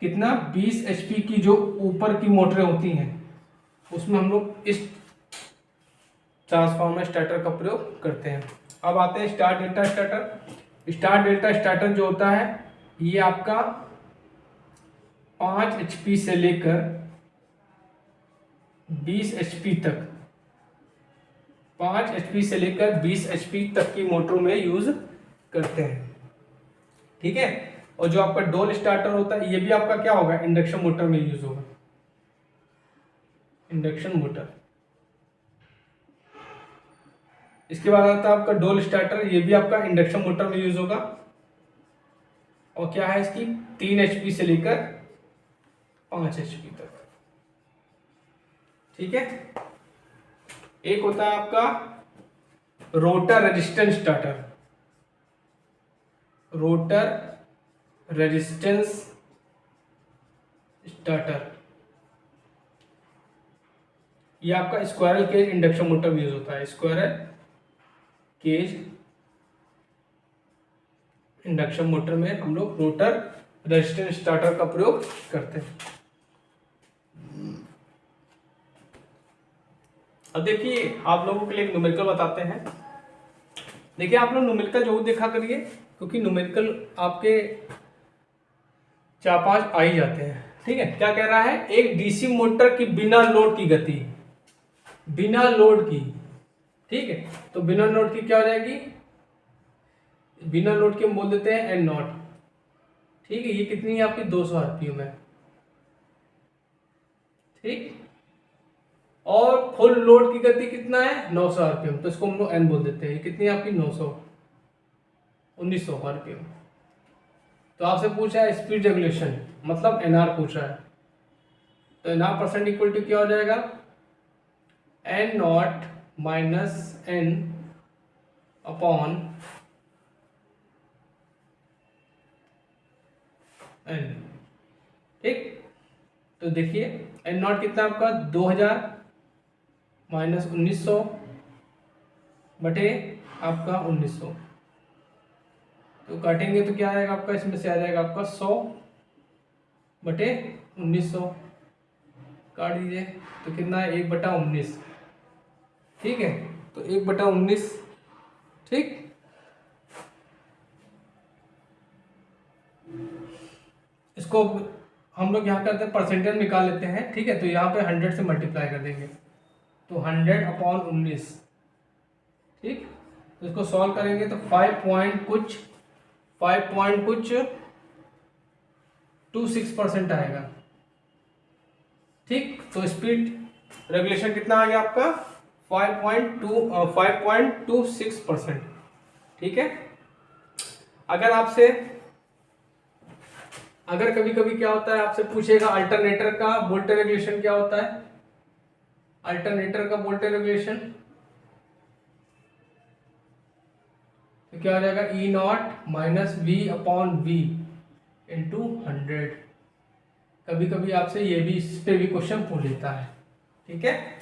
[SPEAKER 3] कितना? 20 HP की जो ऊपर की मोटरें होती हैं उसमें हम लोग इस ट्रांसफार्मर स्टार्टर का प्रयोग करते हैं। अब आते हैं star delta starter. Star delta starter जो होता है ये आपका 5 HP से लेकर 20 HP तक, 5 HP से लेकर 20 HP तक की मोटरों में यूज करते हैं। ठीक है, और जो आपका डोल स्टार्टर होता है ये भी आपका क्या होगा? इंडक्शन मोटर में यूज होगा, इंडक्शन मोटर। इसके बाद आता है आपका डोल स्टार्टर, ये भी आपका इंडक्शन मोटर में यूज होगा। और क्या है इसकी? 3 HP से लेकर 5 HP तक। ठीक है, एक होता है आपका rotor resistance starter, rotor resistance starter, ये आपका स्क्वायरल केज इंडक्शन मोटर में यूज होता है। स्क्वायरल केज इंडक्शन मोटर में हम लोग रोटर रेजिस्टेंस स्टार्टर का प्रयोग करते हैं। अब देखिए आप लोगों के लिए एक न्यूमेरिकल बताते हैं। देखिए आप लोग न्यूमेरिकल जरूर देखा करिए, क्योंकि न्यूमेरिकल आपके 4-5 आ ही जाते हैं। ठीक है, क्या कह रहा है? एक डीसी मोटर की बिना लोड की गति, बिना लोड की। ठीक है, तो बिना लोड की क्या हो जाएगी? बिना लोड की हम बोल देते हैं एन नॉट। ठीक है, ये कितनी है आपकी? 200 RPM है। ठीक, और फुल लोड की गति कितना है? 900 RPM, तो इसको हम लोग एन बोल देते हैं। ये कितनी है आपकी? 1900 RPM। तो आपसे पूछा है स्पीड रेगुलेशन, मतलब एनआर पूछा है, तो एनआर परसेंट इक्वल टू क्या हो जाएगा? N naught minus N upon N. ठीक, तो देखिए एन नॉट कितना आपका? 2000 माइनस 1900 बटे आपका 1900, तो काटेंगे तो क्या आएगा आपका? इसमें से आ जाएगा आपका 100 बटे 1900, काट दीजिए तो कितना है? 1/19। ठीक है, तो 1/19। ठीक, इसको हम लोग यहाँ करते हैं परसेंटेज निकाल लेते हैं। ठीक है, तो यहाँ पे 100 से मल्टीप्लाई कर देंगे, तो 100/19। ठीक, तो इसको सॉल्व करेंगे तो 5.26% आएगा। ठीक, तो स्पीड रेगुलेशन कितना आ गया आपका? 5.26%। ठीक है, अगर कभी कभी क्या होता है आपसे पूछेगा अल्टरनेटर का वोल्टेज रेगुलेशन क्या होता है? अल्टरनेटर का वोल्टेज रेगुलेशन तो क्या हो जाएगा E naught minus V upon V into 100। कभी कभी आपसे ये भी, इस पे भी क्वेश्चन पूछ लेता है, ठीक है।